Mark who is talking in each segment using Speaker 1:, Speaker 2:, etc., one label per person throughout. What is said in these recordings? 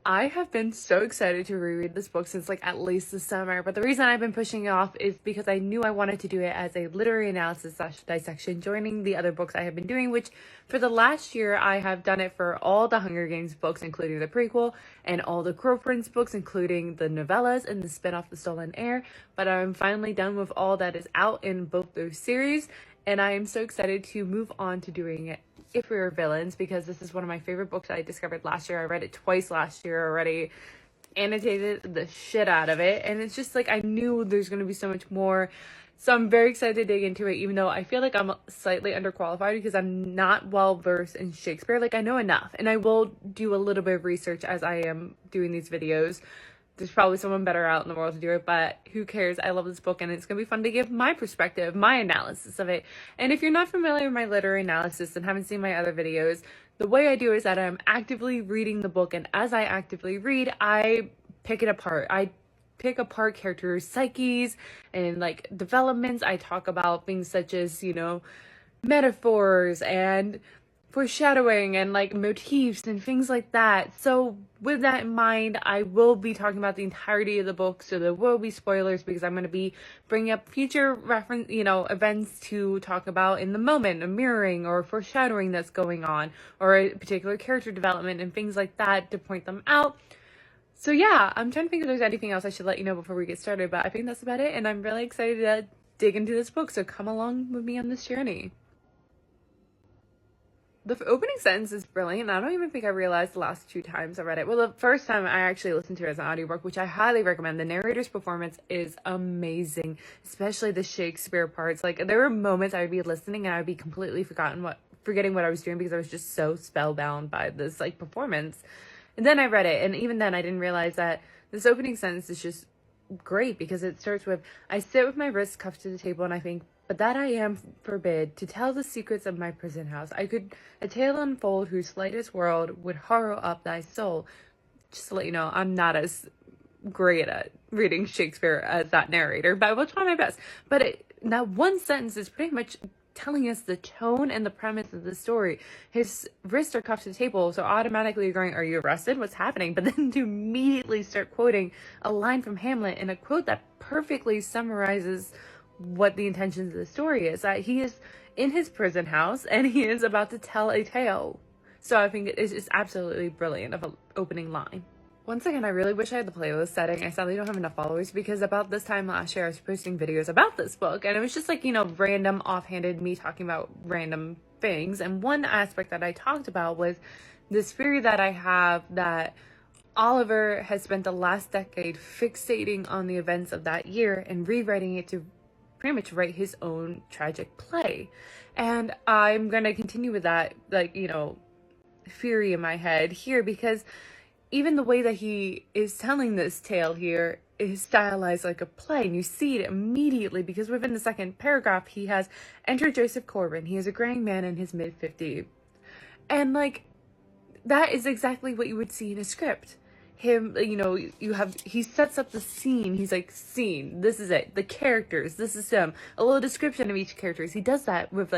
Speaker 1: I have been so excited to reread this book since like at least the summer, but the reason I've been pushing it off is because I knew I wanted to do it as a literary analysis / dissection, joining the other books I have been doing, which for the last year I have done it for all the Hunger Games books, including the prequel, and all the Crow Prince books, including the novellas and the spin-off The Stolen Heir, but I'm finally done with all that is out in both those series, and I am so excited to move on to doing it If We Were Villains, because this is one of my favorite books I discovered last year. I read it twice last year already, annotated the shit out of it, and it's just like I knew there's going to be so much more, so I'm very excited to dig into it, even though I feel like I'm slightly underqualified because I'm not well versed in Shakespeare. Like, I know enough, and I will do a little bit of research as I am doing these videos. There's probably someone better out in the world to do it, but who cares? I love this book, and it's going to be fun to give my perspective, my analysis of it. And if you're not familiar with my literary analysis and haven't seen my other videos, the way I do is that I'm actively reading the book, and as I actively read, I pick it apart. I pick apart characters' psyches and like developments. I talk about things such as, metaphors and foreshadowing and like motifs and things like that. So with that in mind, I will be talking about the entirety of the book, so there will be spoilers because I'm going to be bringing up future reference, events to talk about in the moment, a mirroring or foreshadowing that's going on, or a particular character development and things like that to point them out. So yeah, I'm trying to think if there's anything else I should let you know before we get started, but I think that's about it, and I'm really excited to dig into this book, so come along with me on this journey. The opening sentence is brilliant. I don't even think I realized the last 2 times I read it. Well, the first time I actually listened to it as an audiobook, which I highly recommend. The narrator's performance is amazing, especially the Shakespeare parts. Like, there were moments I would be listening and I would be completely forgetting what I was doing because I was just so spellbound by this like performance. And then I read it, and even then I didn't realize that this opening sentence is just great because it starts with, "I sit with my wrists cuffed to the table and I think, but that I am forbid to tell the secrets of my prison house. I could a tale unfold whose slightest word would harrow up thy soul." Just to let you know, I'm not as great at reading Shakespeare as that narrator, but I will try my best. But that one sentence is pretty much telling us the tone and the premise of the story. His wrists are cuffed to the table, so automatically you're going, are you arrested? What's happening? But then to immediately start quoting a line from Hamlet, in a quote that perfectly summarizes what the intentions of the story is, that he is in his prison house and he is about to tell a tale. So I think it's just absolutely brilliant of an opening line. Once again, I really wish I had the playlist setting. I sadly don't have enough followers because about this time last year I was posting videos about this book, and it was just like, random offhanded me talking about random things. And one aspect that I talked about was this theory that I have that Oliver has spent the last decade fixating on the events of that year and rewriting it to pretty much write his own tragic play. And I'm going to continue with that, theory in my head here, because even the way that he is telling this tale here is stylized like a play, and you see it immediately because within the second paragraph he has, "Enter Joseph Corbin. He is a graying man in his mid-50s." And that is exactly what you would see in a script. Him, he sets up the scene. He's like, scene, this is it. The characters, this is him. A little description of each character. He does that with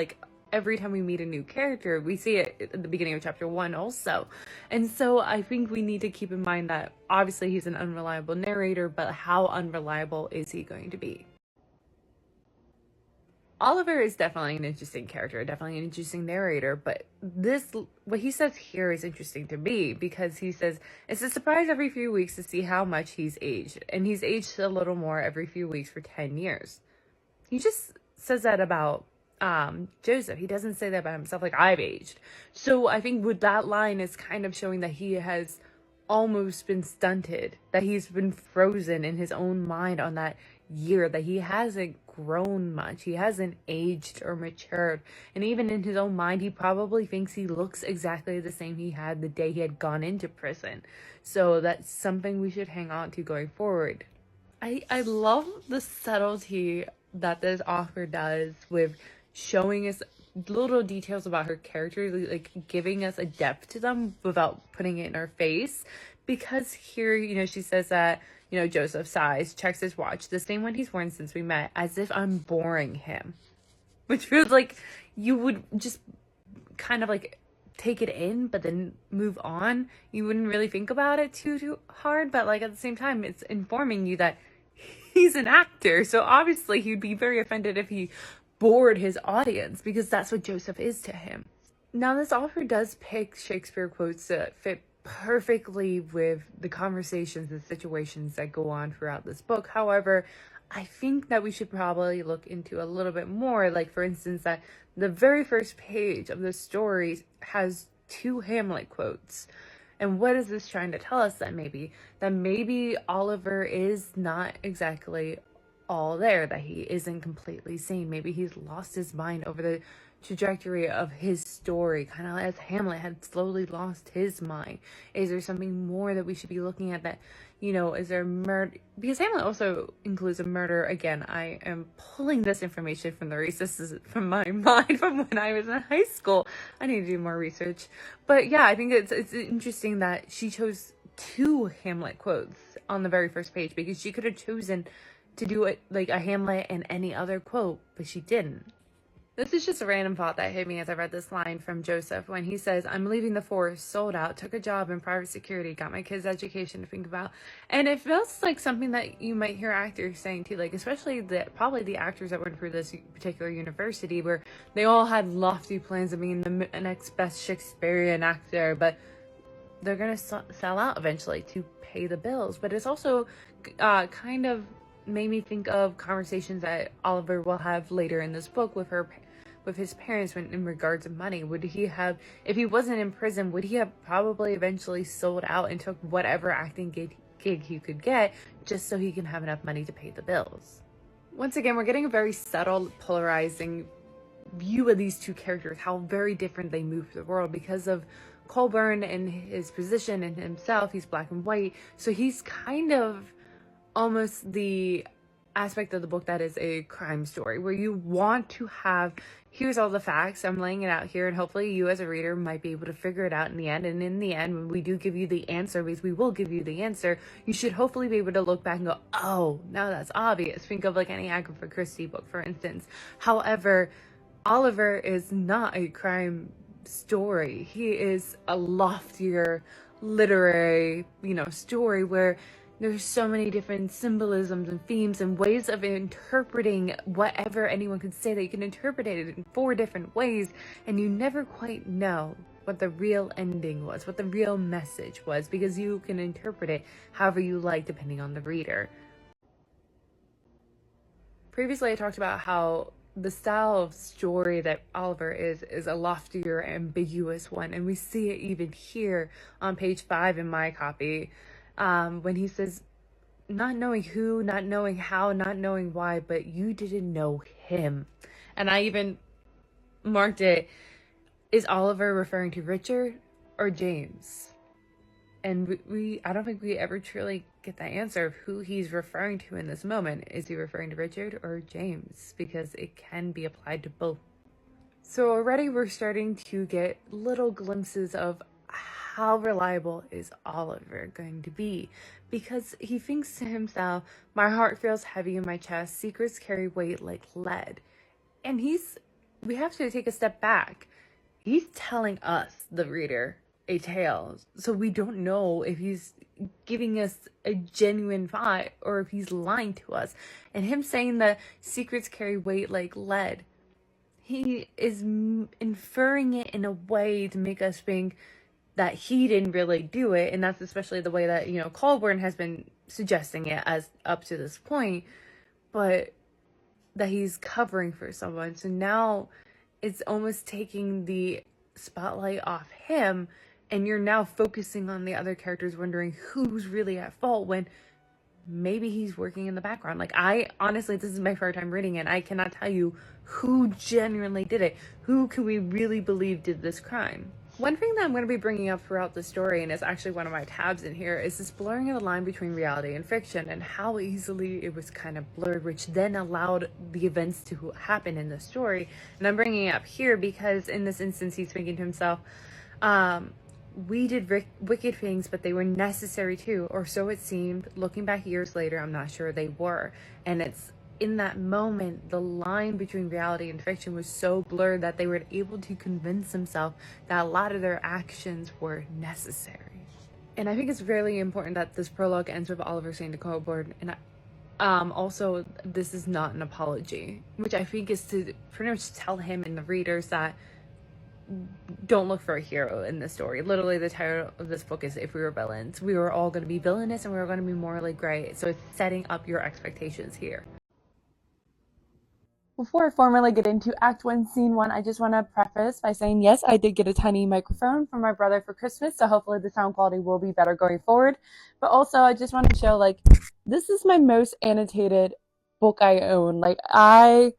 Speaker 1: every time we meet a new character. We see it at the beginning of chapter 1 also. And so I think we need to keep in mind that obviously he's an unreliable narrator, but how unreliable is he going to be? Oliver is definitely an interesting character, definitely an interesting narrator, but what he says here is interesting to me because he says, "It's a surprise every few weeks to see how much he's aged, and he's aged a little more every few weeks for 10 years. He just says that about Joseph. He doesn't say that about himself, like, I've aged. So I think with that line is kind of showing that he has almost been stunted, that he's been frozen in his own mind on that year, that he hasn't grown much, he hasn't aged or matured, and even in his own mind he probably thinks he looks exactly the same he had the day he had gone into prison. So that's something we should hang on to going forward. I love the subtlety that this author does with showing us little details about her characters, like giving us a depth to them without putting it in our face. Because here, she says that, Joseph sighs, checks his watch, the same one he's worn since we met, as if I'm boring him. Which feels like you would just kind of take it in but then move on, you wouldn't really think about it too hard. But like at the same time, it's informing you that he's an actor, so obviously he'd be very offended if he bored his audience, because that's what Joseph is to him. Now, this author does pick Shakespeare quotes that fit perfectly with the conversations and situations that go on throughout this book. However, I think that we should probably look into a little bit more. Like, for instance, that the very first page of the story has 2 Hamlet quotes. And what is this trying to tell us? That maybe Oliver is not exactly all there, that he isn't completely sane. Maybe he's lost his mind over the trajectory of his story, kind of as Hamlet had slowly lost his mind. Is there something more that we should be looking at? That, is there murder? Because Hamlet also includes a murder. Again, I am pulling this information from the recesses from my mind from when I was in high school. I need to do more research. But yeah, I think it's interesting that she chose 2 Hamlet quotes on the very first page, because she could have chosen to do it like a Hamlet and any other quote, but she didn't. This is just a random thought that hit me as I read this line from Joseph when he says, "I'm leaving the force, sold out, took a job in private security, got my kids' education to think about." And it feels like something that you might hear actors saying too, like especially probably the actors that went through this particular university, where they all had lofty plans of being the next best Shakespearean actor, but they're going to sell out eventually to pay the bills. But it's also kind of made me think of conversations that Oliver will have later in this book with his parents in regards to money. Would he have, if he wasn't in prison, would he have probably eventually sold out and took whatever acting gig he could get just so he can have enough money to pay the bills? Once again, we're getting a very subtle, polarizing view of these 2 characters, how very different they move through the world. Because of Colburn and his position and himself, he's black and white, so he's kind of almost the aspect of the book that is a crime story, where you want to have, here's all the facts, I'm laying it out here, and hopefully you as a reader might be able to figure it out in the end. And in the end, when we do give you the answer, because we will give you the answer, you should hopefully be able to look back and go, oh, now that's obvious. Think of like any Agatha Christie book, for instance. However, Oliver is not a crime story. He is a loftier literary, story where there's so many different symbolisms and themes and ways of interpreting whatever anyone could say, that you can interpret it in 4 different ways, and you never quite know what the real ending was, what the real message was, because you can interpret it however you like depending on the reader. Previously, I talked about how the style of story that Oliver is a loftier, ambiguous one, and we see it even here on page 5 in my copy. When he says, not knowing who, not knowing how, not knowing why, but you didn't know him. And I even marked it, is Oliver referring to Richard or James? And I don't think we ever truly get that answer of who he's referring to in this moment. Is he referring to Richard or James? Because it can be applied to both. So already we're starting to get little glimpses of how reliable is Oliver going to be, because he thinks to himself, my heart feels heavy in my chest, secrets carry weight like lead. And we have to take a step back. He's telling us, the reader, a tale, so we don't know if he's giving us a genuine thought or if he's lying to us. And him saying that secrets carry weight like lead, he is inferring it in a way to make us think that he didn't really do it. And that's especially the way that, Colburn has been suggesting it as up to this point, but that he's covering for someone. So now it's almost taking the spotlight off him, and you're now focusing on the other characters, wondering who's really at fault, when maybe he's working in the background. Like, I honestly, this is my first time reading it, I cannot tell you who genuinely did it. Who can we really believe did this crime? One thing that I'm going to be bringing up throughout the story, and it's actually one of my tabs in here, is this blurring of the line between reality and fiction, and how easily it was kind of blurred, which then allowed the events to happen in the story. And I'm bringing it up here because in this instance, he's thinking to himself, we did wicked things, but they were necessary too, or so it seemed. Looking back years later, I'm not sure they were. And it's in that moment, the line between reality and fiction was so blurred that they were able to convince themselves that a lot of their actions were necessary. And I think it's really important that this prologue ends with Oliver saying to Coburn, and also, this is not an apology, which I think is to pretty much tell him and the readers that don't look for a hero in this story. Literally, the title of this book is If We Were Villains. We were all going to be villainous and we were going to be morally gray. So it's setting up your expectations here. Before I formally get into Act 1, Scene 1, I just want to preface by saying, yes, I did get a tiny microphone from my brother for Christmas, so hopefully the sound quality will be better going forward. But also, I just want to show, like, this is my most annotated book I own. Like, I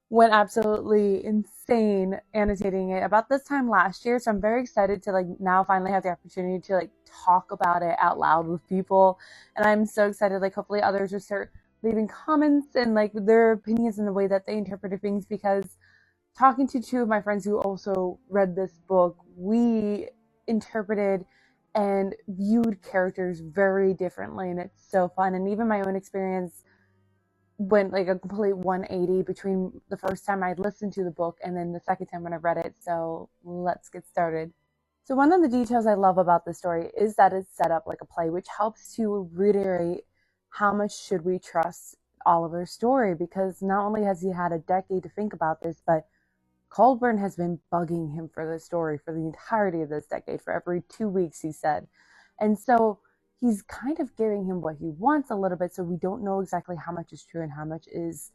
Speaker 1: went absolutely insane annotating it about this time last year, so I'm very excited to, like, now finally have the opportunity to, like, talk about it out loud with people. And I'm so excited, like, hopefully others will start leaving comments and like their opinions and the way that they interpreted things, because talking to two of my friends who also read this book, we interpreted and viewed characters very differently, and it's so fun. And even my own experience went like a complete 180 between the first time I listened to the book and then the second time when I read it. So let's get started. So one of the details I love about this story is that it's set up like a play, which helps to reiterate how much should we trust Oliver's story, because not only has he had a decade to think about this, but Colburn has been bugging him for the story for the entirety of this decade, for every 2 weeks, he said. And so he's kind of giving him what he wants a little bit, so we don't know exactly how much is true and how much is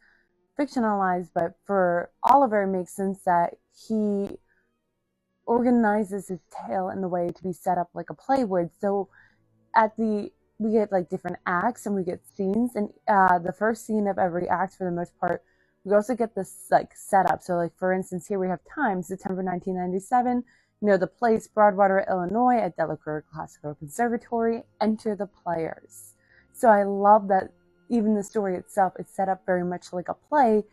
Speaker 1: fictionalized. But for Oliver, it makes sense that he organizes his tale in the way to be set up like a play would. So we get like different acts and we get scenes, and the first scene of every act, for the most part, we also get this like setup. So like, for instance, here we have time, September 1997, the place, Broadwater, Illinois, at Delacroix Classical Conservatory. Enter the players. So I love that even the story itself is set up very much like a play,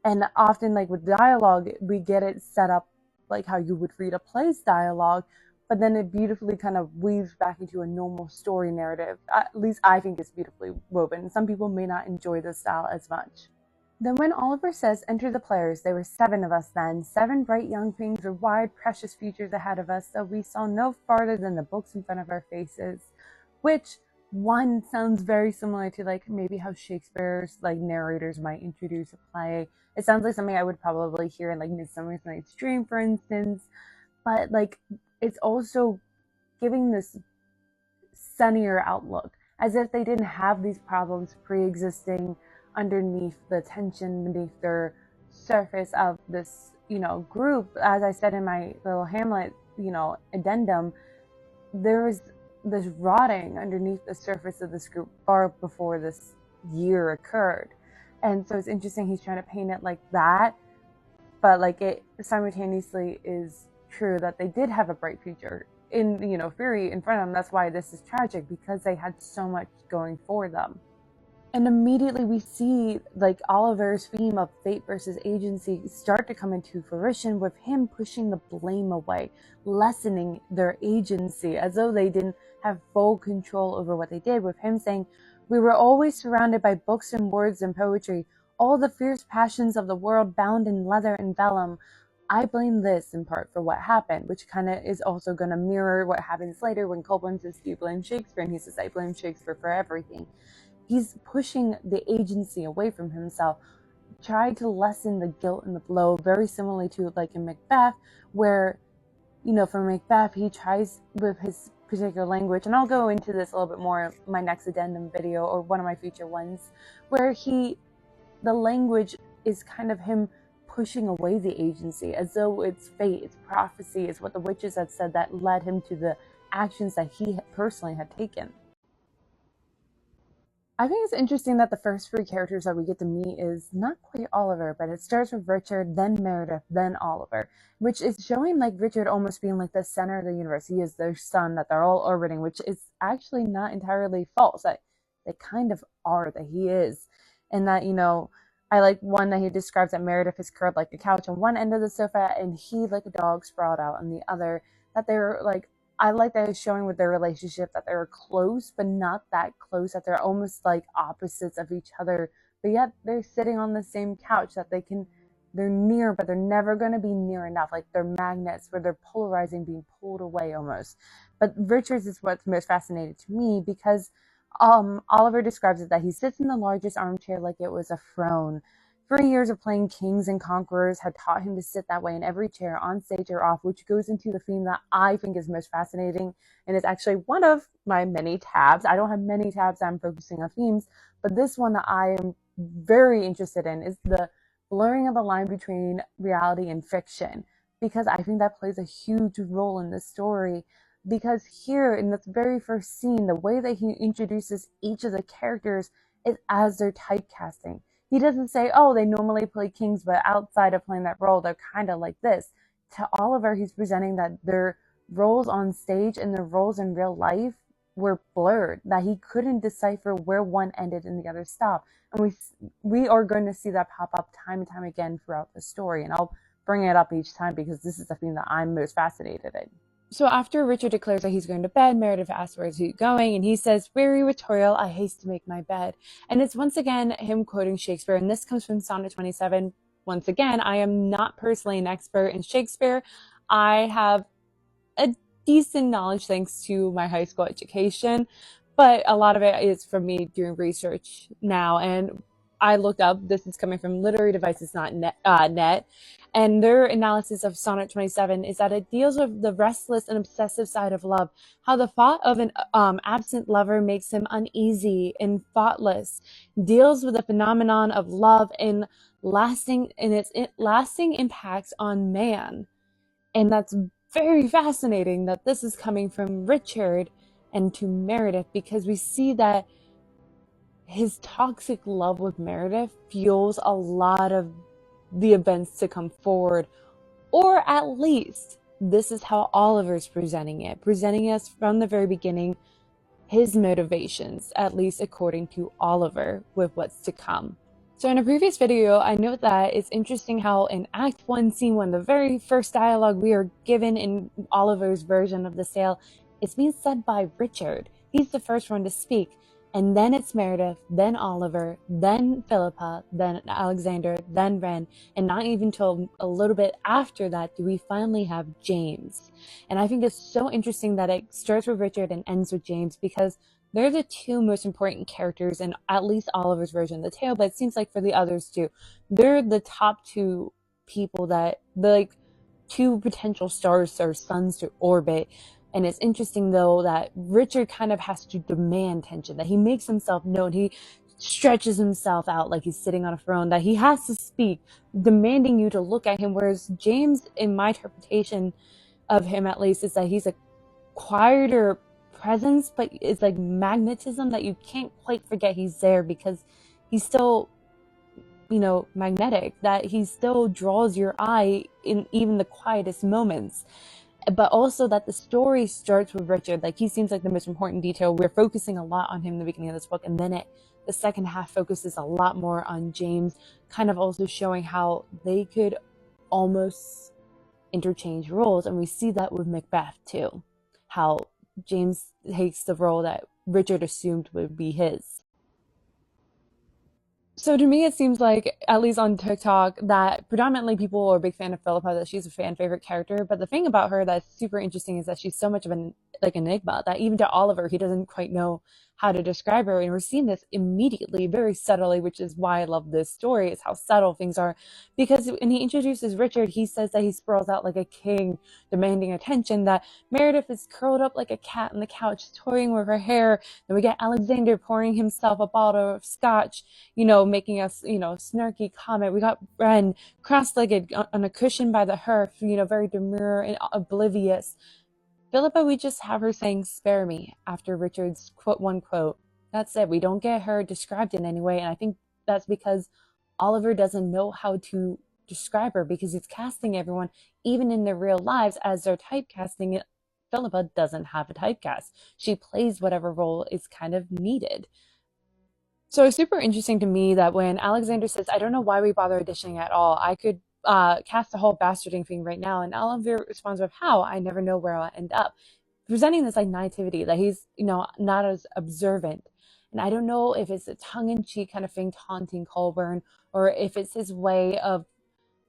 Speaker 1: and often like with dialogue, we get it set up like how you would read a play's dialogue, but then it beautifully kind of weaves back into a normal story narrative. At least I think it's beautifully woven. Some people may not enjoy this style as much. Then when Oliver says, enter the players, there were 7 of us then, 7 bright young things with wide, precious futures ahead of us, so we saw no farther than the books in front of our faces, which one sounds very similar to like maybe how Shakespeare's like narrators might introduce a play. It sounds like something I would probably hear in like Midsummer Night's Dream, for instance, but like it's also giving this sunnier outlook, as if they didn't have these problems pre-existing underneath the tension, beneath their surface of this, group. As I said in my little Hamlet, addendum, there was this rotting underneath the surface of this group far before this year occurred. And so it's interesting he's trying to paint it like that, but like it simultaneously is true that they did have a bright future in theory in front of them. That's why this is tragic, because they had so much going for them. And immediately we see like Oliver's theme of fate versus agency start to come into fruition, with him pushing the blame away, lessening their agency, as though they didn't have full control over what they did, with him saying, we were always surrounded by books and words and poetry, all the fierce passions of the world bound in leather and vellum. I blame this in part for what happened, which kind of is also going to mirror what happens later when Colburn says, do you blame Shakespeare? And he says, I blame Shakespeare for everything. He's pushing the agency away from himself, trying to lessen the guilt and the blow, very similarly to like in Macbeth, where, for Macbeth, he tries with his particular language, and I'll go into this a little bit more in my next addendum video, or one of my future ones, where the language is kind of him pushing away the agency, as though it's fate, it's prophecy, it's what the witches had said that led him to the actions that he personally had taken. I think it's interesting that the first 3 characters that we get to meet is not quite Oliver, but it starts with Richard, then Meredith, then Oliver, which is showing like Richard almost being like the center of the universe. He is their sun that they're all orbiting, which is actually not entirely false. That they kind of are, that he is. And that, I like one that he describes that Meredith is curled like a couch on one end of the sofa and he like a dog sprawled out on the other, that they're like, I like that it's showing with their relationship that they're close, but not that close, that they're almost like opposites of each other but yet they're sitting on the same couch that they're near, but they're never going to be near enough. Like they're magnets where they're polarizing, being pulled away almost. But Richards is what's most fascinating to me because Oliver describes it that he sits in the largest armchair like it was a throne. 3 years of playing kings and conquerors had taught him to sit that way in every chair, on stage or off, which goes into the theme that I think is most fascinating and is actually one of my many tabs. I don't have many tabs that I'm focusing on themes, but this one that I am very interested in is the blurring of the line between reality and fiction, because I think that plays a huge role in the story. Because here in this very first scene, the way that he introduces each of the characters is as they're typecasting. He doesn't say, oh, they normally play kings, but outside of playing that role, they're kind of like this. To Oliver, he's presenting that their roles on stage and their roles in real life were blurred, that he couldn't decipher where one ended and the other stopped. And we are going to see that pop up time and time again throughout the story. And I'll bring it up each time because this is the theme that I'm most fascinated in. So after Richard declares that he's going to bed, Meredith asks where is he going, and he says, weary with toil, I haste to make my bed. And it's once again him quoting Shakespeare, and this comes from Sonnet 27. Once again, I am not personally an expert in Shakespeare. I have a decent knowledge thanks to my high school education, but a lot of it is from me doing research now. And I looked up, this is coming from Literary Devices, not net, and their analysis of Sonnet 27 is that it deals with the restless and obsessive side of love, how the thought of an absent lover makes him uneasy and thoughtless, deals with the phenomenon of love and its lasting impacts on man. And that's very fascinating that this is coming from Richard and to Meredith, because we see that his toxic love with Meredith fuels a lot of the events to come forward, or at least this is how Oliver's presenting us from the very beginning, his motivations, at least according to Oliver, with what's to come. So in a previous video, I note that it's interesting how in Act 1, Scene 1, the very first dialogue we are given in Oliver's version of the sale, it's being said by Richard. He's the first one to speak. And then it's Meredith, then Oliver, then Philippa, then Alexander, then Ren, and not even till a little bit after that do we finally have James. And I think it's so interesting that it starts with Richard and ends with James, because they're the two most important characters in at least Oliver's version of the tale, but it seems like for the others too. They're the top two people that, like, two potential stars or suns to orbit. And it's interesting, though, that Richard kind of has to demand tension, that he makes himself known, he stretches himself out like he's sitting on a throne, that he has to speak, demanding you to look at him, whereas James, in my interpretation of him at least, is that he's a quieter presence, but it's like magnetism that you can't quite forget he's there, because he's still, magnetic, that he still draws your eye in even the quietest moments. But also that the story starts with Richard. Like, he seems like the most important detail. We're focusing a lot on him in the beginning of this book, and then the second half focuses a lot more on James, kind of also showing how they could almost interchange roles. And we see that with Macbeth too, how James takes the role that Richard assumed would be his. So to me, it seems like, at least on TikTok, that predominantly people are a big fan of Philippa, that she's a fan favorite character. But the thing about her that's super interesting is that she's so much of an enigma that even to Oliver, he doesn't quite know how to describe her. And we're seeing this immediately, very subtly, which is why I love this story, is how subtle things are. Because when he introduces Richard, he says that he sprawls out like a king, demanding attention, that Meredith is curled up like a cat on the couch, toying with her hair. Then we get Alexander pouring himself a bottle of scotch, making us, snarky comment. We got Ren cross-legged on a cushion by the hearth, very demure and oblivious. Philippa, we just have her saying, spare me, after Richard's one quote. That's it. We don't get her described in any way. And I think that's because Oliver doesn't know how to describe her, because he's casting everyone, even in their real lives, as they're typecasting it. Philippa doesn't have a typecast. She plays whatever role is kind of needed. So it's super interesting to me that when Alexander says, I don't know why we bother auditioning at all. I could cast the whole bastarding thing right now. And Oliver responds with, how? I never know where I'll end up. Presenting this like naivety, that he's, not as observant. And I don't know if it's a tongue-in-cheek kind of thing taunting Colburn, or if it's his way of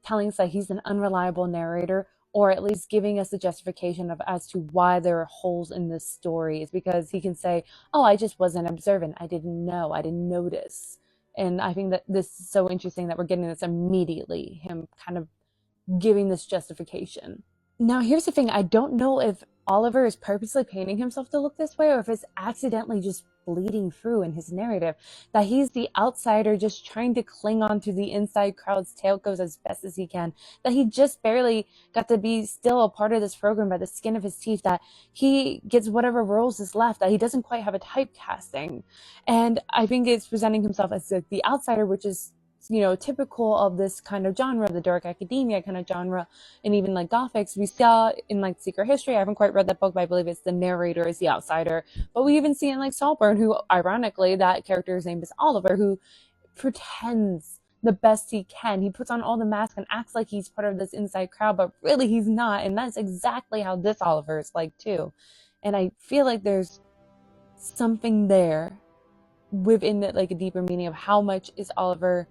Speaker 1: telling us that he's an unreliable narrator, or at least giving us the justification of as to why there are holes in this story, is because he can say, oh, I just wasn't observant, I didn't know, I didn't notice. And I think that this is so interesting that we're getting this immediately, him kind of giving this justification. Now, here's the thing. I don't know if Oliver is purposely painting himself to look this way, or if it's accidentally just bleeding through in his narrative, that he's the outsider just trying to cling on to the inside crowd's tailcoats as best as he can, that he just barely got to be still a part of this program by the skin of his teeth, that he gets whatever roles is left, that he doesn't quite have a typecasting. And I think it's presenting himself as the outsider, which is, you know, typical of this kind of genre, the dark academia kind of genre, and even like Gothics. We saw in like Secret History, I haven't quite read that book, but I believe it's the narrator is the outsider. But we even see in like Saltburn, who ironically, that character's name is Oliver, who pretends the best he can. He puts on all the masks and acts like he's part of this inside crowd, but really he's not. And that's exactly how this Oliver is like too. And I feel like there's something there within it, like a deeper meaning of how much is Oliver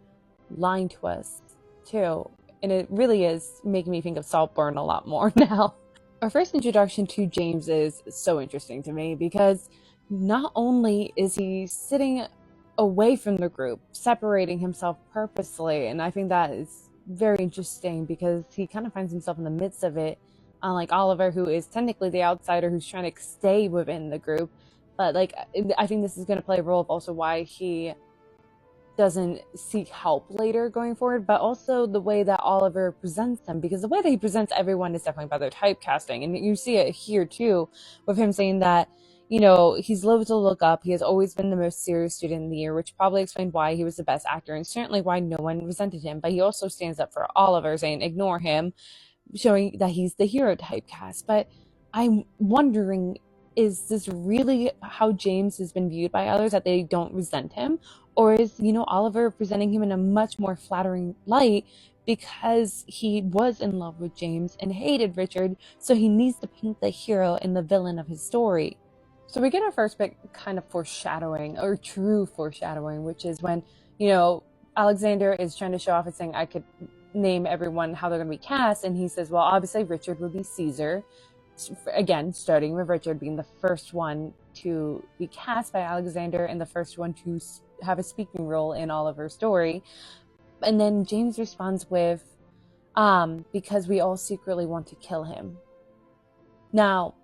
Speaker 1: lying to us too. And it really is making me think of Saltburn a lot more now. Our first introduction to James is so interesting to me because not only is he sitting away from the group, separating himself purposely, and I think that is very interesting because he kind of finds himself in the midst of it, unlike Oliver, who is technically the outsider who's trying to stay within the group. But like, I think this is going to play a role of also why he doesn't seek help later going forward, but also the way that Oliver presents them, because the way that he presents everyone is definitely by their typecasting. And you see it here too, with him saying that, you know, he's low to look up. He has always been the most serious student in the year, which probably explained why he was the best actor and certainly why no one resented him. But he also stands up for Oliver, saying, ignore him, showing that he's the hero typecast. But I'm wondering, is this really how James has been viewed by others, that they don't resent him? Or is, you know, Oliver presenting him in a much more flattering light because he was in love with James and hated Richard, so he needs to paint the hero and the villain of his story? So we get our first bit kind of foreshadowing, or true foreshadowing, which is when, you know, Alexander is trying to show off and saying, I could name everyone how they're going to be cast, and he says, well, obviously Richard would be Caesar. Again, starting with Richard being the first one to be cast by Alexander and the first one to have a speaking role in Oliver's story. And then James responds with, because we all secretly want to kill him. Now,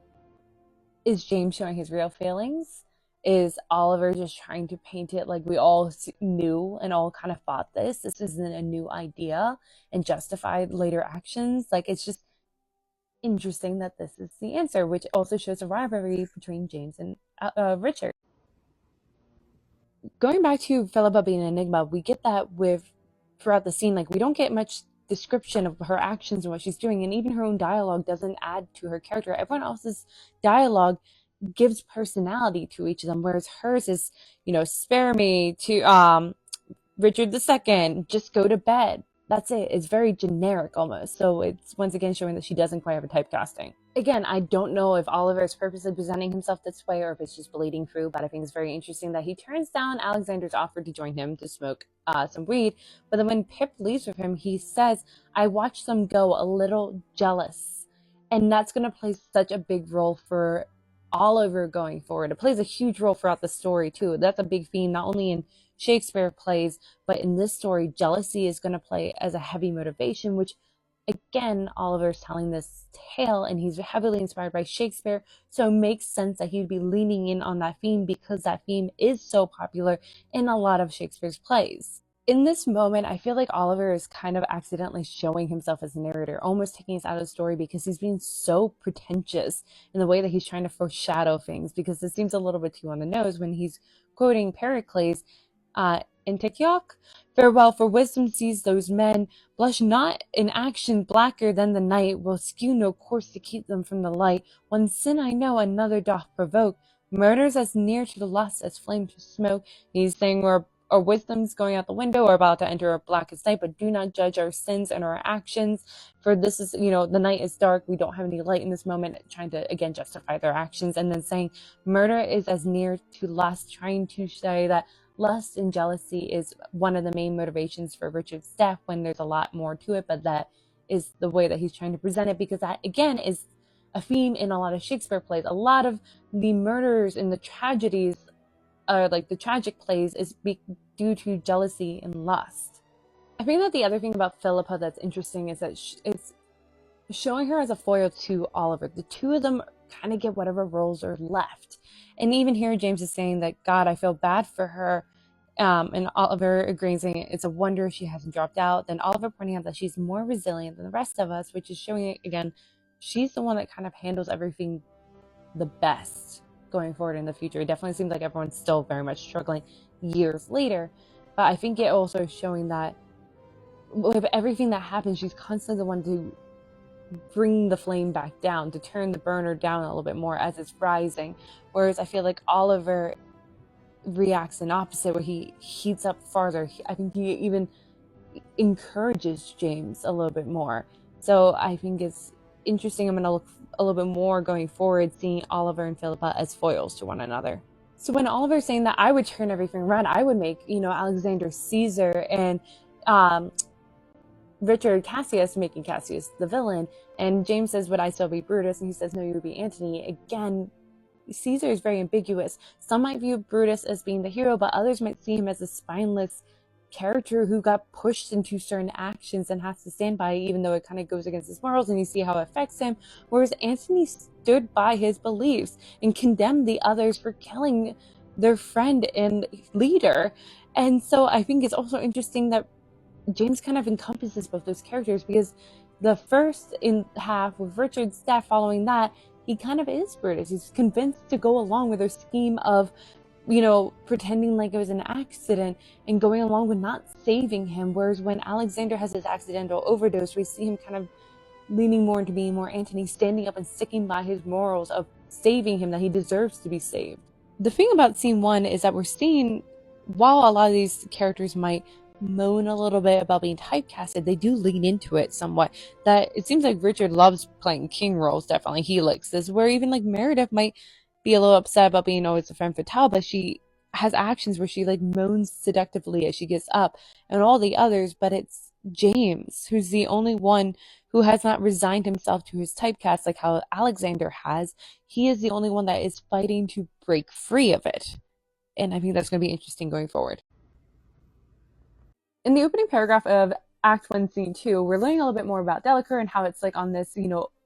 Speaker 1: is James showing his real feelings? Is Oliver just trying to paint it like we all knew and all kind of thought this isn't a new idea and justified later actions? Like, it's just interesting that this is the answer, which also shows a rivalry between James and Richard. Going back to Philippa being an enigma, we get that with throughout the scene. Like, we don't get much description of her actions and what she's doing, and even her own dialogue doesn't add to her character. Everyone else's dialogue gives personality to each of them, whereas hers is, you know, spare me, to Richard II, just go to bed. That's it. It's very generic almost. So it's once again showing that she doesn't quite have a typecasting. Again, I don't know if Oliver is purposely presenting himself this way or if it's just bleeding through, but I think it's very interesting that he turns down Alexander's offer to join him to smoke some weed. But then when Pip leaves with him, he says, I watched them go a little jealous. And that's going to play such a big role for Oliver going forward. It plays a huge role throughout the story too. That's a big theme, not only in Shakespeare plays, but in this story, jealousy is going to play as a heavy motivation, which again, Oliver's telling this tale and he's heavily inspired by Shakespeare. So it makes sense that he'd be leaning in on that theme because that theme is so popular in a lot of Shakespeare's plays. In this moment, I feel like Oliver is kind of accidentally showing himself as a narrator, almost taking us out of the story because he's being so pretentious in the way that he's trying to foreshadow things, because it seems a little bit too on the nose when he's quoting Pericles, in Antioch, farewell, for wisdom sees those men, blush not in action blacker than the night, will skew no course to keep them from the light. One sin I know another doth provoke, murders as near to the lust as flame to smoke. He's saying we're our wisdom's going out the window, or about to enter a blackest night, but do not judge our sins and our actions. For this is, the night is dark. We don't have any light in this moment, trying to, again, justify their actions. And then saying murder is as near to lust, trying to say that lust and jealousy is one of the main motivations for Richard's death, when there's a lot more to it, but that is the way that he's trying to present it, because that, again, is a theme in a lot of Shakespeare plays. A lot of the murders and the tragedies, like the tragic plays, is due to jealousy and lust. I think that the other thing about Philippa that's interesting is that it's showing her as a foil to Oliver. The two of them kind of get whatever roles are left. And even here, James is saying that, God, I feel bad for her. And Oliver agreeing, saying it's a wonder she hasn't dropped out. Then Oliver pointing out that she's more resilient than the rest of us, which is showing, again, she's the one that kind of handles everything the best going forward in the future. It definitely seems like everyone's still very much struggling years later. But I think it also is showing that with everything that happens, she's constantly the one to bring the flame back down, to turn the burner down a little bit more as it's rising. Whereas I feel like Oliver reacts in opposite, where he heats up farther. I think he even encourages James a little bit more. So I think it's interesting. I'm going to look a little bit more going forward, seeing Oliver and Philippa as foils to one another. So when Oliver's saying that I would turn everything around, I would make, Alexander Caesar, and Richard Cassius, making Cassius the villain. And James says, would I still be Brutus? And he says, no, you would be Antony. Again, Caesar is very ambiguous. Some might view Brutus as being the hero, but others might see him as a spineless character who got pushed into certain actions and has to stand by it, even though it kind of goes against his morals, and you see how it affects him. Whereas Antony stood by his beliefs and condemned the others for killing their friend and leader. And so I think it's also interesting that James kind of encompasses both those characters, because the first in half with Richard's death, following that, he kind of is Brutus. He's convinced to go along with their scheme of, pretending like it was an accident and going along with not saving him. Whereas when Alexander has his accidental overdose, we see him kind of leaning more into being more Antony, standing up and sticking by his morals of saving him, that he deserves to be saved. The thing about scene 1 is that we're seeing, while a lot of these characters might moan a little bit about being typecasted, they do lean into it somewhat. That it seems like Richard loves playing king roles. Definitely he likes this, where even like Meredith might be a little upset about being always a femme fatale, but she has actions where she like moans seductively as she gets up, and all the others. But it's James who's the only one who has not resigned himself to his typecast like how Alexander has. He is the only one that is fighting to break free of it, and I think that's going to be interesting going forward. In the opening paragraph of Act 1, Scene 2, we're learning a little bit more about Delacour and how it's like on this,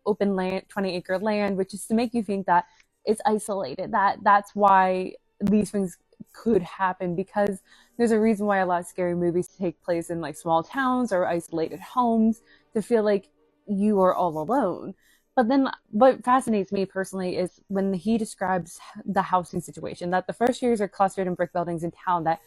Speaker 1: open land, 20-acre land, which is to make you think that it's isolated. That's why these things could happen, because there's a reason why a lot of scary movies take place in like small towns or isolated homes, to feel like you are all alone. But then what fascinates me personally is when he describes the housing situation, that the first years are clustered in brick buildings in town, that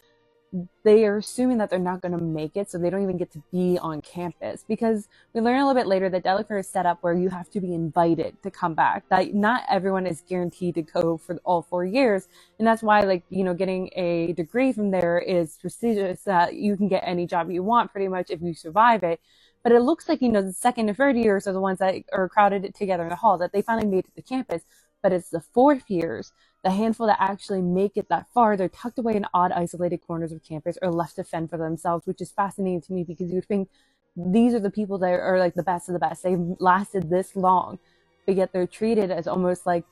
Speaker 1: they are assuming that they're not going to make it, so they don't even get to be on campus. Because we learn a little bit later that Delacour is set up where you have to be invited to come back, that not everyone is guaranteed to go for all 4 years. And that's why, like, getting a degree from there is prestigious, that you can get any job you want pretty much if you survive it. But it looks like, the second and third years are the ones that are crowded together in the hall, that they finally made it to campus. But it's the fourth years, the handful that actually make it that far, they're tucked away in odd, isolated corners of campus or left to fend for themselves, which is fascinating to me, because you think these are the people that are like the best of the best. They've lasted this long, but yet they're treated as almost like,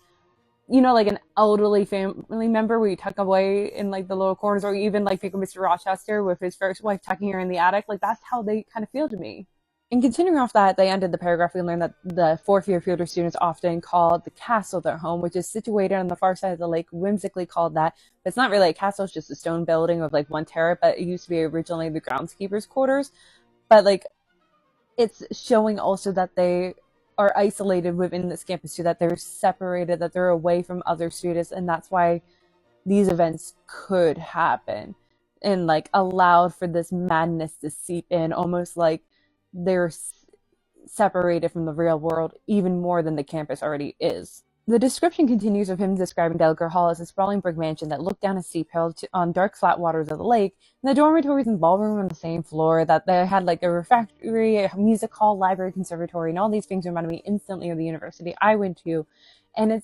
Speaker 1: like an elderly family member where you tuck away in like the little corners, or even like think of Mr. Rochester with his first wife tucking her in the attic. Like that's how they kind of feel to me. And continuing off that, they ended the paragraph, we learned that the fourth-year theater students often called the castle their home, which is situated on the far side of the lake, whimsically called that. But it's not really a castle, it's just a stone building with like one turret, but it used to be originally the groundskeeper's quarters. But like, it's showing also that they are isolated within this campus too, that they're separated, that they're away from other students, and that's why these events could happen and like allowed for this madness to seep in, almost like they're separated from the real world even more than the campus already is. The description continues of him describing Delaware Hall as a sprawling brick mansion that looked down a steep hill on dark flat waters of the lake, and the dormitories and ballroom on the same floor, that they had like a refectory, a music hall, library, conservatory, and all these things reminded me instantly of the university I went to. And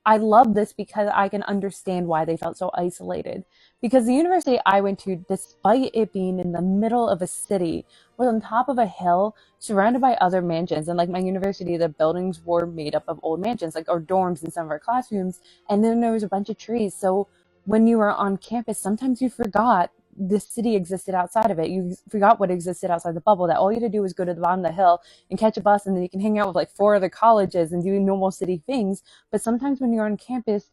Speaker 1: I love this because I can understand why they felt so isolated. Because the university I went to, despite it being in the middle of a city, was on top of a hill surrounded by other mansions. And like my university, the buildings were made up of old mansions, like our dorms in some of our classrooms. And then there was a bunch of trees. So when you were on campus, sometimes you forgot the city existed outside of it. You forgot what existed outside the bubble, that all you had to do was go to the bottom of the hill and catch a bus, and then you can hang out with like four other colleges and do normal city things. But sometimes when you're on campus,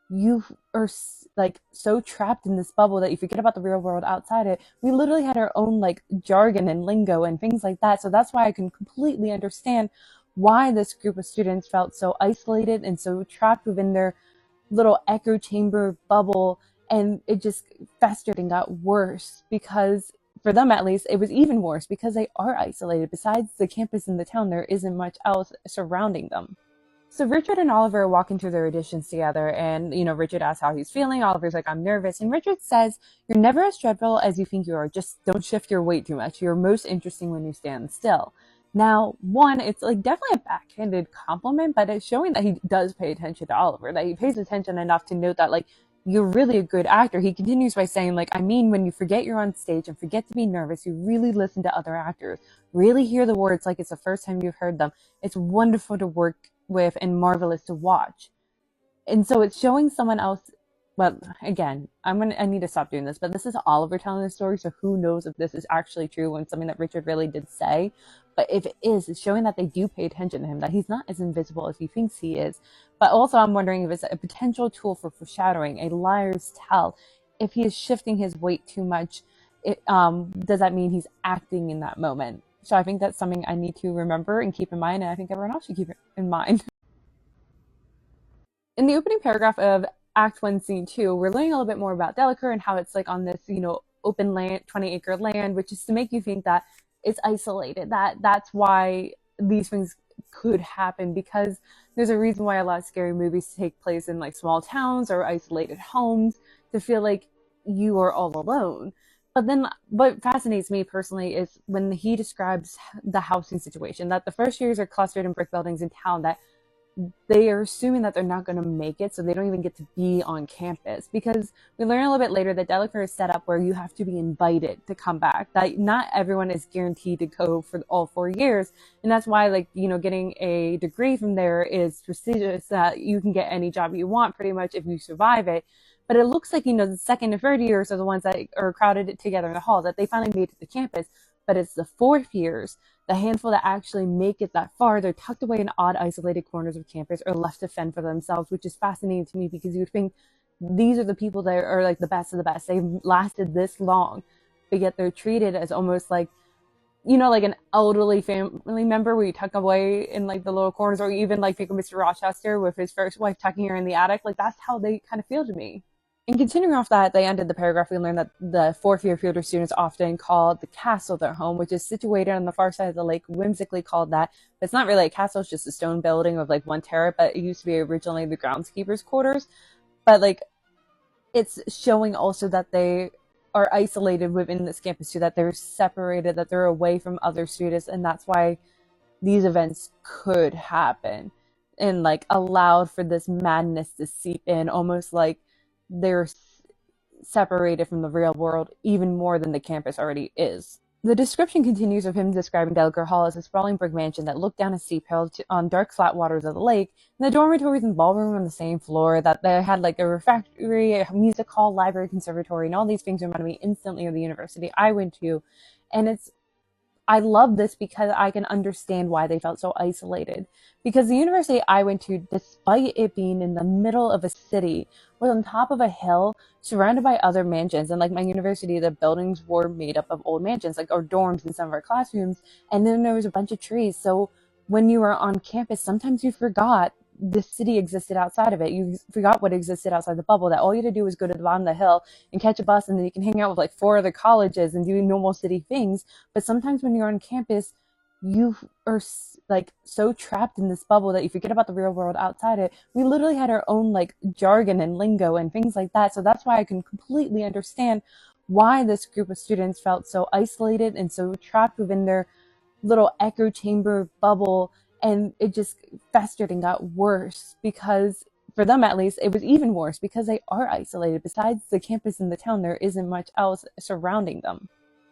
Speaker 1: you are like so trapped in this bubble that you forget about the real world outside it. We literally had our own like jargon and lingo and things like that. So that's why I can completely understand why this group of students felt so isolated and so trapped within their little echo chamber bubble. And it just festered and got worse because, for them at least, it was even worse because they are isolated. Besides the campus and the town, there isn't much else surrounding them. So Richard and Oliver are walking through their auditions together, and Richard asks how he's feeling. Oliver's like, "I'm nervous," and Richard says, "You're never as dreadful as you think you are. Just don't shift your weight too much. You're most interesting when you stand still." Now, one, it's like definitely a backhanded compliment, but it's showing that he does pay attention to Oliver, that he pays attention enough to note that like you're really a good actor. He continues by saying, like, "I mean, when you forget you're on stage and forget to be nervous, you really listen to other actors, really hear the words like it's the first time you've heard them. It's wonderful to work with and marvelous to watch." And so it's showing someone else. Well, again, I need to stop doing this, but this is Oliver telling the story, so who knows if this is actually true and something that Richard really did say. But if it is, it's showing that they do pay attention to him, that he's not as invisible as he thinks he is. But also I'm wondering if it's a potential tool for foreshadowing, a liar's tell. If he is shifting his weight too much, does that mean he's acting in that moment? So I think that's something I need to remember and keep in mind, and I think everyone else should keep it in mind. In the opening paragraph of Act 1, Scene 2, we're learning a little bit more about Delacour and how it's like on this, open land, 20-acre land, which is to make you think that it's isolated. That's why these things could happen, because there's a reason why a lot of scary movies take place in like small towns or isolated homes, to feel like you are all alone. But then what fascinates me personally is when he describes the housing situation, that the first years are clustered in brick buildings in town, that they are assuming that they're not going to make it, so they don't even get to be on campus. Because we learn a little bit later that Delacour is set up where you have to be invited to come back, that not everyone is guaranteed to go for all 4 years. And that's why, like, getting a degree from there is prestigious, that you can get any job you want pretty much if you survive it. But it looks like, the second and third years are the ones that are crowded together in the hall, that they finally made it to the campus. But it's the fourth years, the handful that actually make it that far, they're tucked away in odd, isolated corners of campus or left to fend for themselves, which is fascinating to me, because you would think these are the people that are like the best of the best. They've lasted this long, but yet they're treated as almost like, like an elderly family member where you tuck away in like the little corners, or even like think of Mr. Rochester with his first wife tucking her in the attic. Like that's how they kind of feel to me. And continuing off that, they ended the paragraph, we learned that the fourth-year fielder students often call the castle their home, which is situated on the far side of the lake, whimsically called that. But it's not really a castle, it's just a stone building of like one turret, but it used to be originally the groundskeeper's quarters. But like, it's showing also that they are isolated within this campus too, that they're separated, that they're away from other students, and that's why these events could happen and like allowed for this madness to seep in, almost like they're separated from the real world even more than the campus already is. The description continues of him describing Delaware Hall as a sprawling brick mansion that looked down a steep hill on dark flat waters of the lake, and the dormitories and ballroom on the same floor, that they had like a refectory, a music hall, library, conservatory, and all these things reminded me instantly of the university I went to. And I love this because I can understand why they felt so isolated. Because the university I went to, despite it being in the middle of a city, was on top of a hill surrounded by other mansions. And like my university, the buildings were made up of old mansions, like our dorms in some of our classrooms. And then there was a bunch of trees. So when you were on campus, sometimes you forgot the city existed outside of it. You forgot what existed outside the bubble, that all you had to do was go to the bottom of the hill and catch a bus, and then you can hang out with like four other colleges and do normal city things. But sometimes when you're on campus, you are like so trapped in this bubble that you forget about the real world outside it. We literally had our own like jargon and lingo and things like that. So that's why I can completely understand why this group of students felt so isolated and so trapped within their little echo chamber bubble. And it just festered and got worse because, for them at least, it was even worse because they are isolated. Besides the campus and the town, there isn't much else surrounding them.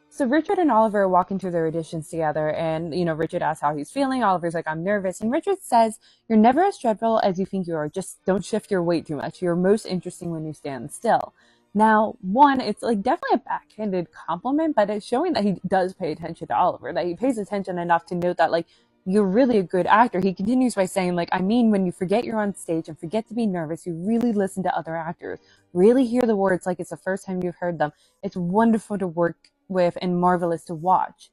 Speaker 1: So Richard and Oliver are walking through their auditions together, and Richard asks how he's feeling. Oliver's like, I'm nervous, and Richard says, "You're never as dreadful as you think you are. Just don't shift your weight too much. You're most interesting when you stand still." Now, one, it's like definitely a backhanded compliment, but it's showing that he does pay attention to Oliver, that he pays attention enough to note that like you're really a good actor. He continues by saying, like, I mean, when you forget you're on stage and forget to be nervous, you really listen to other actors, really hear the words like it's the first time you've heard them. It's wonderful to work with and marvelous to watch.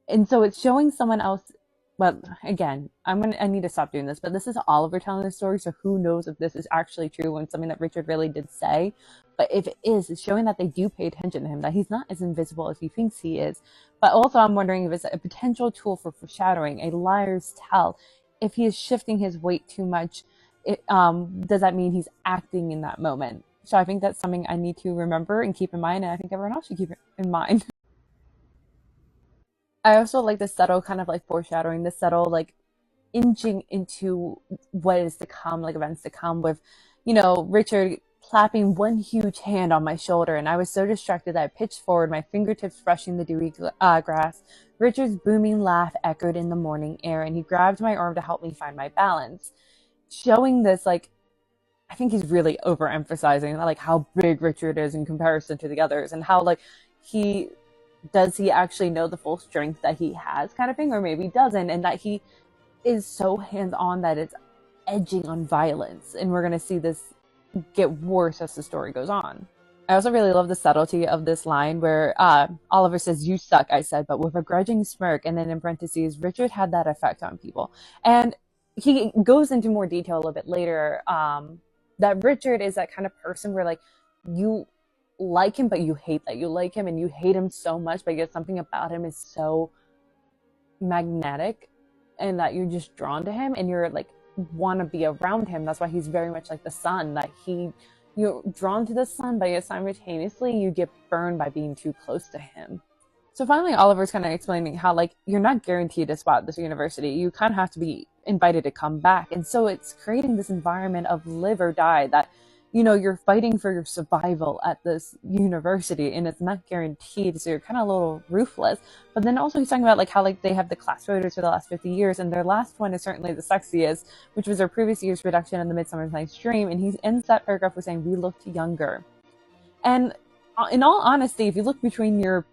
Speaker 1: And so it's showing someone else. But again, I need to stop doing this, but this is Oliver telling the story, so who knows if this is actually true and something that Richard really did say. But if it is, it's showing that they do pay attention to him, that he's not as invisible as he thinks he is. But also I'm wondering if it's a potential tool for foreshadowing, a liar's tell. If he is shifting his weight too much, does that mean he's acting in that moment? So I think that's something I need to remember and keep in mind, and I think everyone else should keep it in mind. I also like the subtle kind of like foreshadowing, the subtle like inching into what is to come, like events to come with, Richard clapping one huge hand on my shoulder, and I was so distracted that I pitched forward, my fingertips brushing the dewy grass. Richard's booming laugh echoed in the morning air, and he grabbed my arm to help me find my balance. Showing this, like, I think he's really overemphasizing like how big Richard is in comparison to the others, and how like he does he actually know the full strength that he has, kind of thing, or maybe doesn't, and that he is so hands-on that it's edging on violence, and we're going to see this get worse as the story goes on. I also really love the subtlety of this line where Oliver says, "You suck," I said, but with a grudging smirk, and then in parentheses, Richard had that effect on people. And he goes into more detail a little bit later, that Richard is that kind of person where like you like him, but you hate that you like him, and you hate him so much, but yet something about him is so magnetic and that you're just drawn to him and you're like want to be around him. That's why he's very much like the sun, that you're drawn to the sun, but yet simultaneously you get burned by being too close to him. So finally, Oliver's kind of explaining how like you're not guaranteed a spot at this university. You kind of have to be invited to come back. And so it's creating this environment of live or die, that you're fighting for your survival at this university, and it's not guaranteed, so you're kind of a little ruthless. But then also he's talking about like how like they have the class photos for the last 50 years, and their last one is certainly the sexiest, which was their previous year's production in the Midsummer Night's Dream, and he ends that paragraph with saying, "We looked younger." And in all honesty, if you look between your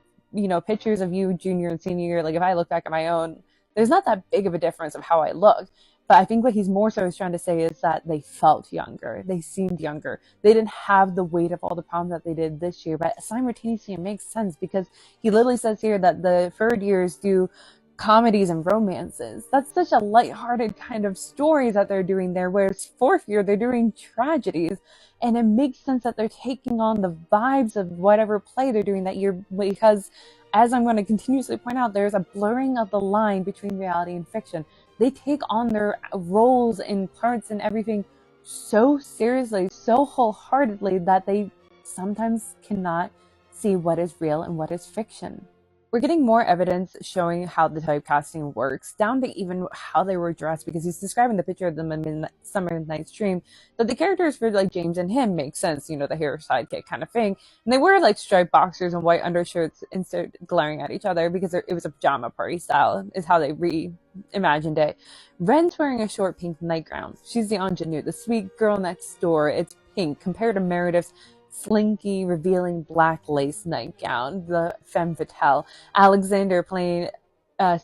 Speaker 1: pictures of you junior and senior year, like if I look back at my own, there's not that big of a difference of how I looked. But I think what he's more so is trying to say is that they felt younger. They seemed younger. They didn't have the weight of all the problems that they did this year. But simultaneously, it makes sense because he literally says here that the third years do comedies and romances. That's such a lighthearted kind of stories that they're doing there, whereas fourth year, they're doing tragedies. And it makes sense that they're taking on the vibes of whatever play they're doing that year, because as I'm going to continuously point out, there's a blurring of the line between reality and fiction. They take on their roles and parts and everything so seriously, so wholeheartedly, that they sometimes cannot see what is real and what is fiction. We're getting more evidence showing how the typecasting works, down to even how they were dressed, because he's describing the picture of them in Midsummer Night's Dream, that the characters for like James and him make sense, the hero sidekick kind of thing. And they wear like striped boxers and white undershirts instead of glaring at each other, because it was a pajama party style, is how they reimagined it. Ren's wearing a short pink nightgown. She's the ingenue, the sweet girl next door. It's pink compared to Meredith's slinky, revealing black lace nightgown, the femme fatale. Alexander playing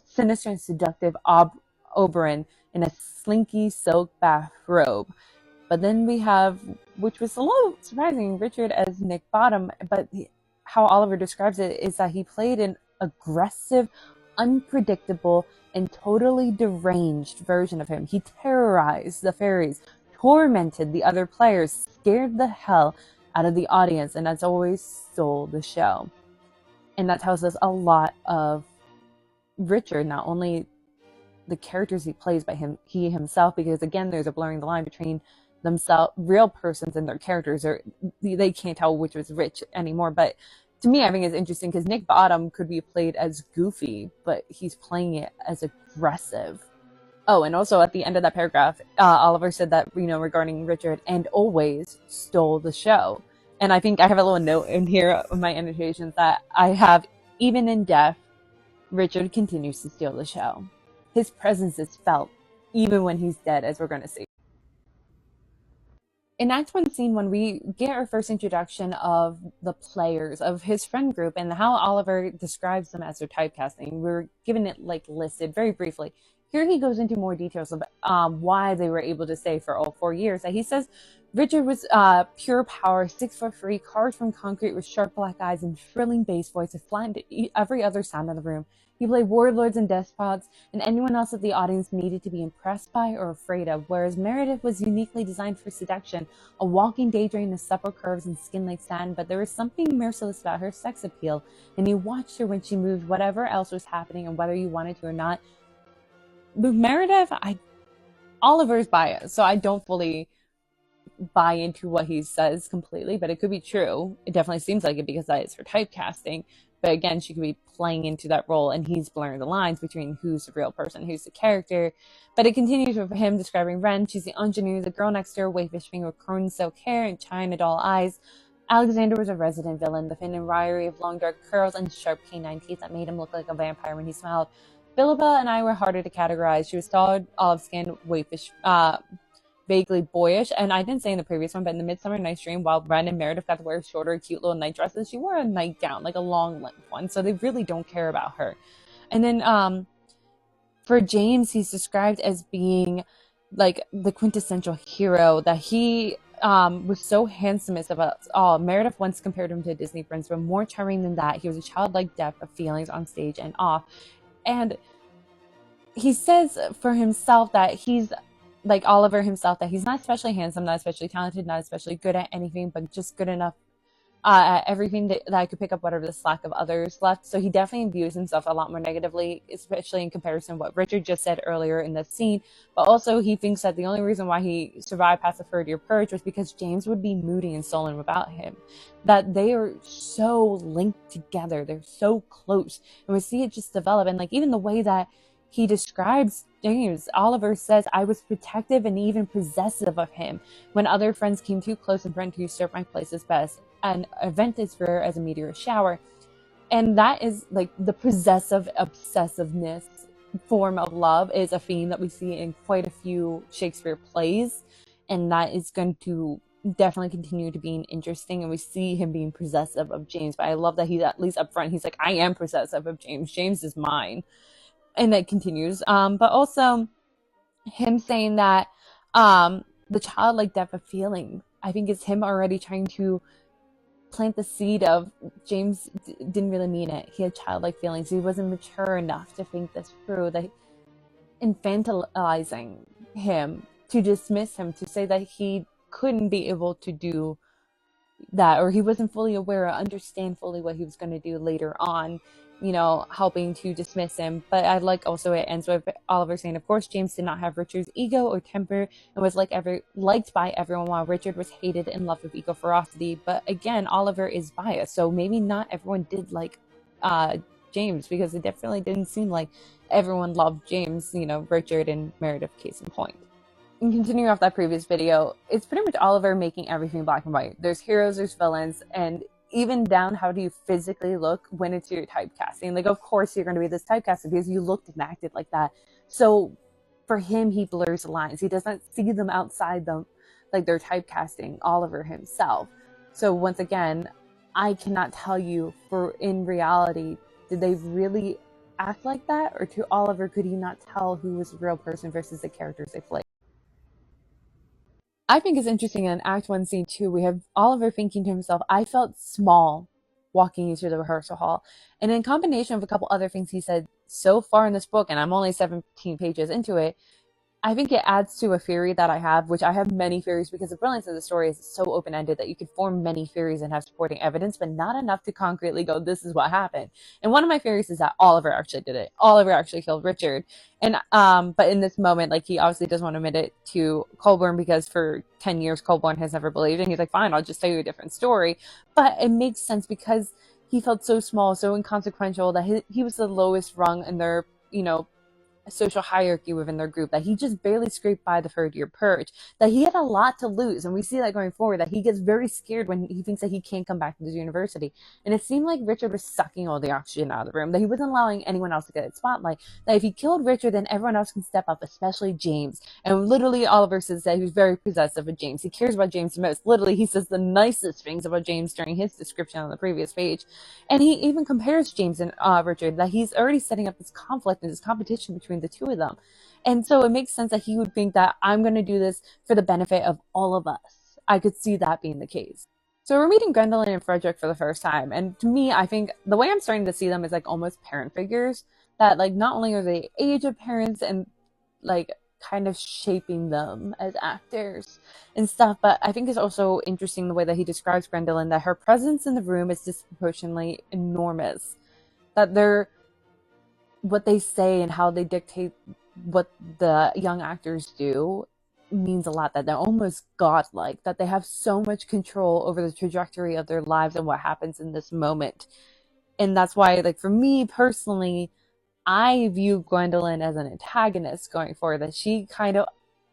Speaker 1: sinister and seductive Oberon in a slinky silk bathrobe. But then we have, which was a little surprising, Richard as Nick Bottom, but how Oliver describes it is that he played an aggressive, unpredictable, and totally deranged version of him. He terrorized the fairies, tormented the other players, scared the hell out of the audience, and as always, stole the show. And that tells us a lot of Richard, not only the characters he plays, but he himself, because again, there's a blurring the line between themselves, real persons, and their characters, or they can't tell which was Rich anymore. But to me, I think it's interesting because Nick Bottom could be played as goofy, but he's playing it as aggressive. Oh, and also at the end of that paragraph, Oliver said that, regarding Richard, and always stole the show. And I think I have a little note in here of my annotations that I have, even in death, Richard continues to steal the show. His presence is felt even when he's dead, as we're going to see. In Act 1 scene, when we get our first introduction of the players of his friend group and how Oliver describes them as their typecasting, we're given it listed very briefly. Here he goes into more details of why they were able to stay for all 4 years. He says Richard was pure power, 6'3", carved from concrete with sharp black eyes and thrilling bass voice that flattened every other sound in the room. He played warlords and despots, and anyone else that the audience needed to be impressed by or afraid of, whereas Meredith was uniquely designed for seduction, a walking daydream with supple curves and skin like sand, but there was something merciless about her sex appeal, and you watched her when she moved whatever else was happening, and whether you wanted to or not. With Meredith, Oliver's biased, so I don't fully buy into what he says completely, but it could be true. It definitely seems like it because that is her typecasting. But again, she could be playing into that role, and he's blurring the lines between who's the real person, who's the character. But it continues with him describing Ren. She's the ingenue, the girl next door, waifish finger with corn silk hair and China doll eyes. Alexander was a resident villain, the Finn and Ryrie of long dark curls and sharp canine teeth that made him look like a vampire when he smiled. Philippa and I were harder to categorize. She was tall, olive-skinned, waifish, vaguely boyish, and I didn't say in the previous one, but in the Midsummer Night's Dream, while Ren and Meredith got to wear shorter, cute little night dresses, she wore a nightgown, like a long length one, so they really don't care about her. And then for James, he's described as being like the quintessential hero, that he was so handsomest of us all. Meredith once compared him to a Disney prince, but more charming than that, he was a childlike depth of feelings on stage and off. And he says for himself that he's like Oliver himself, that he's not especially handsome, not especially talented, not especially good at anything, but just good enough at everything that I could pick up whatever the slack of others left. So he definitely views himself a lot more negatively, especially in comparison to what Richard just said earlier in the scene. But also he thinks that the only reason why he survived past the 3rd-year purge was because James would be moody and sullen without him. That they are so linked together. They're so close. And we see it just develop. And even the way that he describes James, Oliver says, I was protective and even possessive of him. When other friends came too close and threatened to usurp my place as best, an event as rare as a meteor shower. And that is the possessive obsessiveness form of love is a theme that we see in quite a few Shakespeare plays. And that is going to definitely continue to be interesting. And we see him being possessive of James. But I love that he's at least up front. He's like, I am possessive of James. James is mine. And that continues. But also him saying that the childlike depth of feeling, I think it's him already trying to plant the seed of James didn't really mean it. He had childlike feelings. He wasn't mature enough to think this through. That infantilizing him, to dismiss him, to say that he couldn't be able to do that, or he wasn't fully aware or understand fully what he was going to do later on, helping to dismiss him. But I like also it ends with Oliver saying, of course, James did not have Richard's ego or temper and was liked by everyone, while Richard was hated and loved with equal ferocity. But again, Oliver is biased, so maybe not everyone did like James, because it definitely didn't seem like everyone loved James, Richard and Meredith, case in point. And continuing off that previous video, it's pretty much Oliver making everything black and white. There's heroes, there's villains, and even down how do you physically look when it's your typecasting. Of course you're going to be this typecasted because you looked and acted like that. So for him, he blurs the lines. He doesn't see them outside them, like they're typecasting Oliver himself. So once again, I cannot tell you for in reality, did they really act like that? Or to Oliver, could he not tell who was the real person versus the characters they played? I think it's interesting in Act 1, Scene 2, we have Oliver thinking to himself, I felt small walking into the rehearsal hall. And in combination of a couple other things he said so far in this book, and I'm only 17 pages into it, I think it adds to a theory that I have, which I have many theories because the brilliance of the story is so open ended that you could form many theories and have supporting evidence, but not enough to concretely go, this is what happened. And one of my theories is that Oliver actually did it. Oliver actually killed Richard. And but in this moment, like he obviously doesn't want to admit it to Colborne because for 10 years Colborne has never believed, and he's like, fine, I'll just tell you a different story. But it makes sense because he felt so small, so inconsequential that he was the lowest rung in their, social hierarchy within their group, that he just barely scraped by the third year purge, that he had a lot to lose. And we see that going forward, that he gets very scared when he thinks that he can't come back to the university. And it seemed like Richard was sucking all the oxygen out of the room, that he wasn't allowing anyone else to get its spotlight, that if he killed Richard, then everyone else can step up, especially James. And literally Oliver says that he was very possessive of James. He cares about James the most. Literally, he says the nicest things about James during his description on the previous page. And he even compares James and Richard, that he's already setting up this conflict and this competition between the two of them. And so it makes sense that he would think that I'm going to do this for the benefit of all of us. I could see that being the case. So we're meeting Gwendolyn and Frederick for the first time. And to me, I think the way I'm starting to see them is like almost parent figures, that like not only are they age of parents and like kind of shaping them as actors and stuff, but I think it's also interesting the way that he describes Gwendolyn, that her presence in the room is disproportionately enormous, that they're what they say and how they dictate what the young actors do means a lot, that they're almost godlike, that they have so much control over the trajectory of their lives and what happens in this moment. And that's why, like, for me personally, I view Gwendolyn as an antagonist going forward, that she kind of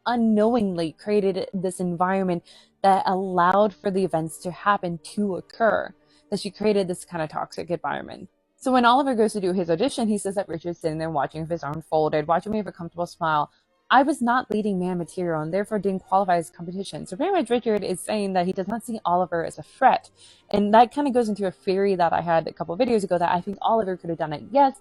Speaker 1: unknowingly created this environment that allowed for the events to happen to occur, that she created this kind of toxic environment. So when Oliver goes to do his audition, he says that Richard's sitting there watching with his arms folded, watching me with a comfortable smile. I was not leading man material and therefore didn't qualify as competition. So pretty much Richard is saying that he does not see Oliver as a threat. And that kind of goes into a theory that I had a couple of videos ago, that I think Oliver could have done it. Yes,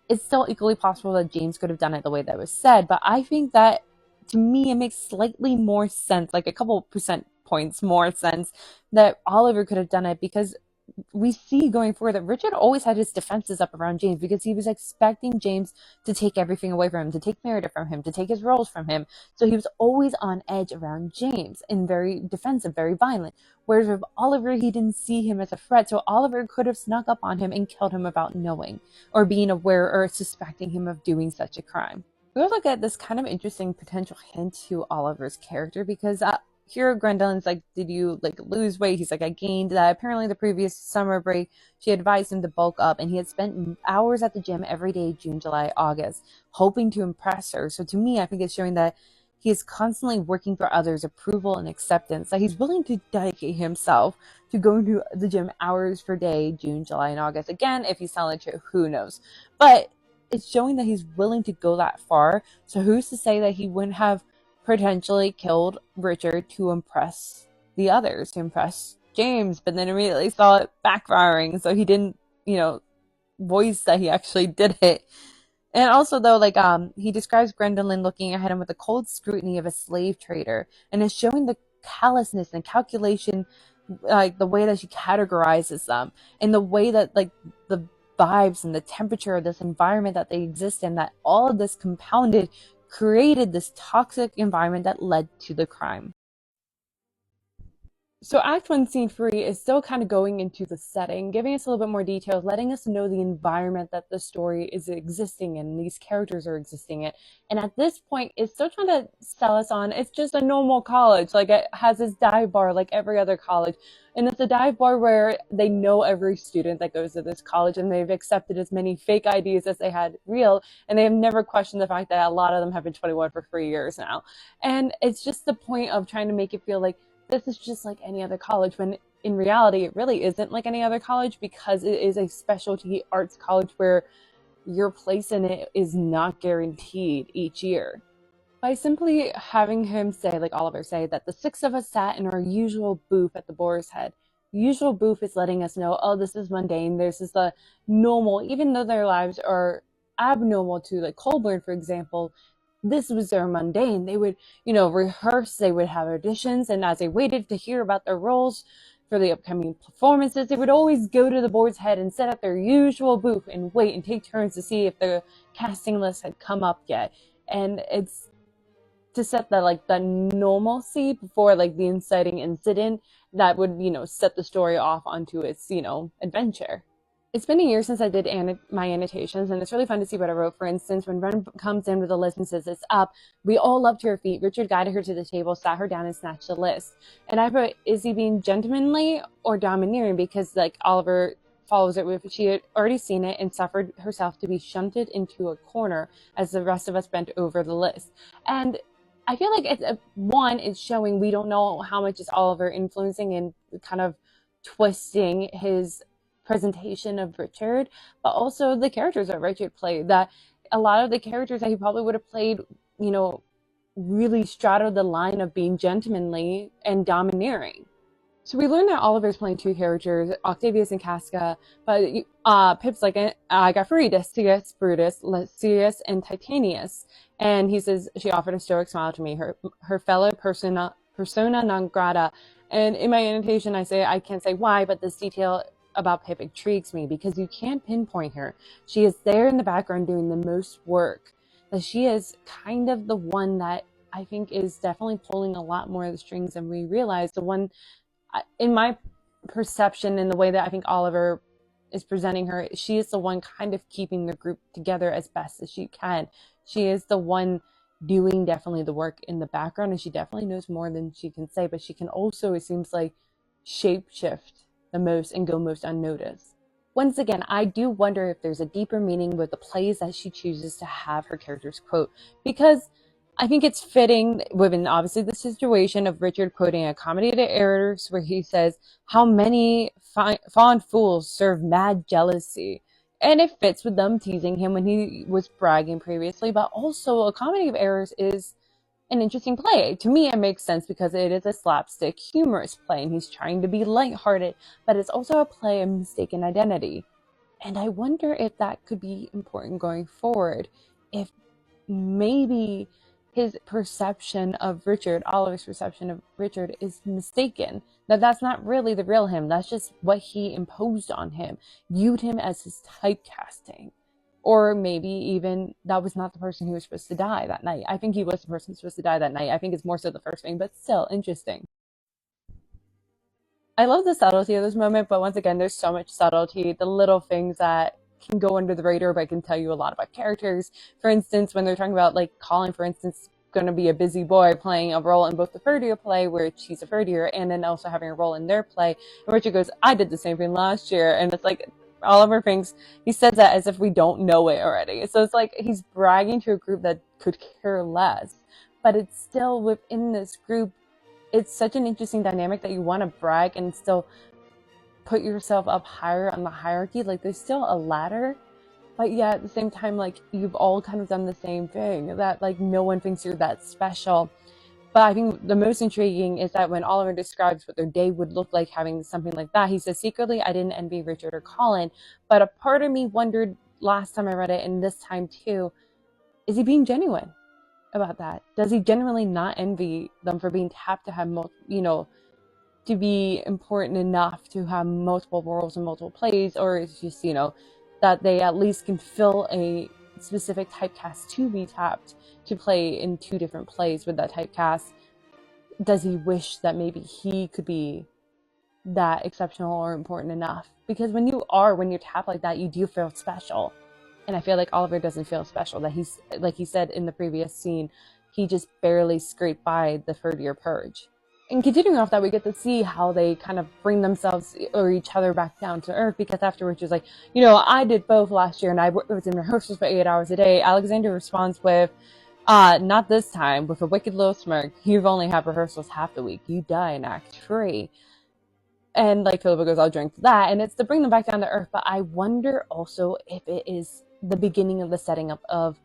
Speaker 1: it's still equally possible that James could have done it the way that was said, but I think that, to me, it makes slightly more sense, like a couple percent points more sense, that Oliver could have done it, because we see going forward that Richard always had his defenses up around James because he was expecting James to take everything away from him, to take Meredith from him, to take his roles from him. So he was always on edge around James and very defensive, very violent. Whereas with Oliver, he didn't see him as a threat. So Oliver could have snuck up on him and killed him without knowing or being aware or suspecting him of doing such a crime. We also get this kind of interesting potential hint to Oliver's character, because here Gwendolyn's like, did you like lose weight? He's like, I gained that. Apparently the previous summer break, she advised him to bulk up, and he had spent hours at the gym every day, June, July, August, hoping to impress her. So to me, I think it's showing that he is constantly working for others' approval and acceptance, that he's willing to dedicate himself to going to the gym hours per day, June, July, and August. Again, if he's telling the truth, who knows? But it's showing that he's willing to go that far. So who's to say that he wouldn't have potentially killed Richard to impress the others, to impress James, but then immediately saw it backfiring, so he didn't, voice that he actually did it. And also, though, like, he describes Gwendolyn looking at him with the cold scrutiny of a slave trader, and is showing the callousness and calculation, like the way that she categorizes them, and the way that, like, the vibes and the temperature of this environment that they exist in, that all of this compounded created this toxic environment that led to the crime. So Act 1, Scene 3 is still kind of going into the setting, giving us a little bit more details, letting us know the environment that the story is existing in, these characters are existing in. And at this point, it's still trying to sell us on, it's just a normal college. Like, it has this dive bar like every other college. And it's a dive bar where they know every student that goes to this college, and they've accepted as many fake IDs as they had real. And they have never questioned the fact that a lot of them have been 21 for 3 years now. And it's just the point of trying to make it feel like this is just like any other college, when in reality it really isn't like any other college, because it is a specialty arts college where your place in it is not guaranteed each year. By simply having him say, like Oliver say, that the six of us sat in our usual booth at the Boar's Head. Usual booth is letting us know, oh, this is mundane, this is the normal, even though their lives are abnormal to, like Colburn, for example, this was their mundane. They would, rehearse, they would have auditions, and as they waited to hear about their roles for the upcoming performances, they would always go to the Boar's Head and set up their usual booth and wait and take turns to see if the casting list had come up yet. And it's to set the like the normalcy before like the inciting incident that would, set the story off onto its, adventure. It's been a year since I did my annotations, and it's really fun to see what I wrote. For instance, when Ren comes in with a list and says it's up, we all leapt to her feet. Richard guided her to the table, sat her down, and snatched the list. And I put, is he being gentlemanly or domineering? Because like Oliver follows it with, she had already seen it and suffered herself to be shunted into a corner as the rest of us bent over the list. And I feel like it's showing we don't know how much is Oliver influencing and kind of twisting his presentation of Richard, but also the characters that Richard played. That a lot of the characters that he probably would have played, really straddled the line of being gentlemanly and domineering. So we learned that Oliver's playing two characters, Octavius and Casca, but Pip's like, I got Decius, Brutus, Lysias, and Titanius. And he says, she offered a stoic smile to me, her fellow persona non grata. And in my annotation, I say, I can't say why, but this detail about Pip intrigues me because you can't pinpoint her. She is there in the background doing the most work. That she is kind of the one that I think is definitely pulling a lot more of the strings than we realize. The one, in my perception and the way that I think Oliver is presenting her, she is the one kind of keeping the group together as best as she can. She is the one doing definitely the work in the background, and she definitely knows more than she can say, but she can also, it seems like, shapeshift the most and go most unnoticed. Once again, I do wonder if there's a deeper meaning with the plays that she chooses to have her characters quote, because I think it's fitting within obviously the situation of Richard quoting a comedy of errors where he says, how many fond fools serve mad jealousy? And it fits with them teasing him when he was bragging previously, but also a comedy of errors is an interesting play. To me, it makes sense because it is a slapstick, humorous play, and he's trying to be lighthearted, but it's also a play of mistaken identity. And I wonder if that could be important going forward, if maybe his perception of Richard, Oliver's perception of Richard, is mistaken. That's not really the real him. That's just what he imposed on him, viewed him as his typecasting. Or maybe even that was not the person who was supposed to die that night. I think he was the person supposed to die that night. I think it's more so the first thing, but still interesting. I love the subtlety of this moment, but once again, there's so much subtlety. The little things that can go under the radar, but can tell you a lot about characters. For instance, when they're talking about like Colin, for instance, going to be a busy boy playing a role in both the third year play where she's a third year and then also having a role in their play. And Richard goes, I did the same thing last year. And it's like, Oliver thinks, he says that as if we don't know it already. So it's like he's bragging to a group that could care less, but it's still within this group. It's such an interesting dynamic that you want to brag and still put yourself up higher on the hierarchy. Like there's still a ladder, but yet at the same time, like you've all kind of done the same thing, that like no one thinks you're that special. But I think the most intriguing is that when Oliver describes what their day would look like having something like that, he says, secretly, I didn't envy Richard or Colin, but a part of me wondered last time I read it and this time too, is he being genuine about that? Does he genuinely not envy them for being tapped to have, to be important enough to have multiple roles and multiple plays, or is it just, that they at least can fill a specific typecast to be tapped to play in two different plays with that typecast? Does he wish that maybe he could be that exceptional or important enough? Because when you're tapped like that, you do feel special. And I feel like Oliver doesn't feel special, that he's, like he said in the previous scene, he just barely scraped by the third year purge. And continuing off that, we get to see how they kind of bring themselves or each other back down to earth, because afterwards she's like, I did both last year and I was in rehearsals for 8 hours a day. Alexander responds with, not this time, with a wicked little smirk. You've only had rehearsals half the week. You die in Act 3. And like Philippa goes, I'll drink to that. And it's to bring them back down to earth. But I wonder also if it is the beginning of the setting up of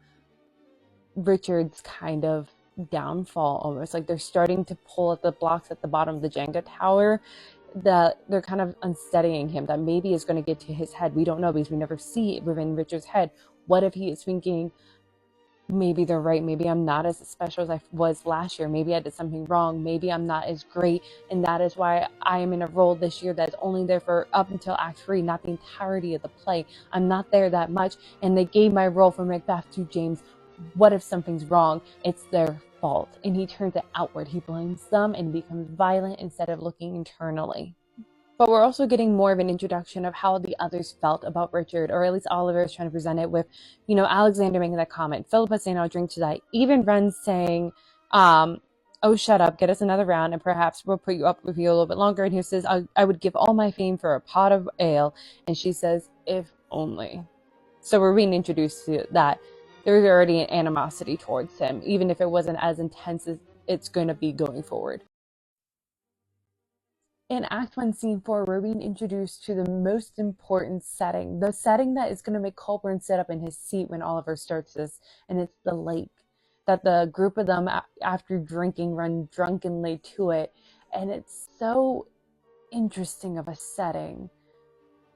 Speaker 1: Richard's kind of downfall, almost like they're starting to pull at the blocks at the bottom of the Jenga tower, that they're kind of unsteadying him, that maybe is going to get to his head. We don't know because we never see it within Richard's head. What if he is thinking, maybe they're right, maybe I'm not as special as I was last year, maybe I did something wrong, maybe I'm not as great, and that is why I am in a role this year that's only there for up until Act 3, not the entirety of the play. I'm not there that much, and they gave my role for Macbeth to James. What if something's wrong? It's their fault, and he turns it outward. He blames them and becomes violent instead of looking internally. But we're also getting more of an introduction of how the others felt about Richard, or at least Oliver is trying to present it with, Alexander making that comment, Philippa saying, I'll drink to that. Even Ren saying, oh, shut up, get us another round, and perhaps we'll put you up with you a little bit longer. And he says, I would give all my fame for a pot of ale. And she says, if only. So we're being introduced to that. There's already an animosity towards him, even if it wasn't as intense as it's going to be going forward. In Act 1, Scene 4, we're being introduced to the most important setting. The setting that is going to make Colburn sit up in his seat when Oliver starts this, and it's the lake. That the group of them, after drinking, run drunkenly to it. And it's so interesting of a setting.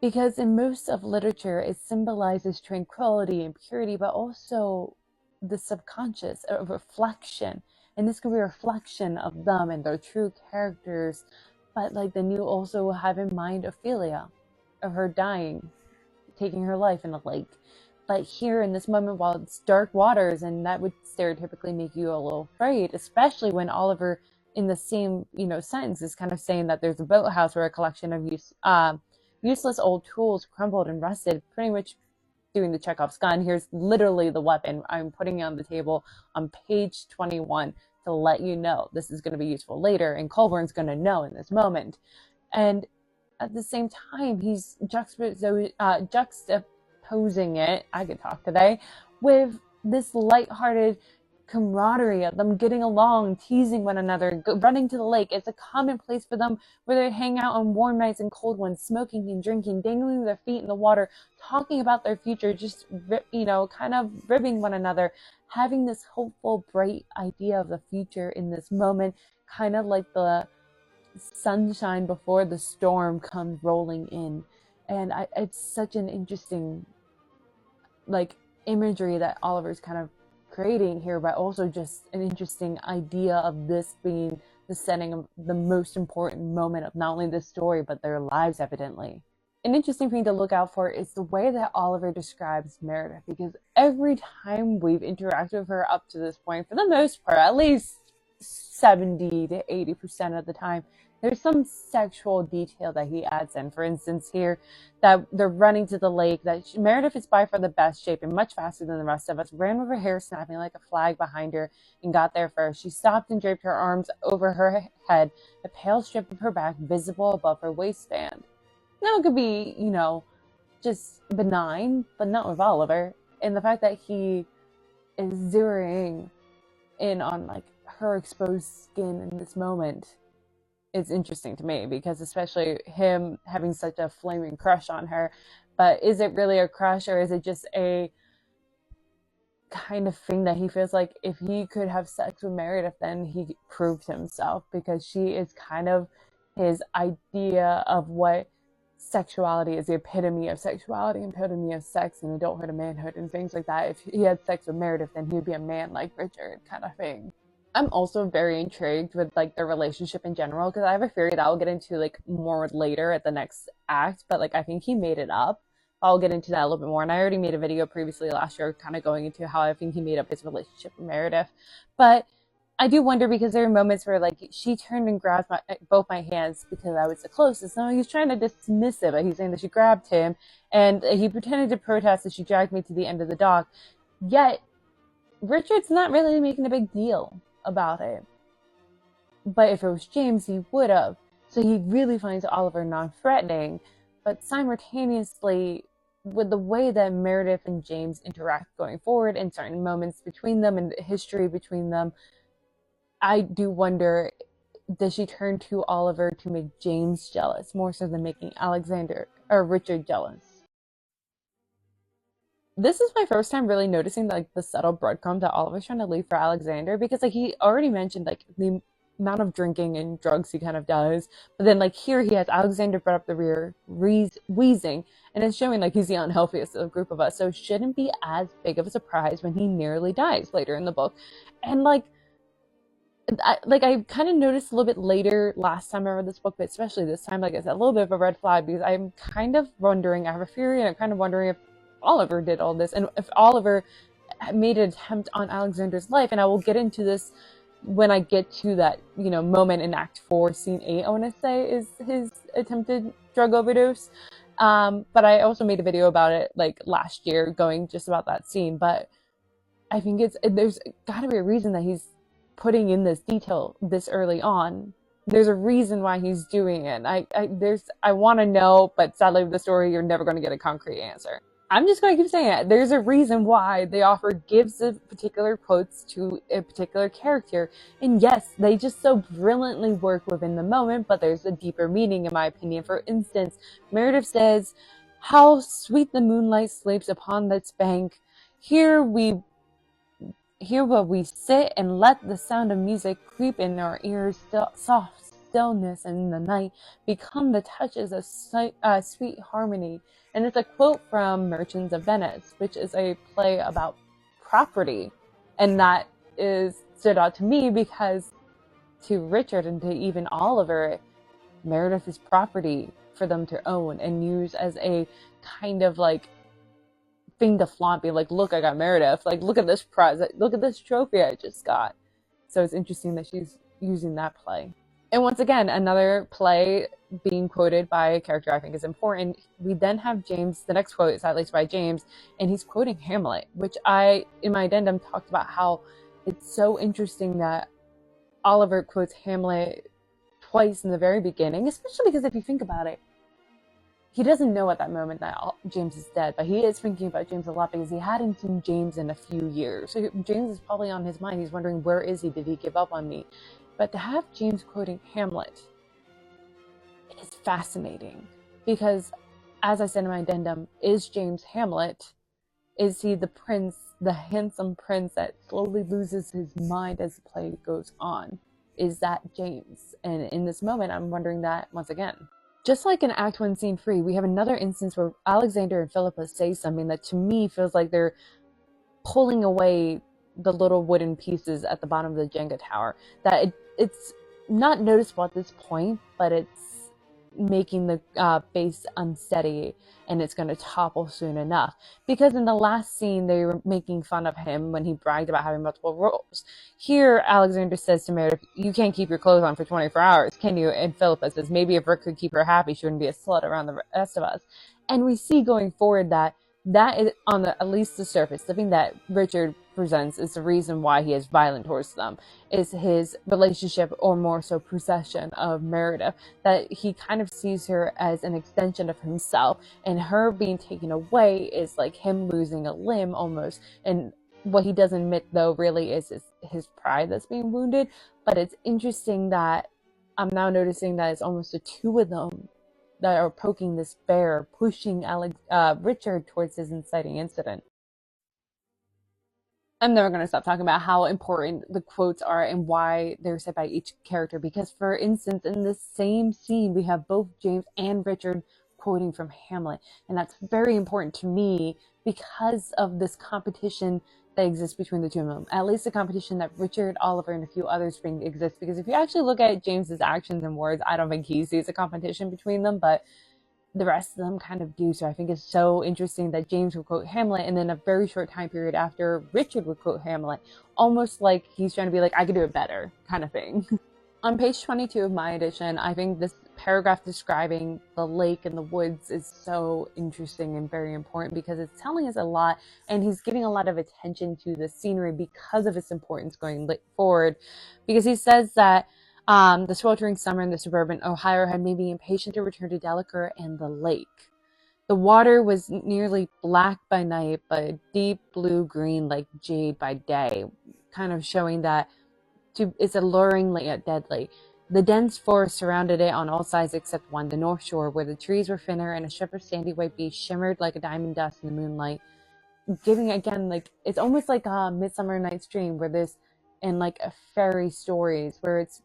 Speaker 1: Because in most of literature, it symbolizes tranquility and purity, but also the subconscious, a reflection. And this could be a reflection of them and their true characters. But like, then you also have in mind Ophelia, of her dying, taking her life in a lake. But here in this moment, while it's dark waters, and that would stereotypically make you a little afraid, especially when Oliver, in the same sentence, is kind of saying that there's a boathouse where a collection of useless old tools crumbled and rusted, pretty much doing the Chekhov's gun. Here's literally the weapon. I'm putting it on the table on page 21 to let you know this is going to be useful later, and Colburn's going to know in this moment. And at the same time, he's juxtaposing it, I could talk today, with this lighthearted camaraderie of them getting along, teasing one another, running to the lake. It's a commonplace for them where they hang out on warm nights and cold ones, smoking and drinking, dangling their feet in the water, talking about their future, just, kind of ribbing one another, having this hopeful, bright idea of the future in this moment, kind of like the sunshine before the storm comes rolling in. And it's such an interesting imagery that Oliver's kind of creating here, but also just an interesting idea of this being the setting of the most important moment of not only this story, but their lives, evidently. An interesting thing to look out for is the way that Oliver describes Meredith, because every time we've interacted with her up to this point, for the most part, at least 70 to 80% of the time, there's some sexual detail that he adds in. For instance, here, that they're running to the lake, that Meredith is by far the best shape and much faster than the rest of us, ran with her hair snapping like a flag behind her and got there first. She stopped and draped her arms over her head, a pale strip of her back visible above her waistband. Now it could be, just benign, but not with Oliver. And the fact that he is zeroing in on her exposed skin in this moment is interesting to me, because especially him having such a flaming crush on her. But is it really a crush, or is it just a kind of thing that he feels like if he could have sex with Meredith, then he proved himself, because she is kind of his idea of what sexuality is, the epitome of sexuality, epitome of sex and adulthood and manhood and things like that. If he had sex with Meredith, then he would be a man like Richard, kind of thing. I'm also very intrigued with their relationship in general, because I have a theory that I'll get into more later at the next act, but I think he made it up. I'll get into that a little bit more, and I already made a video previously last year kind of going into how I think he made up his relationship with Meredith. But I do wonder, because there are moments where she turned and grabbed both my hands because I was the closest. So he's trying to dismiss it, but he's saying that she grabbed him, and he pretended to protest that she dragged me to the end of the dock. Yet Richard's not really making a big deal about it. But if it was James, he would have. So he really finds Oliver non-threatening, but simultaneously, with the way that Meredith and James interact going forward in certain moments between them and the history between them, I do wonder, does she turn to Oliver to make James jealous more so than making Alexander or Richard jealous? This is my first time really noticing the subtle breadcrumb that Oliver's trying to leave for Alexander, because he already mentioned the amount of drinking and drugs he kind of does, but then here he has Alexander brought up the rear wheezing, and it's showing he's the unhealthiest of the group of us, so it shouldn't be as big of a surprise when he nearly dies later in the book. And I kind of noticed a little bit later last time I read this book, but especially this time, like I said, a little bit of a red flag, because I'm kind of wondering, I have a theory, and I'm kind of wondering if Oliver did all this, and if Oliver made an attempt on Alexander's life. And I will get into this when I get to that, moment in Act 4, Scene 8, I want to say, is his attempted drug overdose. But I also made a video about it like last year, going just about that scene. But I think there's got to be a reason that he's putting in this detail this early on. There's a reason why he's doing it. I want to know, but sadly with the story, you're never going to get a concrete answer. I'm just going to keep saying it. There's a reason why the author gives a particular quotes to a particular character. And yes, they just so brilliantly work within the moment, but there's a deeper meaning, in my opinion. For instance, Meredith says, "How sweet the moonlight sleeps upon its bank. Here will we sit and let the sound of music creep in our ears, soft stillness in the night become the touches of sweet harmony." And it's a quote from Merchants of Venice, which is a play about property. And that stood out to me because to Richard and to even Oliver, Meredith is property for them to own and use as a kind of like thing to flaunt, be like, look, I got Meredith, like, look at this prize, look at this trophy I just got. So it's interesting that she's using that play. And once again, another play being quoted by a character I think is important. We then have James, the next quote is at least by James, and he's quoting Hamlet, which I, in my addendum, talked about how it's so interesting that Oliver quotes Hamlet twice in the very beginning, especially because if you think about it, he doesn't know at that moment that James is dead, but he is thinking about James a lot because he hadn't seen James in a few years. So James is probably on his mind. He's wondering, where is he? Did he give up on me? But to have James quoting Hamlet is fascinating because, as I said in my addendum, is James Hamlet? Is he the prince, the handsome prince that slowly loses his mind as the play goes on? Is that James? And in this moment, I'm wondering that once again. Just like in Act 1, Scene 3, we have another instance where Alexander and Philippa say something that to me feels like they're pulling away the little wooden pieces at the bottom of the Jenga tower. That it's not noticeable at this point, but it's making the base unsteady and it's going to topple soon enough. Because in the last scene, they were making fun of him when he bragged about having multiple roles. Here, Alexander says to Meredith, "You can't keep your clothes on for 24 hours, can you?" And Philippa says, "Maybe if Rick could keep her happy, she wouldn't be a slut around the rest of us." And we see going forward that is, on at least the surface, something that Richard presents is the reason why he is violent towards them, is his relationship, or more so possession, of Meredith, that he kind of sees her as an extension of himself, and her being taken away is like him losing a limb almost. And what he doesn't admit, though, really is his pride that's being wounded. But it's interesting that I'm now noticing that it's almost the two of them that are poking this bear, pushing Richard towards his inciting incident. I'm never going to stop talking about how important the quotes are and why they're said by each character. Because, for instance, in this same scene, we have both James and Richard quoting from Hamlet. And that's very important to me because of this competition that exists between the two of them. At least the competition that Richard, Oliver, and a few others think exists. Because if you actually look at James's actions and words, I don't think he sees a competition between them, but the rest of them kind of do. So I think it's so interesting that James would quote Hamlet, and then a very short time period after, Richard would quote Hamlet, almost like he's trying to be like, I could do it better, kind of thing. On page 22 of my edition, I think this paragraph describing the lake and the woods is so interesting and very important because it's telling us a lot, and he's giving a lot of attention to the scenery because of its importance going forward. Because he says that the sweltering summer in the suburban Ohio had made me impatient to return to Delacour and the lake. The water was nearly black by night, but a deep blue-green like jade by day, kind of showing that it's alluringly yet deadly. The dense forest surrounded it on all sides except one, the north shore, where the trees were thinner and a strip of sandy white beach shimmered like a diamond dust in the moonlight, giving, again, like, it's almost like a Midsummer Night's Dream, where this, and like a fairy stories, where it's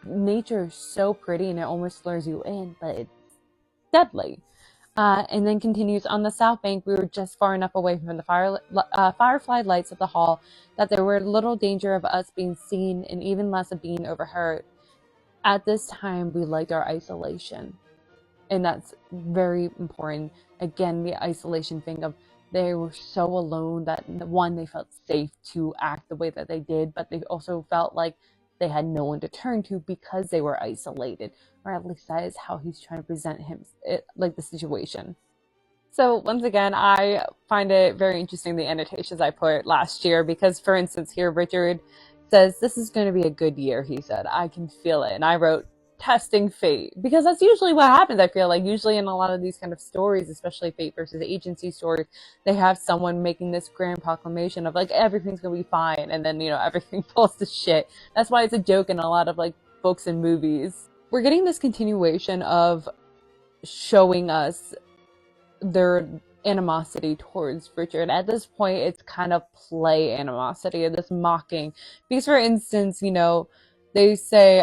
Speaker 1: nature is so pretty and it almost lures you in, but it's deadly. And then continues, on the south bank, we were just far enough away from the firefly lights of the hall that there were little danger of us being seen and even less of being overheard. At this time, we liked our isolation. And that's very important. Again, the isolation thing of They were so alone that, one, they felt safe to act the way that they did, but they also felt like they had no one to turn to because they were isolated, or at least that is how he's trying to present like the situation. So once again, I find it very interesting the annotations I put last year because, for instance, here Richard says, "This is going to be a good year," he said. "I can feel it." And I wrote, "Testing fate," because that's usually what happens. I feel like usually in a lot of these kind of stories, especially fate versus agency stories, they have someone making this grand proclamation of like everything's going to be fine, and then everything falls to shit. That's why it's a joke in a lot of like books and movies. We're getting this continuation of showing us their animosity towards Richard. At this point, it's kind of play animosity, this mocking. Because, for instance, they say,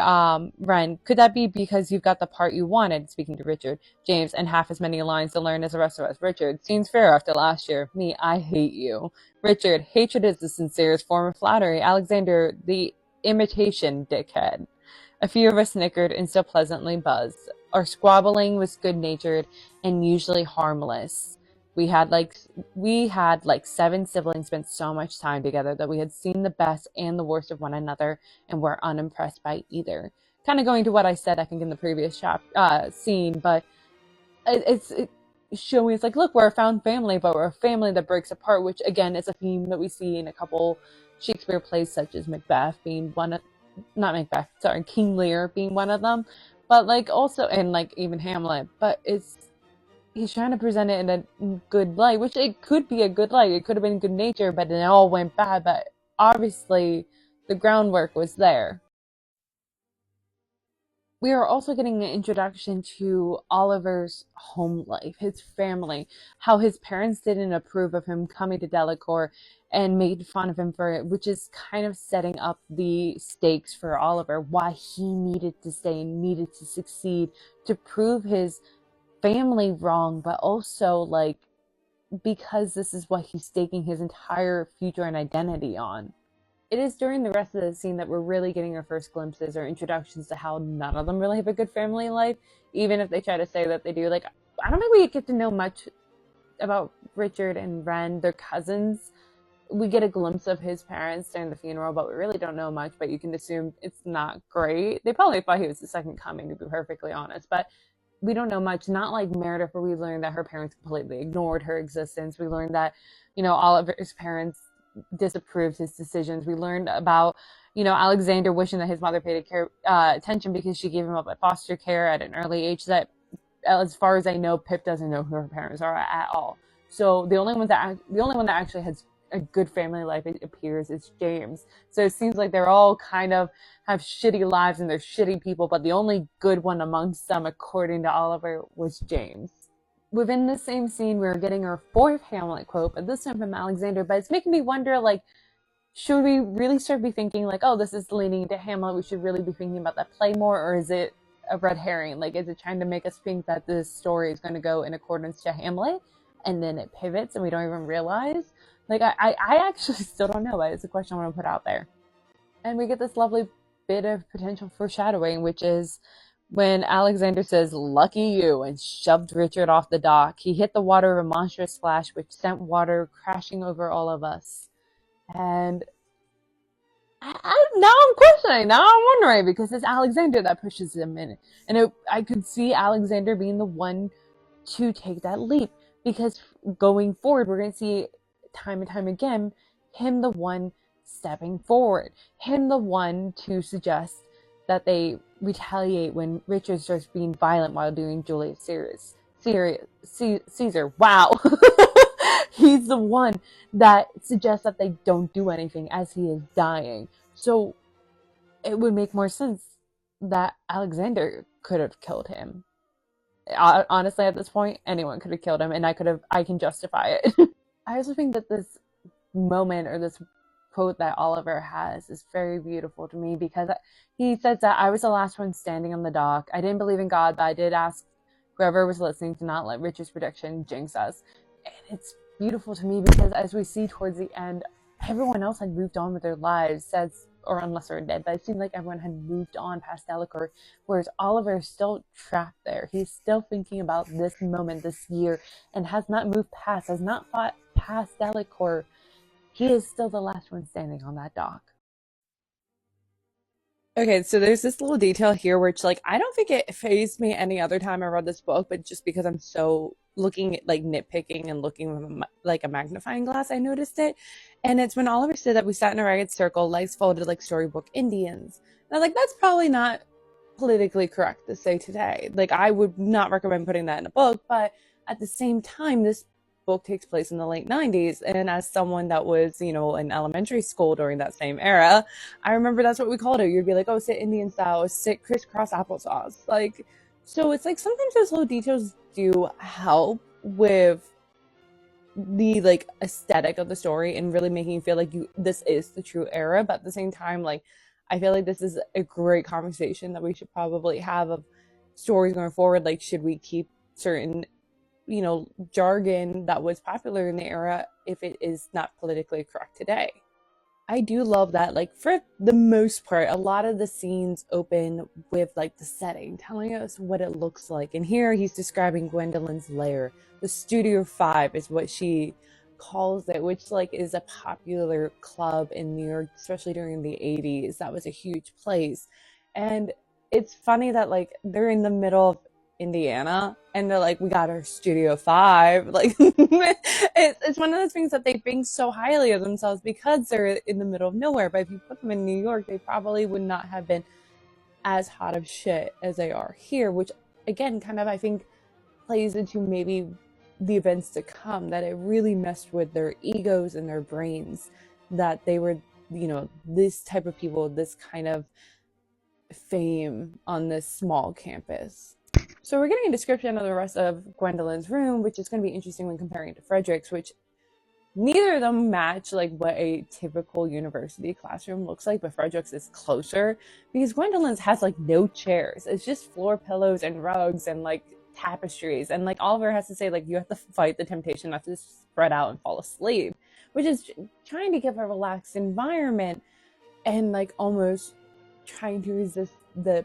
Speaker 1: Ren, "Could that be because you've got the part you wanted?" Speaking to Richard. James, "And half as many lines to learn as the rest of us." Richard, "Seems fair after last year." Me, "I hate you." Richard, "Hatred is the sincerest form of flattery." Alexander, "The imitation dickhead." A few of us snickered and still pleasantly buzzed. Our squabbling was good-natured and usually harmless. We had like 7 siblings, spent so much time together that we had seen the best and the worst of one another and were unimpressed by either. Kind of going to what I said, I think, in the previous scene, but it's showing, it's like, look, we're a found family, but we're a family that breaks apart, which again is a theme that we see in a couple Shakespeare plays, such as Macbeth being one of, not Macbeth, sorry, King Lear being one of them, but like also, and like even Hamlet, but he's trying to present it in a good light, which it could be a good light, it could have been good nature, but it all went bad, but obviously the groundwork was there. We are also getting an introduction to Oliver's home life, his family, how his parents didn't approve of him coming to Delacour and made fun of him for it, which is kind of setting up the stakes for Oliver, why he needed to stay and needed to succeed to prove his family wrong, but also like because this is what he's staking his entire future and identity on. It is during the rest of the scene that we're really getting our first glimpses or introductions to how none of them really have a good family life, even if they try to say that they do. Like, I don't think we get to know much about Richard and Ren, their cousins. We get a glimpse of his parents during the funeral, but we really don't know much, but you can assume it's not great. They probably thought he was the second coming, to be perfectly honest, but we don't know much. Not like Meredith, where we learned that her parents completely ignored her existence. We learned that, Oliver's parents disapproved his decisions. We learned about, Alexander wishing that his mother paid attention because she gave him up at foster care at an early age. That, as far as I know, Pip doesn't know who her parents are at all. So the only one that actually has a good family life, it appears, is James. So it seems like they're all kind of have shitty lives and they're shitty people, but the only good one amongst them, according to Oliver, was James. Within the same scene, we were getting our 4th Hamlet quote, but this time from Alexander. But it's making me wonder, like, should we really start be thinking, like, oh, this is leaning into Hamlet, we should really be thinking about that play more, or is it a red herring? Like, is it trying to make us think that this story is going to go in accordance to Hamlet, and then it pivots and we don't even realize? Like, I actually still don't know, but it's a question I want to put out there. And we get this lovely bit of potential foreshadowing, which is when Alexander says, "Lucky you," and shoved Richard off the dock. He hit the water with a monstrous splash, which sent water crashing over all of us. And now I'm questioning, now I'm wondering, because it's Alexander that pushes him in. And I could see Alexander being the one to take that leap, because going forward, we're going to see time and time again, him the one stepping forward, him the one to suggest that they retaliate when Richard starts being violent while doing Julius Caesar. Wow. He's the one that suggests that they don't do anything as he is dying. So it would make more sense that Alexander could have killed him. Honestly, at this point, anyone could have killed him, and I can justify it. I also think that this moment, or this quote that Oliver has, is very beautiful to me, because he says that I was the last one standing on the dock. I didn't believe in God, but I did ask whoever was listening to not let Richard's prediction jinx us. And it's beautiful to me because as we see towards the end, everyone else had moved on with their lives, or unless they're dead, but it seemed like everyone had moved on past Delacour, whereas Oliver is still trapped there. He's still thinking about this moment, this year, and has not moved past, has not fought past Delacour, he is still the last one standing on that dock. Okay, so there's this little detail here which like I don't think it fazed me any other time I read this book, but just because I'm so looking at like nitpicking and looking with like a magnifying glass, I noticed it. And it's when Oliver said that we sat in a ragged circle, legs folded like storybook Indians. And I was like, that's probably not politically correct to say today. Like I would not recommend putting that in a book, but at the same time, this book takes place in the late 90s, and as someone that was, in elementary school during that same era, I remember that's what we called it. You'd be like, oh, sit Indian style, or sit crisscross applesauce. Like, so it's like sometimes those little details do help with the like aesthetic of the story and really making you feel like this is the true era. But at the same time, like I feel like this is a great conversation that we should probably have of stories going forward. Like, should we keep certain jargon that was popular in the era if it is not politically correct today? I do love that, like, for the most part, a lot of the scenes open with, like, the setting, telling us what it looks like. And here he's describing Gwendolyn's lair. The Studio 5 is what she calls it, which, like, is a popular club in New York, especially during the 80s. That was a huge place. And it's funny that, like, they're in the middle of Indiana and they're like, we got our Studio 5. Like, it's one of those things that they think so highly of themselves because they're in the middle of nowhere. But if you put them in New York, they probably would not have been as hot of shit as they are here, which again kind of I think plays into maybe the events to come, that it really messed with their egos and their brains, that they were, this type of people, this kind of fame on this small campus. So we're getting a description of the rest of Gwendolyn's room, which is going to be interesting when comparing it to Frederick's, which neither of them match like what a typical university classroom looks like, but Frederick's is closer because Gwendolyn's has like no chairs. It's just floor pillows and rugs and like tapestries. And like Oliver has to say, like, you have to fight the temptation not to spread out and fall asleep, which is trying to give a relaxed environment and like almost trying to resist the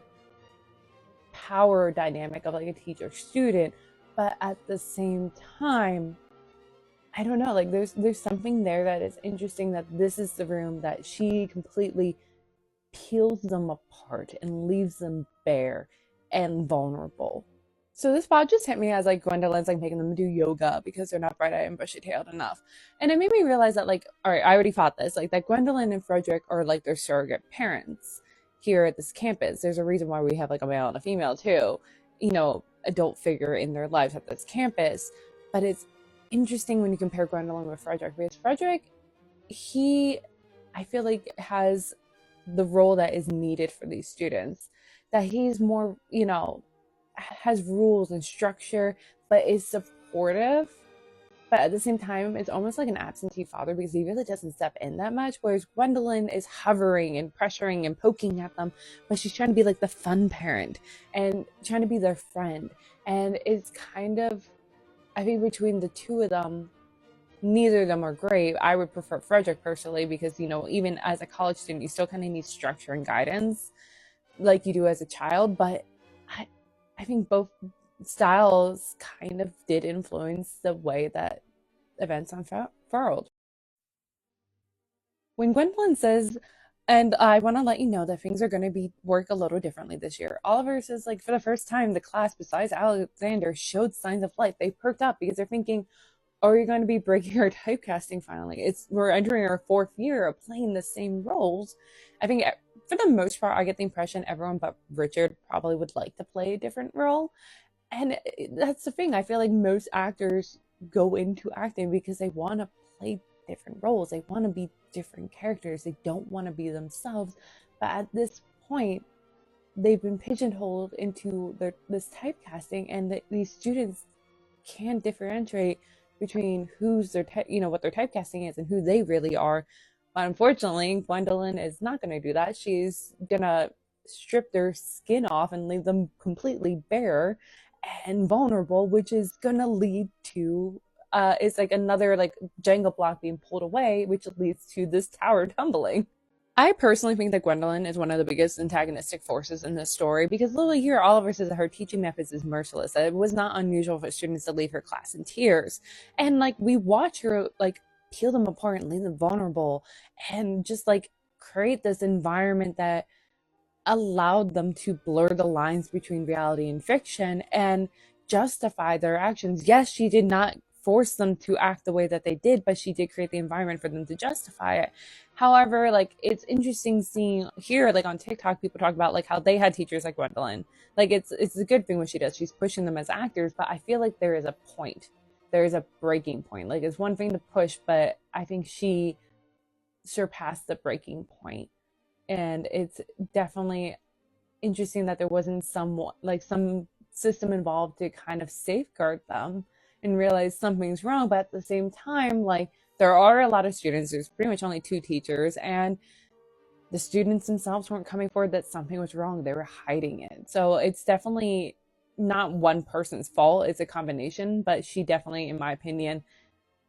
Speaker 1: power dynamic of like a teacher student. But at the same time, I don't know, like there's something there that is interesting, that this is the room that she completely peels them apart and leaves them bare and vulnerable. So this spot just hit me as like Gwendolyn's like making them do yoga because they're not bright-eyed and bushy-tailed enough. And it made me realize that like, all right, I already thought this, like that Gwendolyn and Frederick are like their surrogate parents here at this campus. There's a reason why we have like a male and a female too, adult figure in their lives at this campus. But it's interesting when you compare Gwendolyn with Frederick, because Frederick, I feel like has the role that is needed for these students, that he's more, has rules and structure, but is supportive. But at the same time, it's almost like an absentee father because he really doesn't step in that much. Whereas Gwendolyn is hovering and pressuring and poking at them, but she's trying to be like the fun parent and trying to be their friend. And it's kind of, I think between the two of them, neither of them are great. I would prefer Frederick personally because, even as a college student, you still kind of need structure and guidance like you do as a child. But I think both styles kind of did influence the way that events unfurled. When Gwendolyn says, and I want to let you know that things are going to be work a little differently this year, Oliver says, like, for the first time, the class, besides Alexander, showed signs of life. They perked up because they're thinking, are we going to be breaking our typecasting finally? We're entering our fourth year of playing the same roles. I think for the most part, I get the impression everyone but Richard probably would like to play a different role. And that's the thing. I feel like most actors go into acting because they want to play different roles. They want to be different characters. They don't want to be themselves. But at this point, they've been pigeonholed into this typecasting, and these students can't differentiate between who's what their typecasting is and who they really are. But unfortunately, Gwendolyn is not going to do that. She's going to strip their skin off and leave them completely bare and vulnerable, which is going to lead to it's like another like Jenga block being pulled away, which leads to this tower tumbling. I personally think that Gwendolyn is one of the biggest antagonistic forces in this story because literally here Oliver says that her teaching methods is merciless, that it was not unusual for students to leave her class in tears. And like we watch her like peel them apart and leave them vulnerable and just like create this environment that allowed them to blur the lines between reality and fiction and justify their actions. Yes, she did not force them to act the way that they did, but she did create the environment for them to justify it. However, like it's interesting seeing here, like on TikTok, people talk about like how they had teachers like Gwendolyn. Like it's a good thing what she does. She's pushing them as actors, but I feel like there is a point. There is a breaking point. Like it's one thing to push, but I think she surpassed the breaking point, and it's definitely interesting that there wasn't some system involved to kind of safeguard them and realize something's wrong. But at the same time, like there are a lot of students, there's pretty much only two teachers, and the students themselves weren't coming forward that something was wrong, they were hiding it. So it's definitely not one person's fault, it's a combination, but she definitely, in my opinion,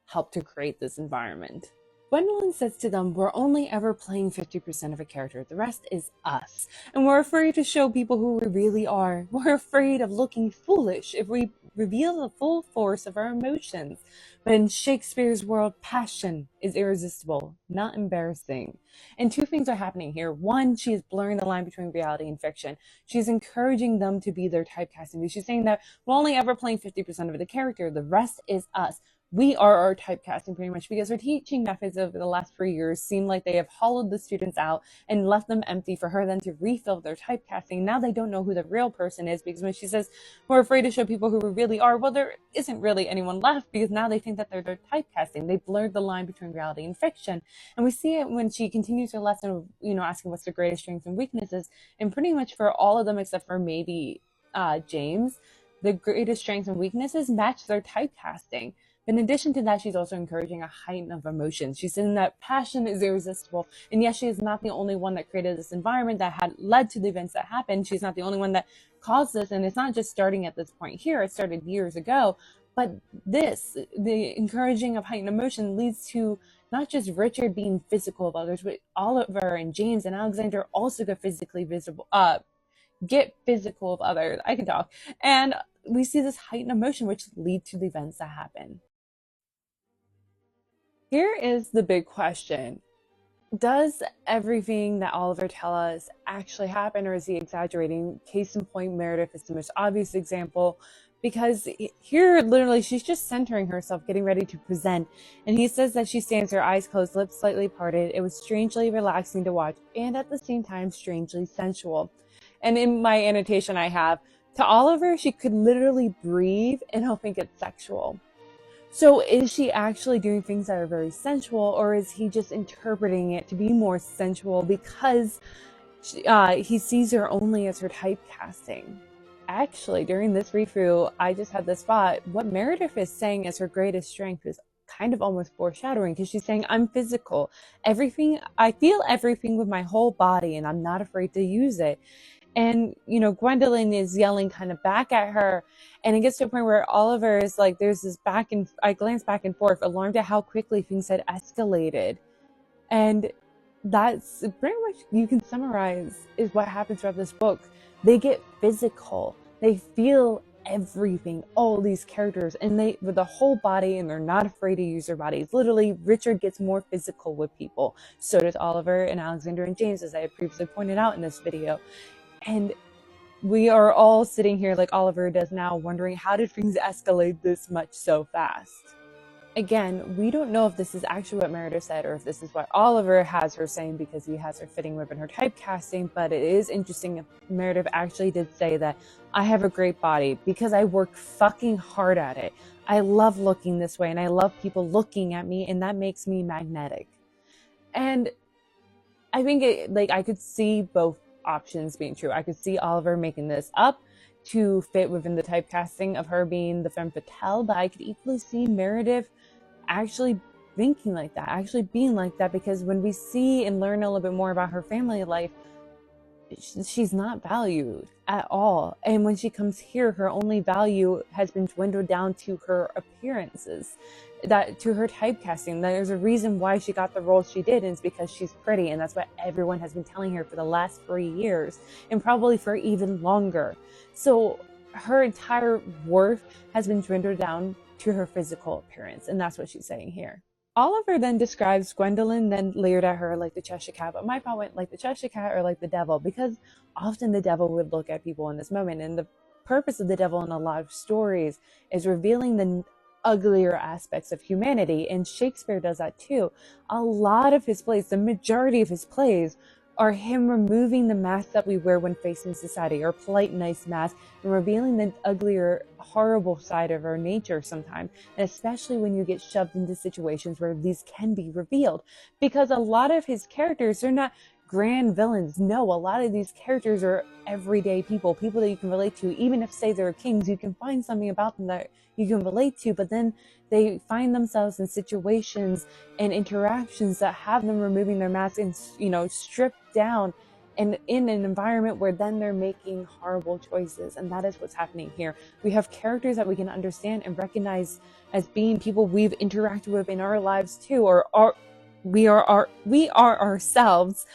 Speaker 1: helped to create this environment. Gwendolyn says to them, we're only ever playing 50% of a character. The rest is us. And we're afraid to show people who we really are. We're afraid of looking foolish if we reveal the full force of our emotions. But in Shakespeare's world, passion is irresistible, not embarrassing. And two things are happening here. One, she is blurring the line between reality and fiction. She's encouraging them to be their typecasting. She's saying that we're only ever playing 50% of the character. The rest is us. We are our typecasting pretty much because her teaching methods over the last 3 years seem like they have hollowed the students out and left them empty for her then to refill their typecasting. Now they don't know who the real person is because when she says we're afraid to show people who we really are, well, there isn't really anyone left because now they think that they're their typecasting. They blurred the line between reality and fiction. And we see it when she continues her lesson of, asking what's their greatest strengths and weaknesses. And pretty much for all of them except for maybe James, the greatest strengths and weaknesses match their typecasting. But in addition to that, she's also encouraging a heighten of emotions. She's saying that passion is irresistible. And yes, she is not the only one that created this environment that had led to the events that happened. She's not the only one that caused this. And it's not just starting at this point here. It started years ago. But the encouraging of heightened emotion leads to not just Richard being physical of others, but Oliver and James and Alexander also get physical of others. I can talk. And we see this heightened emotion, which lead to the events that happen. Here is the big question. Does everything that Oliver tells us actually happen, or is he exaggerating? Case in point, Meredith is the most obvious example, because here, literally, she's just centering herself, getting ready to present, and he says that she stands, her eyes closed, lips slightly parted. It was strangely relaxing to watch, and at the same time, strangely sensual. And in my annotation I have, to Oliver, she could literally breathe, and he'll think it's sexual. So is she actually doing things that are very sensual, or is he just interpreting it to be more sensual because he sees her only as her typecasting? Actually, during this read-through, I just had this thought. What Meredith is saying as her greatest strength is kind of almost foreshadowing, because she's saying, I'm physical. I feel everything with my whole body, and I'm not afraid to use it. And, Gwendolyn is yelling kind of back at her. And it gets to a point where Oliver is like, there's this I glance back and forth, alarmed at how quickly things had escalated. And that's pretty much, you can summarize, is what happens throughout this book. They get physical. They feel everything, all these characters, and they with the whole body, and they're not afraid to use their bodies. Literally, Richard gets more physical with people. So does Oliver and Alexander and James, as I had previously pointed out in this video. And we are all sitting here like Oliver does now, wondering how did things escalate this much so fast? Again, we don't know if this is actually what Meredith said or if this is what Oliver has her saying because he has her fitting within her typecasting, but it is interesting if Meredith actually did say that I have a great body because I work fucking hard at it. I love looking this way and I love people looking at me, and that makes me magnetic. And I think I could see both options being true. I could see Oliver making this up to fit within the typecasting of her being the femme fatale, but I could equally see Meredith actually thinking like that, actually being like that, because when we see and learn a little bit more about her family life, she's not valued at all. And when she comes here, her only value has been dwindled down to her appearances, that to her typecasting. There's a reason why she got the roles she did, and it's because she's pretty, and that's what everyone has been telling her for the last 3 years, and probably for even longer. So her entire worth has been dwindled down to her physical appearance, and that's what she's saying here. Oliver then describes Gwendolyn, then leered at her like the Cheshire Cat, but my thought went like the Cheshire Cat or like the devil, because often the devil would look at people in this moment, and the purpose of the devil in a lot of stories is revealing the uglier aspects of humanity, and Shakespeare does that too. A lot of his plays, the majority of his plays, are him removing the mask that we wear when facing society, our polite, nice mask, and revealing the uglier, horrible side of our nature sometimes, and especially when you get shoved into situations where these can be revealed. Because a lot of his characters are not grand villains. No, a lot of these characters are everyday people that you can relate to. Even if, say, they're kings, you can find something about them that you can relate to, but then they find themselves in situations and interactions that have them removing their masks and, stripped down, and in an environment where then they're making horrible choices. And that is what's happening here. We have characters that we can understand and recognize as being people we've interacted with in our lives too, or we are ourselves,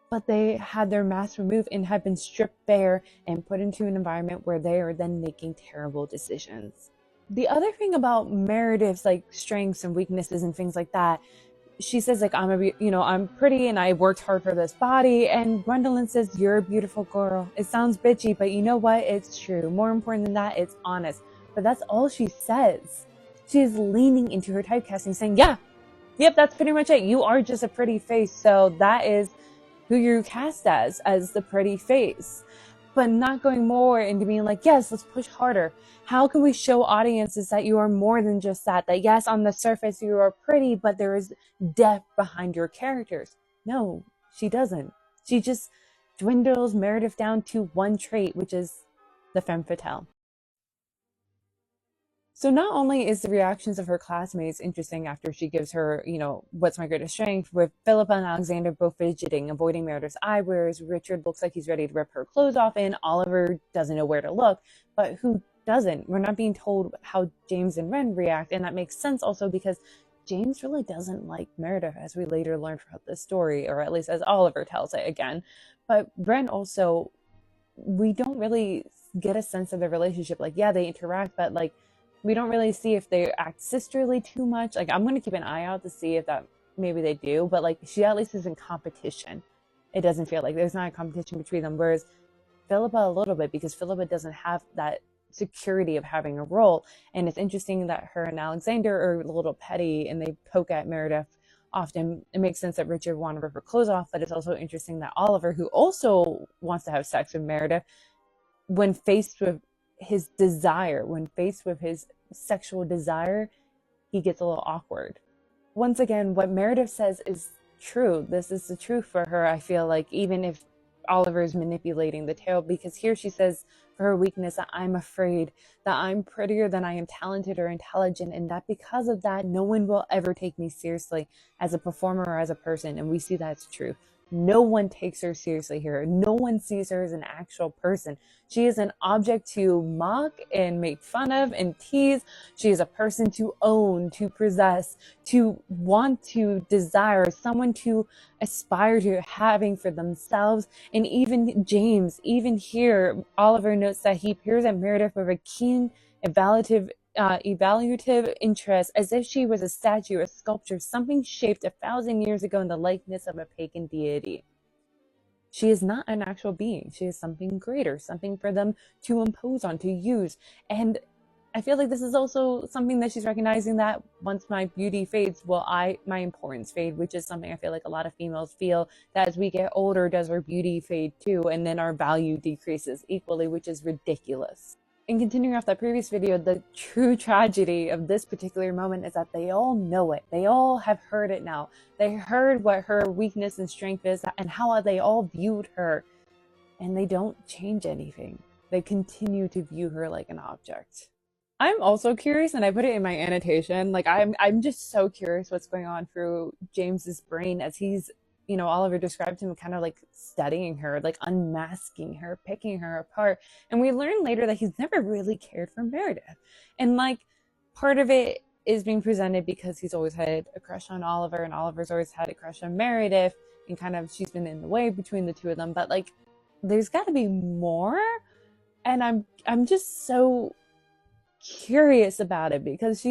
Speaker 1: but they had their masks removed and have been stripped bare and put into an environment where they are then making terrible decisions. The other thing about Meredith's strengths and weaknesses and things like that, she says I'm pretty and I worked hard for this body, and Gwendolyn says you're a beautiful girl. It sounds bitchy, but you know what? It's true. More important than that, it's honest. But that's all she says. She's leaning into her typecasting, saying, yep, that's pretty much it. You are just a pretty face, so that is who you're cast as the pretty face. But not going more into being like, yes, let's push harder. How can we show audiences that you are more than just that? That yes, on the surface you are pretty, but there is depth behind your characters. No, she doesn't. She just dwindles Meredith down to one trait, which is the femme fatale. So not only is the reactions of her classmates interesting after she gives her, what's my greatest strength, with Philippa and Alexander both fidgeting, avoiding Meredith's eyewears. Richard looks like he's ready to rip her clothes off, and Oliver doesn't know where to look. But who doesn't? We're not being told how James and Wren react, and that makes sense also because James really doesn't like Meredith, as we later learn throughout the story, or at least as Oliver tells it again. But Wren also, we don't really get a sense of their relationship. They interact, but we don't really see if they act sisterly too much. I'm going to keep an eye out to see if that maybe they do, but she at least is in competition. It doesn't feel like there's not a competition between them, whereas Philippa a little bit, because Philippa doesn't have that security of having a role. And it's interesting that her and Alexander are a little petty and they poke at Meredith often. It makes sense that Richard wanted to rip her clothes off, but it's also interesting that Oliver, who also wants to have sex with Meredith, when faced with his desire, when faced with his sexual desire, he gets a little awkward. Once again, what Meredith says is true. This is the truth for her, I feel like, even if Oliver is manipulating the tale, because here she says for her weakness that I'm afraid that I'm prettier than I am talented or intelligent, and that because of that, no one will ever take me seriously as a performer or as a person. And we see that's true. No one takes her seriously here. No one sees her as an actual person. She is an object to mock and make fun of and tease. She is a person to own, to possess, to want to desire, someone to aspire to having for themselves. And even James, even here, Oliver notes that he peers at Meredith with a keen, evaluative interest, as if she was a statue, a sculpture, something shaped 1,000 years ago in the likeness of a pagan deity. She is not an actual being. She is something greater, something for them to impose on, to use. And I feel like this is also something that she's recognizing, that once my beauty fades, my importance fade, which is something I feel like a lot of females feel, that as we get older, does our beauty fade too, and then our value decreases equally, which is ridiculous. And continuing off that previous video, the true tragedy of this particular moment is that they all know it. They all have heard it now. They heard what her weakness and strength is and how they all viewed her. And they don't change anything. They continue to view her like an object. I'm also curious, and I put it in my annotation, I'm just so curious what's going on through James's brain as he's Oliver described him kind of like studying her, like unmasking her, picking her apart. And we learn later that he's never really cared for Meredith. And like part of it is being presented because he's always had a crush on Oliver, and Oliver's always had a crush on Meredith, and kind of she's been in the way between the two of them. But like there's got to be more, and I'm just so curious about it because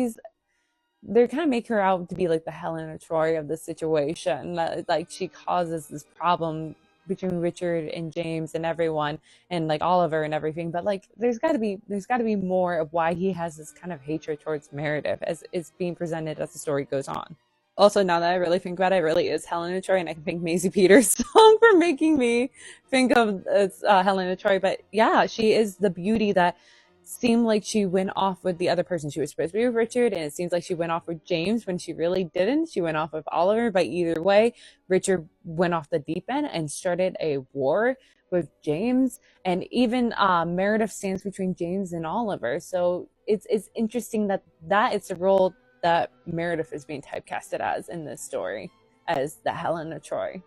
Speaker 1: they're kind of make her out to be like the Helena Troy of the situation. That, like she causes this problem between Richard and James and everyone, and like Oliver and everything. But like there's got to be more of why he has this kind of hatred towards Meredith as it's being presented as the story goes on. Also, now that I really think about it, it really is Helena Troy, and I can thank Maisie Peters' song for making me think of Helena Troy. But yeah, she is the beauty that seemed like she went off with the other person. She was supposed to be with Richard, and it seems like she went off with James when she really didn't. She went off with Oliver, but either way, Richard went off the deep end and started a war with James, and even Meredith stands between James and Oliver. So it's interesting that it's a role that Meredith is being typecasted as in this story, as the Helena Troy.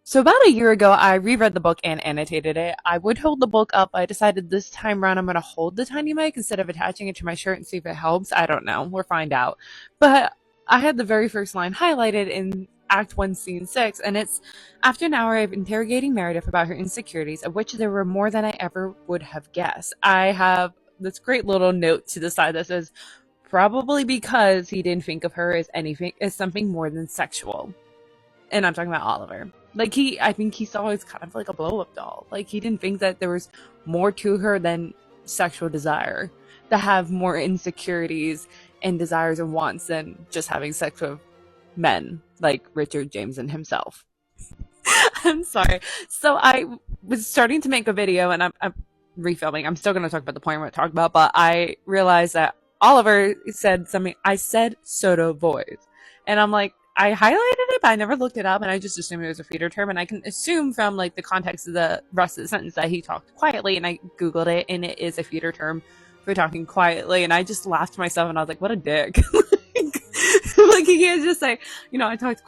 Speaker 1: So about a year ago, I reread the book and annotated it. I would hold the book up. I decided this time around I'm going to hold the tiny mic instead of attaching it to my shirt and see if it helps. I don't know. We'll find out. But I had the very first line highlighted in Act 1, Scene 6, and it's, after an hour of interrogating Meredith about her insecurities, of which there were more than I ever would have guessed. I have this great little note to the side that says, probably because he didn't think of her as something more than sexual. And I'm talking about Oliver. Like I think he saw her as kind of like a blow-up doll. Like he didn't think that there was more to her than sexual desire, to have more insecurities and desires and wants than just having sex with men like Richard, James, and himself. I'm sorry. So I was starting to make a video, and I'm refilming. I'm still going to talk about the point where I talked about, but I realized that Oliver said something. I said soda voice, and I'm like, I highlighted it, but I never looked it up, and I just assumed it was a feeder term. And I can assume from like the context of the rest of the sentence that he talked quietly, and I Googled it, and it is a feeder term for talking quietly. And I just laughed to myself, and I was like, what a dick. Like he can't just say,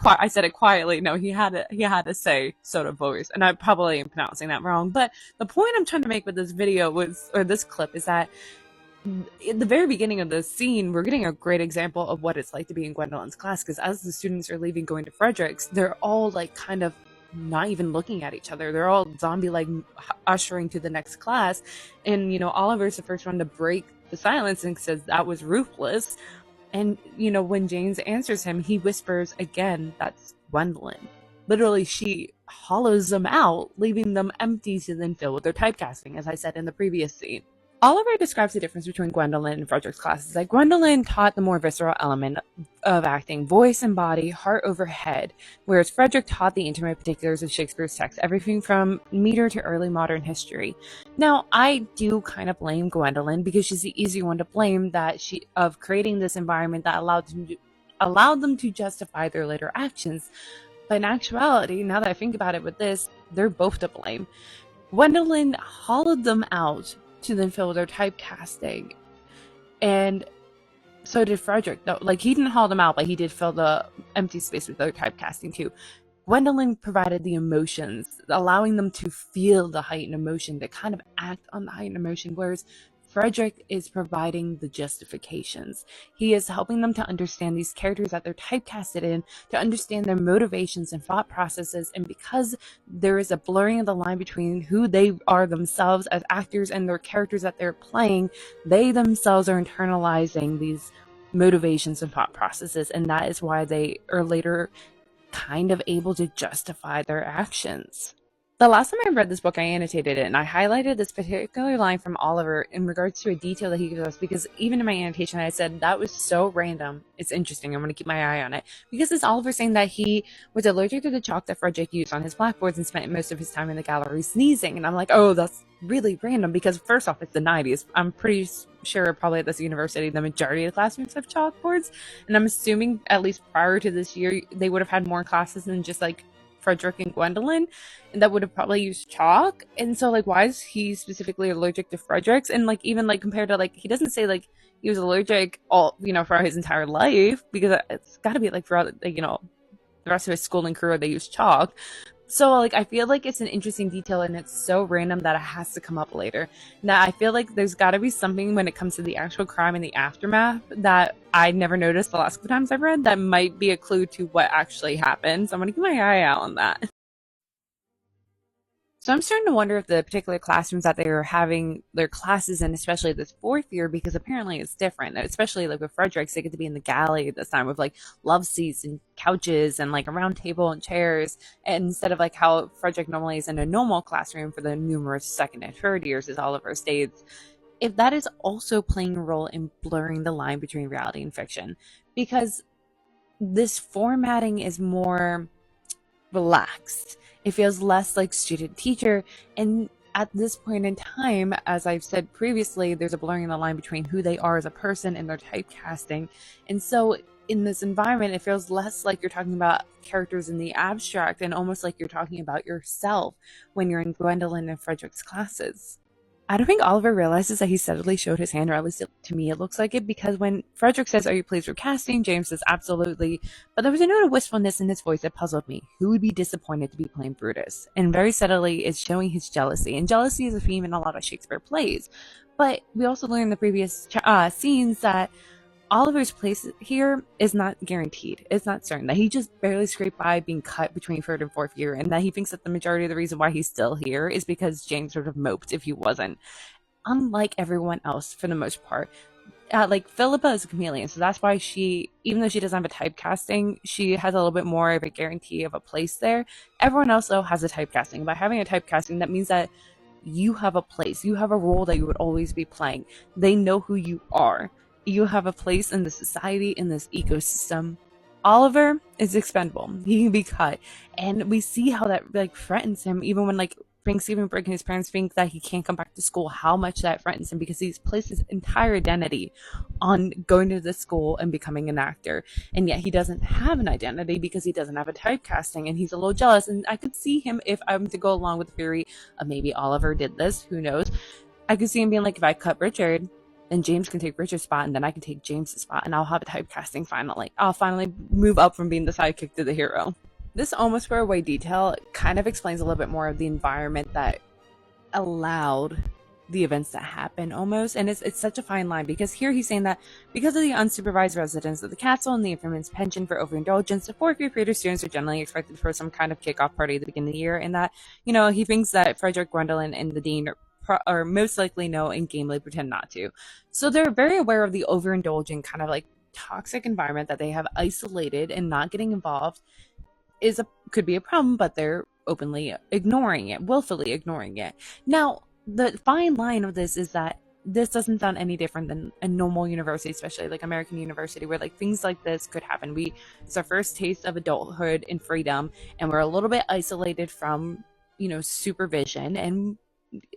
Speaker 1: I said it quietly. No, he had to say soda voice, and I probably am pronouncing that wrong. But the point I'm trying to make with this video this clip is that at the very beginning of the scene, we're getting a great example of what it's like to be in Gwendolyn's class, because as the students are leaving going to Frederick's, they're all like kind of not even looking at each other. They're all zombie like ushering to the next class, and Oliver's the first one to break the silence and says that was ruthless. And when James answers him, he whispers again, that's Gwendolyn. Literally, she hollows them out, leaving them empty to then fill with their typecasting, as I said in the previous scene. Oliver describes the difference between Gwendolyn and Frederick's classes. Like Gwendolyn taught the more visceral element of acting, voice and body, heart over head, whereas Frederick taught the intimate particulars of Shakespeare's text, everything from meter to early modern history. Now, I do kind of blame Gwendolyn because she's the easy one to blame, of creating this environment that allowed them to justify their later actions. But in actuality, now that I think about it with this, they're both to blame. Gwendolyn hollowed them out to then fill their typecasting, and so did Frederick. No, like he didn't haul them out, but he did fill the empty space with their typecasting too. Gwendolyn provided the emotions, allowing them to feel the heightened emotion, to kind of act on the heightened emotion, whereas Frederick is providing the justifications. He is helping them to understand these characters that they're typecasted in, to understand their motivations and thought processes. And because there is a blurring of the line between who they are themselves as actors and their characters that they're playing, they themselves are internalizing these motivations and thought processes. And that is why they are later kind of able to justify their actions. The last time I read this book, I annotated it, and I highlighted this particular line from Oliver in regards to a detail that he gives us, because even in my annotation, I said, that was so random. It's interesting. I'm going to keep my eye on it. Because it's Oliver saying that he was allergic to the chalk that Frederick used on his blackboards and spent most of his time in the gallery sneezing. And I'm like, oh, that's really random, because first off, it's the 90s. I'm pretty sure probably at this university, the majority of the classrooms have chalkboards. And I'm assuming at least prior to this year, they would have had more classes than just like Frederick and Gwendolyn, and that would have probably used chalk. And so like, why is he specifically allergic to Frederick's? And like, even like compared to like, he doesn't say like he was allergic all, for his entire life, because it's got to be like throughout, like, the rest of his schooling career, they use chalk. So, like, I feel like it's an interesting detail and it's so random that it has to come up later. Now, I feel like there's got to be something when it comes to the actual crime and the aftermath that I never noticed the last couple times I've read that might be a clue to what actually happened. So, I'm going to keep my eye out on that. So I'm starting to wonder if the particular classrooms that they're having their classes in, especially this fourth year, because apparently it's different. Especially like with Fredericks, they get to be in the galley this time with like love seats and couches and like a round table and chairs. And instead of like how Frederick normally is in a normal classroom for the numerous second and third years as Oliver states, if that is also playing a role in blurring the line between reality and fiction. Because this formatting is more relaxed. It feels less like student teacher. And at this point in time, as I've said previously, there's a blurring of the line between who they are as a person and their typecasting. And so in this environment, it feels less like you're talking about characters in the abstract and almost like you're talking about yourself when you're in Gwendolyn and Frederick's classes. I don't think Oliver realizes that he steadily showed his hand, or at least to me it looks like it, because when Frederick says, "Are you pleased with casting?" James says, "Absolutely." But there was a note of wistfulness in his voice that puzzled me. Who would be disappointed to be playing Brutus? And very subtly is showing his jealousy. And jealousy is a theme in a lot of Shakespeare plays. But we also learned in the previous scenes that Oliver's place here is not guaranteed. It's not certain that he just barely scraped by being cut between third and fourth year, and that he thinks that the majority of the reason why he's still here is because James sort of moped if he wasn't. Unlike everyone else, for the most part, like Philippa is a chameleon, so that's why she, even though she doesn't have a typecasting, she has a little bit more of a guarantee of a place there. Everyone else though has a typecasting. By having a typecasting, that means that you have a place, you have a role that you would always be playing. They know who you are. You have a place in the society, in this ecosystem. Oliver is expendable. He can be cut. And we see how that like threatens him, even when like Thanksgiving break and his parents think that he can't come back to school, how much that threatens him because he's placed his entire identity on going to the school and becoming an actor. And yet he doesn't have an identity because he doesn't have a typecasting, and he's a little jealous. And I could see him, if I'm to go along with the theory of maybe Oliver did this, who knows, I could see him being like, if I cut Richard, then James can take Richard's spot, and then I can take James's spot, and I'll have a typecasting finally. I'll finally move up from being the sidekick to the hero. This almost throwaway detail kind of explains a little bit more of the environment that allowed the events that happen almost. And it's such a fine line, because here he's saying that because of the unsupervised residence of the castle and the infamous penchant for overindulgence, the fourth year theater students are generally expected for some kind of kickoff party at the beginning of the year, and that, you know, he thinks that Frederick, Gwendolyn, and the dean are most likely no and gamely pretend not to. So they're very aware of the overindulgent kind of like toxic environment that they have isolated, and not getting involved could be a problem, but they're openly ignoring it, willfully ignoring it. Now, the fine line of this is that this doesn't sound any different than a normal university, especially like American university, where like things like this could happen. It's our first taste of adulthood and freedom, and we're a little bit isolated from, you know, supervision, and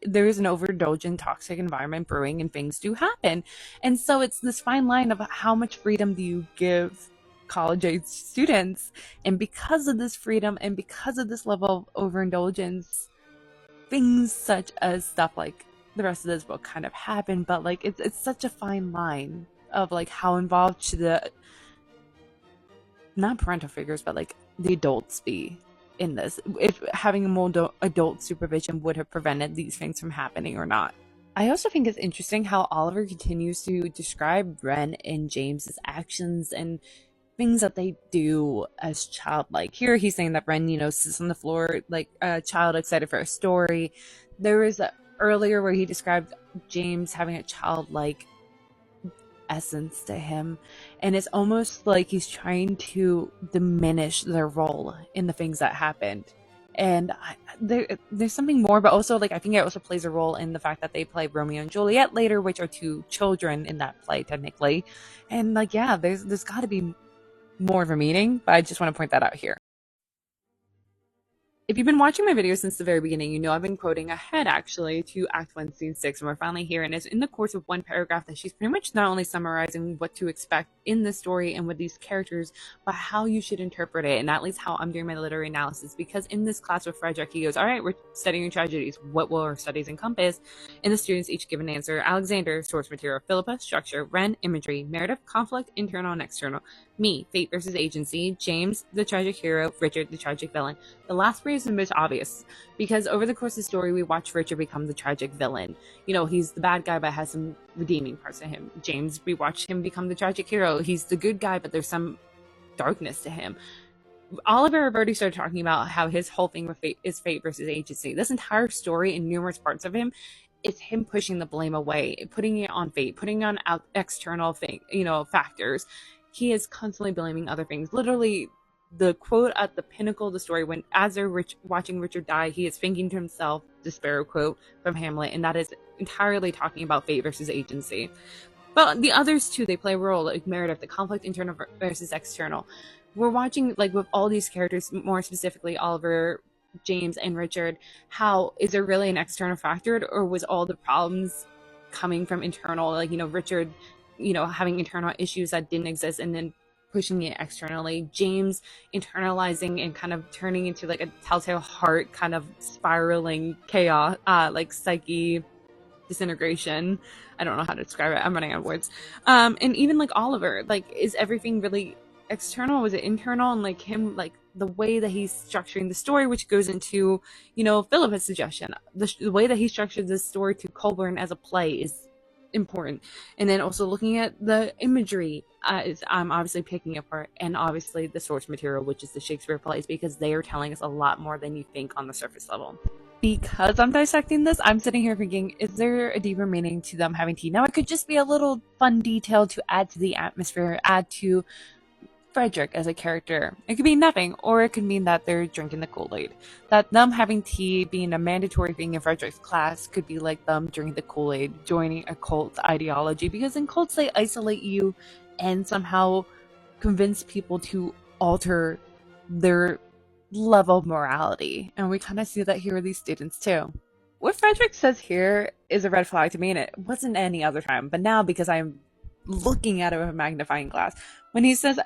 Speaker 1: there is an overindulgent toxic environment brewing, and things do happen. And so it's this fine line of how much freedom do you give college age students. And because of this freedom and because of this level of overindulgence, things such as stuff like the rest of this book kind of happen. But like it's such a fine line of like how involved should the, not parental figures, but like the adults be in this, if having a more adult supervision would have prevented these things from happening or not. I also think it's interesting how Oliver continues to describe Ren and James's actions and things that they do as childlike. Here he's saying that Ren, you know, sits on the floor like a child excited for a story. There was earlier where he described James having a childlike essence to him, and it's almost like he's trying to diminish their role in the things that happened. And there's something more, but also like I think it also plays a role in the fact that they play Romeo and Juliet later, which are two children in that play technically. And like, yeah, there's got to be more of a meaning, but I just want to point that out here. If you've been watching my videos since the very beginning, you know I've been quoting ahead actually to Act 1, Scene 6, and we're finally here. And it's in the course of one paragraph that she's pretty much not only summarizing what to expect in the story and with these characters, but how you should interpret it. And at least how I'm doing my literary analysis. Because in this class with Frederick, he goes, all right, we're studying tragedies. What will our studies encompass? And the students each give an answer. Alexander, source material. Philippa, structure. Ren, imagery. Meredith, conflict, internal and external. Me, fate versus agency. James, the tragic hero. Richard, the tragic villain. The last three is the most obvious because over the course of the story, we watch Richard become the tragic villain. You know, he's the bad guy, but has some redeeming parts of him. James, we watch him become the tragic hero. He's the good guy, but there's some darkness to him. Oliver, I've already started talking about how his whole thing with fate is fate versus agency. This entire story and numerous parts of him, it's him pushing the blame away, putting it on fate, putting on external factors. He is constantly blaming other things. Literally, the quote at the pinnacle of the story, when as they're watching Richard die, he is thinking to himself, despair quote from Hamlet, and that is entirely talking about fate versus agency. But the others too, they play a role, like Meredith, the conflict internal versus external. We're watching, like with all these characters, more specifically Oliver, James, and Richard, how is there really an external factor, or was all the problems coming from internal, like, Richard, having internal issues that didn't exist and then pushing it externally. James internalizing and kind of turning into like a telltale heart, kind of spiraling chaos, like psyche disintegration. I don't know how to describe it. I'm running out of words. And even like Oliver, like, is everything really external? Was it internal? And like him, like the way that he's structuring the story, which goes into, Philippa's suggestion, the way that he structured this story to Colburn as a play is important. And then also looking at the imagery, I'm obviously picking apart, and obviously the source material, which is the Shakespeare plays, because they are telling us a lot more than you think on the surface level. Because I'm dissecting this, I'm sitting here thinking, is there a deeper meaning to them having tea? Now, it could just be a little fun detail to add to the atmosphere, add to Frederick as a character. It could be nothing, or it could mean that they're drinking the Kool-Aid. That them having tea being a mandatory thing in Frederick's class could be like them drinking the Kool-Aid, joining a cult ideology, because in cults they isolate you and somehow convince people to alter their level of morality. And we kind of see that here with these students too. What Frederick says here is a red flag to me, and it wasn't any other time, but now because I'm looking at it with a magnifying glass. When he says,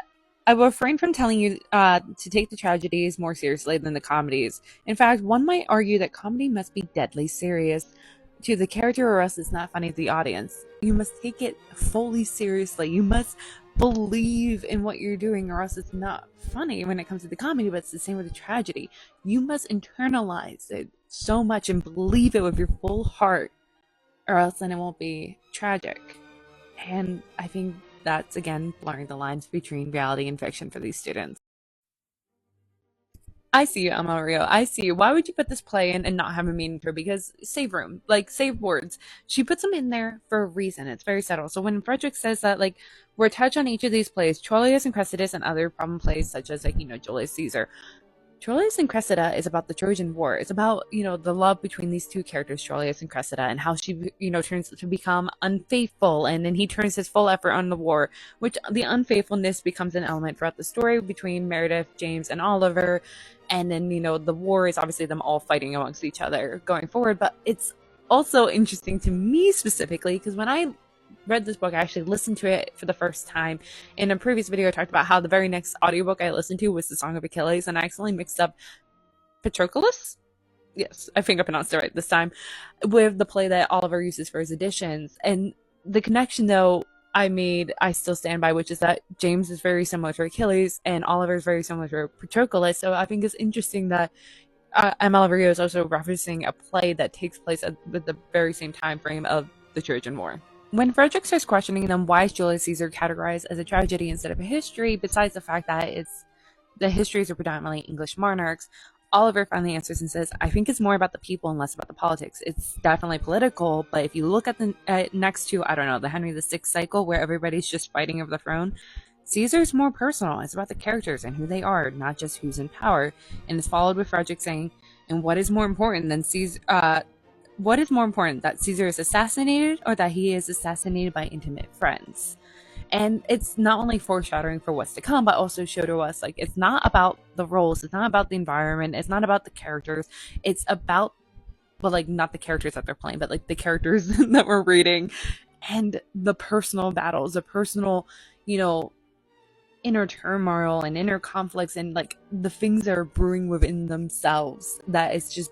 Speaker 1: I will refrain from telling you to take the tragedies more seriously than the comedies. In fact, one might argue that comedy must be deadly serious to the character, or else it's not funny to the audience. You must take it fully seriously. You must believe in what you're doing, or else it's not funny when it comes to the comedy, but it's the same with the tragedy. You must internalize it so much and believe it with your full heart, or else then it won't be tragic. And I think that's, again, blurring the lines between reality and fiction for these students. I see you, Amario. I see you. Why would you put this play in and not have a meaning to her? Because save room, like save words. She puts them in there for a reason. It's very subtle. So when Frederick says that, like, we're touched on each of these plays, Troilus and Cressida and other problem plays such as, like, Julius Caesar. Troilus and Cressida is about the Trojan War. It's about, the love between these two characters, Troilus and Cressida, and how she, turns to become unfaithful, and then he turns his full effort on the war, which the unfaithfulness becomes an element throughout the story between Meredith, James, and Oliver. And then, the war is obviously them all fighting amongst each other going forward. But it's also interesting to me specifically, because when I read this book, I actually listened to it for the first time. In a previous video, I talked about how the very next audiobook I listened to was The Song of Achilles, and I accidentally mixed up Patroclus? Yes, I think I pronounced it right this time, with the play that Oliver uses for his editions. And the connection, though, I still stand by, which is that James is very similar to Achilles, and Oliver is very similar to Patroclus. So I think it's interesting that Malaverio is also referencing a play that takes place at the very same time frame of the Trojan War. When Frederick starts questioning them, why is Julius Caesar categorized as a tragedy instead of a history, besides the fact that the histories are predominantly English monarchs, Oliver finally answers and says, I think it's more about the people and less about the politics. It's definitely political, but if you look at the next to, the Henry VI cycle, where everybody's just fighting over the throne, Caesar's more personal. It's about the characters and who they are, not just who's in power. And it's followed with Frederick saying, and what is more important than Caesar? What is more important, that Caesar is assassinated or that he is assassinated by intimate friends? And it's not only foreshadowing for what's to come, but also show to us, like, it's not about the roles. It's not about the environment. It's not about the characters. It's about, well, like, not the characters that they're playing, but like the characters that we're reading, and the personal battles, the personal, you know, inner turmoil and inner conflicts, and like the things that are brewing within themselves that is just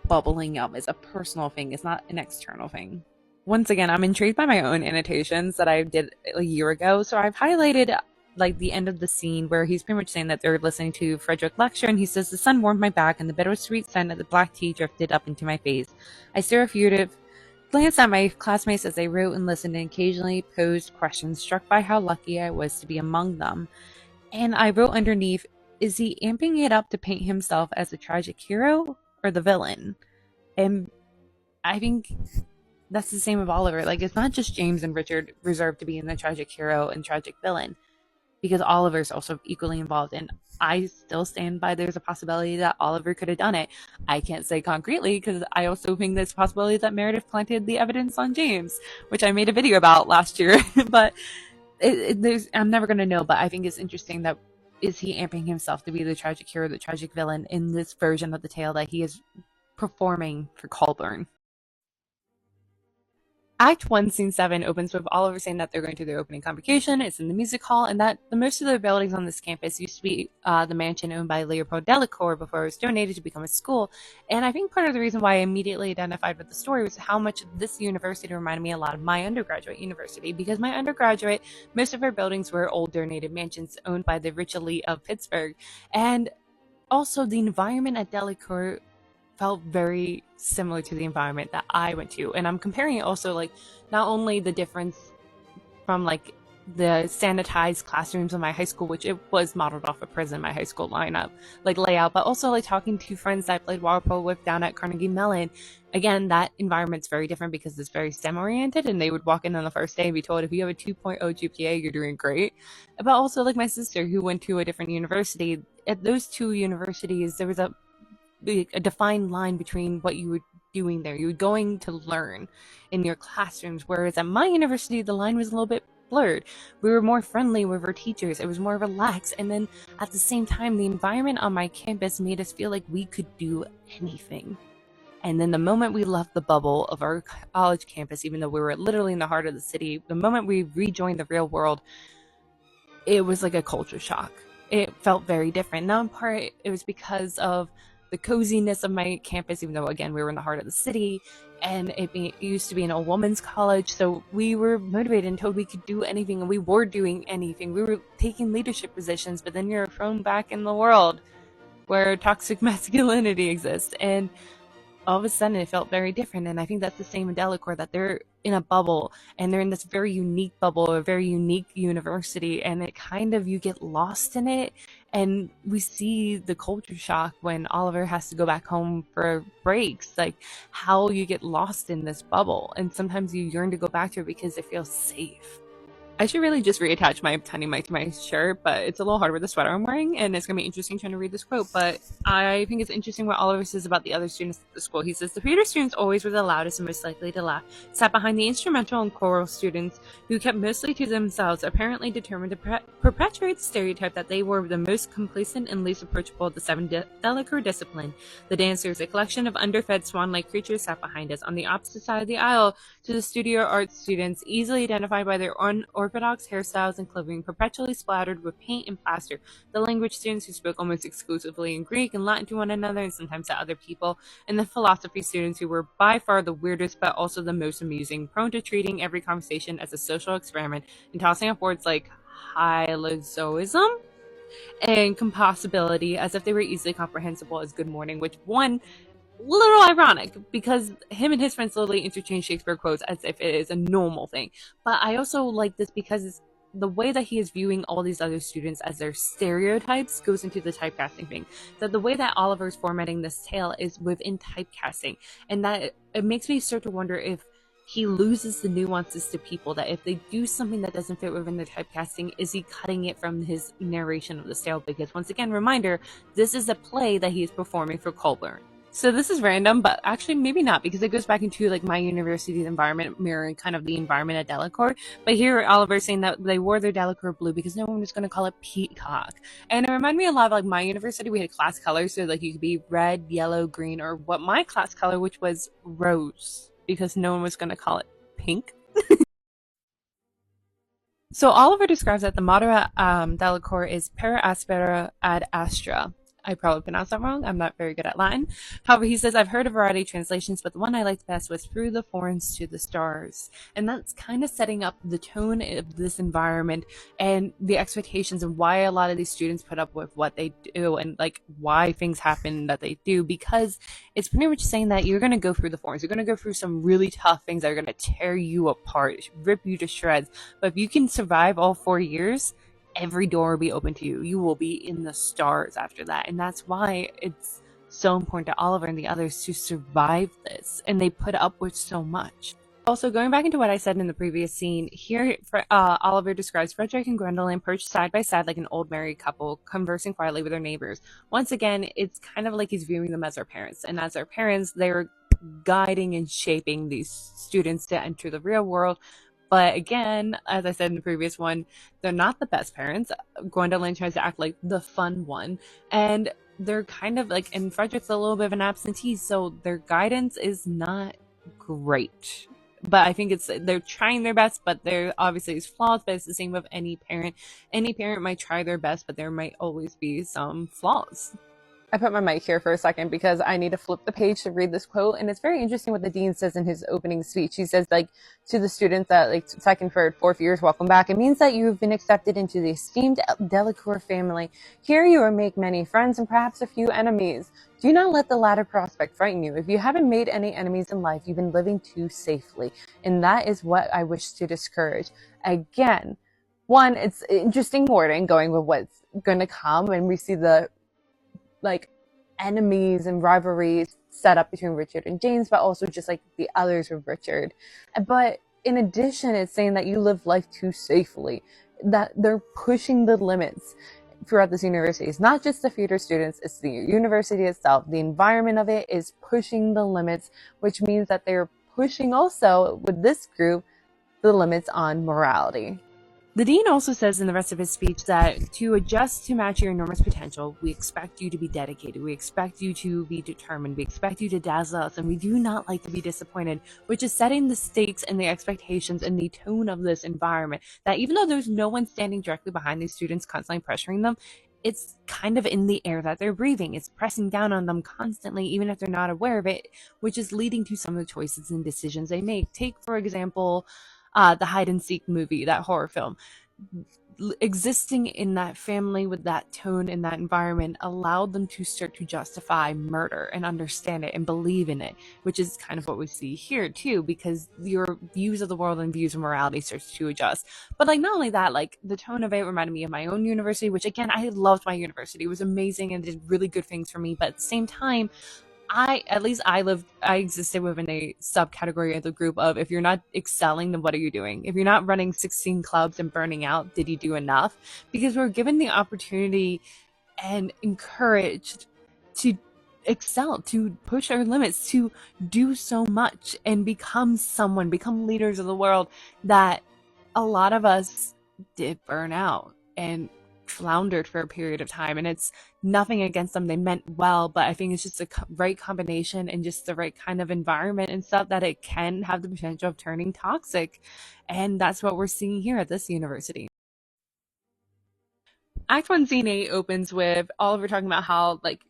Speaker 1: bubbling up. It's a personal thing. It's not an external thing. Once again, I'm intrigued by my own annotations that I did a year ago. So I've highlighted like the end of the scene where he's pretty much saying that they're listening to Frederick lecture, and he says, "The sun warmed my back and the bittersweet scent of the black tea drifted up into my face. I still a furtive glanced at my classmates as they wrote and listened, and occasionally posed questions, struck by how lucky I was to be among them." And I wrote underneath, is he amping it up to paint himself as a tragic hero or the villain? And I think that's the same with Oliver. Like, it's not just James and Richard reserved to be in the tragic hero and tragic villain, because Oliver's also equally involved. And I still stand by there's a possibility that Oliver could have done it. I can't say concretely, because I also think there's a possibility that Meredith planted the evidence on James, which I made a video about last year. But I'm never going to know. But I think it's interesting that, is he amping himself to be the tragic hero, the tragic villain in this version of the tale that he is performing for Colburn? Act 1, Scene 7 opens with Oliver saying that they're going to their opening convocation. It's in the music hall, and that the most of the buildings on this campus used to be the mansion owned by Leopold Delacour before it was donated to become a school. And I think part of the reason why I immediately identified with the story was how much this university reminded me a lot of my undergraduate university, because my undergraduate, most of our buildings were old donated mansions owned by the rich elite of Pittsburgh. And also the environment at Delacour felt very similar to the environment that I went to. And I'm comparing it also, like, not only the difference from like the sanitized classrooms in my high school, which it was modeled off a prison, my high school lineup, like layout, but also like talking to friends that I played water polo with down at Carnegie Mellon. Again, that environment's very different because it's very STEM oriented, and they would walk in on the first day and be told, if you have a 2.0 GPA, you're doing great. But also, like, my sister who went to a different university, at those two universities, there was a defined line between what you were doing there. You were going to learn in your classrooms, whereas at my university, the line was a little bit blurred. We were more friendly with our teachers. It was more relaxed. And then at the same time, the environment on my campus made us feel like we could do anything. And then the moment we left the bubble of our college campus, even though we were literally in the heart of the city, the moment we rejoined the real world, it was like a culture shock. It felt very different. Now, in part, it was because of the coziness of my campus, even though, again, we were in the heart of the city, and it used to be an all women's college, so we were motivated and told we could do anything, and we were doing anything. We were taking leadership positions, but then you're thrown back in the world where toxic masculinity exists, and all of a sudden it felt very different. And I think that's the same in Delacour, that they're in a bubble, and they're in this very unique bubble, a very unique university, and it kind of, you get lost in it. And we see the culture shock when Oliver has to go back home for breaks, like how you get lost in this bubble, and sometimes you yearn to go back to it because it feels safe. I should really just reattach my tiny mic to my shirt, but it's a little hard with the sweater I'm wearing, and it's going to be interesting trying to read this quote. But I think it's interesting what Oliver says about the other students at the school. He says, the theater students always were the loudest and most likely to laugh, sat behind the instrumental and choral students, who kept mostly to themselves, apparently determined to perpetuate the stereotype that they were the most complacent and least approachable of the seven Delacour discipline. The dancers, a collection of underfed swan-like creatures, sat behind us on the opposite side of the aisle to the studio arts students, easily identified by their unorthodox hairstyles and clothing, perpetually splattered with paint and plaster. The language students, who spoke almost exclusively in Greek and Latin to one another and sometimes to other people. And the philosophy students, who were by far the weirdest but also the most amusing, prone to treating every conversation as a social experiment and tossing up words like hylozoism and compossibility as if they were easily comprehensible as good morning, which, one, little ironic, because him and his friends slowly interchange Shakespeare quotes as if it is a normal thing. But I also like this because it's the way that he is viewing all these other students as their stereotypes goes into the typecasting thing. That the way that Oliver's formatting this tale is within typecasting, and that it makes me start to wonder if he loses the nuances to people, that if they do something that doesn't fit within their typecasting, is he cutting it from his narration of the tale? Because once again, reminder, this is a play that he is performing for Colburn. So this is random, but actually maybe not, because it goes back into like my university's environment, mirroring kind of the environment at Delacorte. But here Oliver's saying that they wore their Delacorte blue because no one was going to call it peacock. And it reminded me a lot of like my university. We had class colors, so like you could be red, yellow, green, or what my class color, which was rose, because no one was going to call it pink. So Oliver describes that the motto at Delacorte is "Per aspera ad astra." I probably pronounced that wrong. I'm not very good at Latin. However, he says, I've heard a variety of translations, but the one I liked best was "through the forms to the stars." And that's kind of setting up the tone of this environment and the expectations and why a lot of these students put up with what they do and like why things happen that they do, because it's pretty much saying that you're going to go through the forms. You're going to go through some really tough things that are going to tear you apart, rip you to shreds. But if you can survive all 4 years, every door will be open to you. You will be in the stars after that. And that's why it's so important to Oliver and the others to survive this. And they put up with so much. Also, going back into what I said in the previous scene, here Oliver describes Frederick and Gwendolyn perched side by side like an old married couple, conversing quietly with their neighbors. Once again, it's kind of like he's viewing them as their parents. And as their parents, they're guiding and shaping these students to enter the real world. But again, as I said in the previous one, they're not the best parents. Gwendolyn tries to act like the fun one. And they're kind of like, and Frederick's a little bit of an absentee, so their guidance is not great. But I think they're trying their best, but there obviously is flaws, but it's the same with any parent. Any parent might try their best, but there might always be some flaws. I put my mic here for a second because I need to flip the page to read this quote. And it's very interesting what the dean says in his opening speech. He says, like, to the students that, like, second, third, fourth years, welcome back. It means that you've been accepted into the esteemed Delacour family. Here you will make many friends and perhaps a few enemies. Do not let the latter prospect frighten you. If you haven't made any enemies in life, you've been living too safely. And that is what I wish to discourage. Again, one, it's interesting wording going with what's going to come. And we see the like enemies and rivalries set up between Richard and James, but also just like the others with Richard. But in addition, it's saying that you live life too safely, that they're pushing the limits throughout this university. It's not just the theater students, it's the university itself. The environment of it is pushing the limits, which means that they're pushing also with this group the limits on morality. The dean also says in the rest of his speech that to adjust to match your enormous potential, we expect you to be dedicated, we expect you to be determined, we expect you to dazzle us, and we do not like to be disappointed, which is setting the stakes and the expectations and the tone of this environment, that even though there's no one standing directly behind these students constantly pressuring them, it's kind of in the air that they're breathing. It's pressing down on them constantly, even if they're not aware of it, which is leading to some of the choices and decisions they make. Take, for example, the hide and seek movie, that horror film. Existing in that family with that tone and that environment allowed them to start to justify murder and understand it and believe in it, which is kind of what we see here too, because your views of the world and views of morality starts to adjust. But like not only that, like the tone of it reminded me of my own university, which again, I loved my university. It was amazing and did really good things for me, but at the same time, I existed within a subcategory of the group of, if you're not excelling, then what are you doing? If you're not running 16 clubs and burning out, did you do enough? Because we're given the opportunity and encouraged to excel, to push our limits, to do so much and become leaders of the world, that a lot of us did burn out and floundered for a period of time. And it's nothing against them, they meant well, but I think it's just the right combination and just the right kind of environment and stuff that it can have the potential of turning toxic. And that's what we're seeing here at this university. Act 1 Scene 8 opens with Oliver talking about how like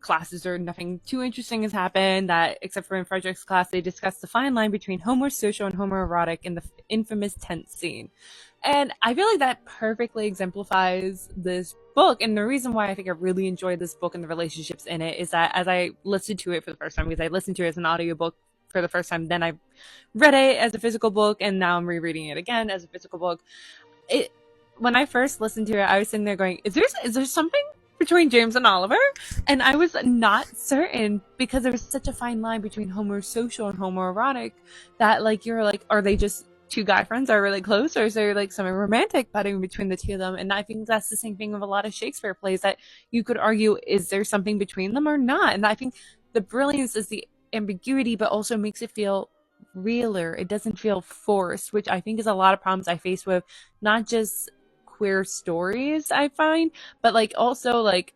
Speaker 1: classes or nothing too interesting has happened, that except for in Frederick's class they discussed the fine line between homosocial and homoerotic in the infamous tent scene. And I feel like that perfectly exemplifies this book. And the reason why I think I really enjoyed this book and the relationships in it is that as I listened to it for the first time, because I listened to it as an audiobook for the first time, then I read it as a physical book, and now I'm rereading it again as a physical book. When I first listened to it, I was sitting there going, is there something between James and Oliver? And I was not certain, because there was such a fine line between homosocial and homoerotic that like you're like, are they just two guy friends are really close, or is there like something romantic budding between the two of them? And I think that's the same thing with a lot of Shakespeare plays, that you could argue, is there something between them or not? And I think The brilliance is the ambiguity, but also makes it feel realer. It doesn't feel forced, which I think is a lot of problems I face with not just queer stories I find, but like also like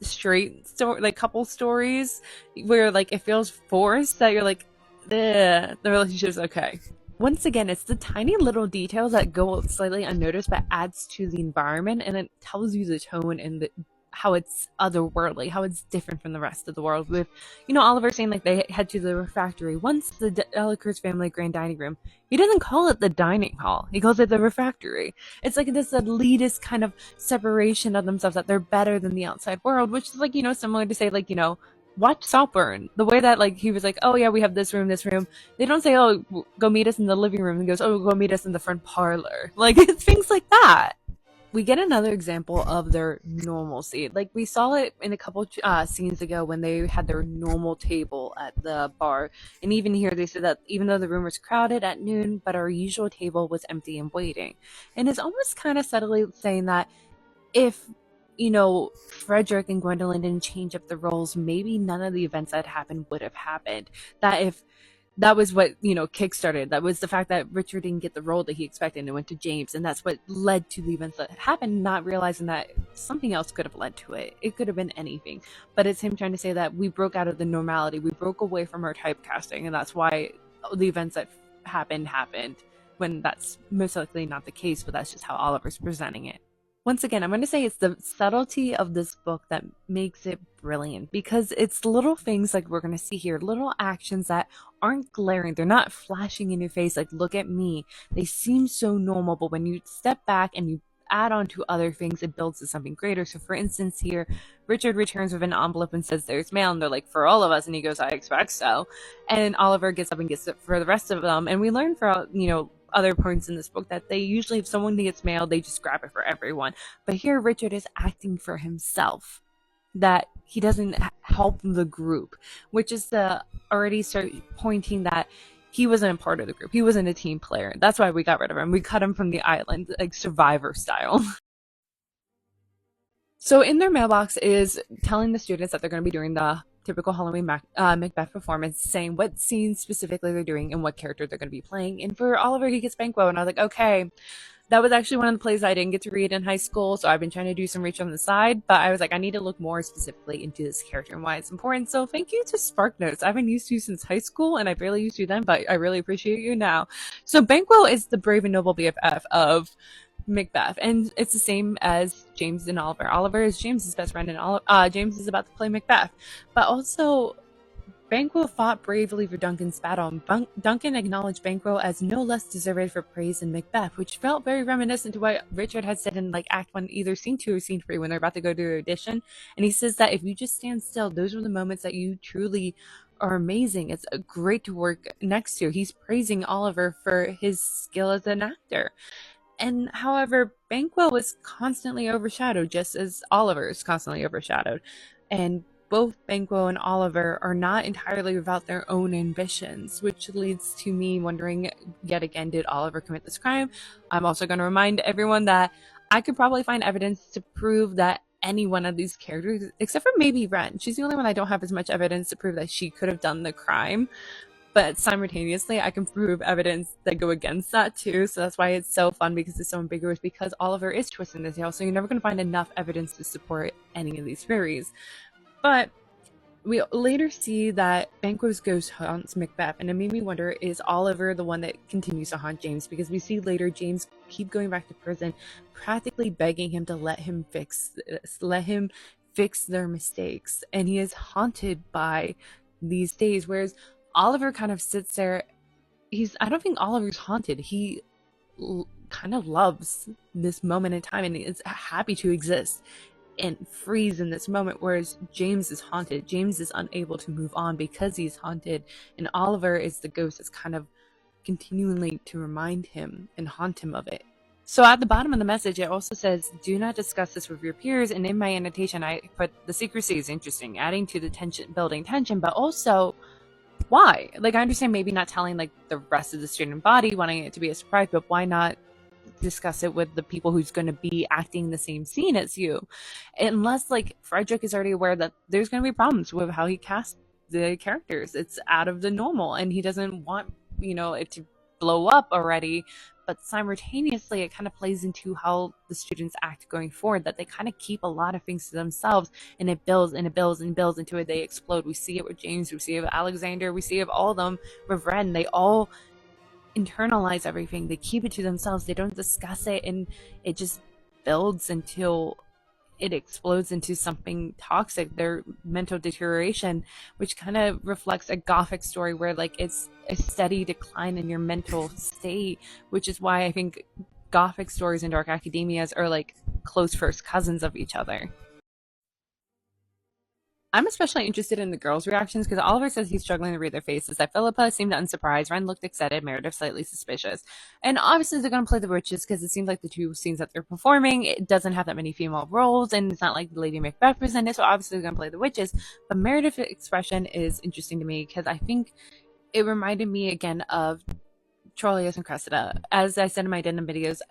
Speaker 1: straight story, like couple stories where like it feels forced that you're like, the relationship's okay. Once again, it's the tiny little details that go slightly unnoticed but adds to the environment, and it tells you the tone and how it's otherworldly, how it's different from the rest of the world. With, Oliver saying like they head to the refectory. Once the Delacour's family grand dining room, he doesn't call it the dining hall. He calls it the refectory. It's like this elitist kind of separation of themselves, that they're better than the outside world, which is like, similar to say like, watch Saltburn. The way that like he was like, oh yeah, we have this room. They don't say, oh, go meet us in the living room. And goes, oh, go meet us in the front parlor. Like it's things like that. We get another example of their normalcy. Like we saw it in a couple scenes ago when they had their normal table at the bar. And even here they said that even though the room was crowded at noon, but our usual table was empty and waiting. And it's almost kind of subtly saying that if Frederick and Gwendolyn didn't change up the roles, maybe none of the events that happened would have happened. That if that was what, kickstarted, that was the fact that Richard didn't get the role that he expected and went to James. And that's what led to the events that happened, not realizing that something else could have led to it. It could have been anything. But it's him trying to say that we broke out of the normality. We broke away from our typecasting. And that's why the events that happened, when that's most likely not the case, but that's just how Oliver's presenting it. Once again, I'm going to say it's the subtlety of this book that makes it brilliant, because it's little things like we're going to see here, little actions that aren't glaring. They're not flashing in your face like, look at me. They seem so normal, but when you step back and you add on to other things, it builds to something greater. So for instance here, Richard returns with an envelope and says there's mail, and they're like, for all of us, and he goes, I expect so. And Oliver gets up and gets it for the rest of them. And we learn throughout, other points in this book that they usually, if someone gets mail, they just grab it for everyone. But here Richard is acting for himself, that he doesn't help the group, which is the already start pointing that he wasn't a part of the group. He wasn't a team player. That's why we got rid of him. We cut him from the island, like Survivor style. So in their mailbox is telling the students that they're going to be doing the typical Halloween Macbeth performance, saying what scenes specifically they're doing and what character they're going to be playing. And for Oliver, he gets Banquo, and I was like, okay, that was actually one of the plays I didn't get to read in high school, so I've been trying to do some research on the side, but I was like, I need to look more specifically into this character and why it's important. So thank you to SparkNotes. I haven't used you since high school, and I barely used you then, but I really appreciate you now. So Banquo is the brave and noble BFF of Macbeth, and it's the same as James and Oliver. Oliver is James's best friend, and James is about to play Macbeth. But also, Banquo fought bravely for Duncan's battle, and Duncan acknowledged Banquo as no less deserved for praise in Macbeth, which felt very reminiscent to what Richard had said in like Act 1, either Scene 2 or Scene 3, when they're about to go to their audition. And he says that if you just stand still, those are the moments that you truly are amazing. It's great to work next to. He's praising Oliver for his skill as an actor. And however, Banquo was constantly overshadowed, just as Oliver is constantly overshadowed. And both Banquo and Oliver are not entirely without their own ambitions, which leads to me wondering, yet again, did Oliver commit this crime? I'm also going to remind everyone that I could probably find evidence to prove that any one of these characters, except for maybe Ren. She's the only one I don't have as much evidence to prove that she could have done the crime. But simultaneously, I can prove evidence that go against that too. So that's why it's so fun, because it's so ambiguous, because Oliver is twisting the tail. So you're never going to find enough evidence to support any of these theories. But we later see that Banquo's ghost haunts Macbeth, and it made me wonder, is Oliver the one that continues to haunt James? Because we see later James keep going back to prison, practically begging him to let him fix this, let him fix their mistakes. And he is haunted by these days, whereas Oliver kind of sits there. I don't think Oliver's haunted. He kind of loves this moment in time and is happy to exist and freeze in this moment, whereas James is haunted. James is unable to move on because he's haunted, and Oliver is the ghost that's kind of continually to remind him and haunt him of it. So at the bottom of the message, it also says, do not discuss this with your peers. And in my annotation, I put the secrecy is interesting, adding to the tension, building tension, but also why? Like, I understand maybe not telling like the rest of the student body, wanting it to be a surprise, but why not discuss it with the people who's going to be acting the same scene as you? Unless like Frederick is already aware that there's going to be problems with how he casts the characters. It's out of the normal, and he doesn't want, it to blow up already. But simultaneously, it kind of plays into how the students act going forward, that they kind of keep a lot of things to themselves, and it builds and it builds and builds until they explode. We see it with James, we see it with Alexander, we see it with all of them, with Ren. They all internalize everything, they keep it to themselves, they don't discuss it, and it just builds until it explodes into something toxic, their mental deterioration, which kind of reflects a gothic story where like it's a steady decline in your mental state, which is why I think gothic stories and dark academias are like close first cousins of each other. I'm especially interested in the girls' reactions because Oliver says he's struggling to read their faces. That Philippa seemed unsurprised, Ren looked excited, Meredith slightly suspicious. And obviously they're going to play the witches because it seems like the two scenes that they're performing, it doesn't have that many female roles, and it's not like Lady Macbeth was in it, so obviously they're going to play the witches. But Meredith's expression is interesting to me because I think it reminded me again of Troilus and Cressida. As I said in my denim videos,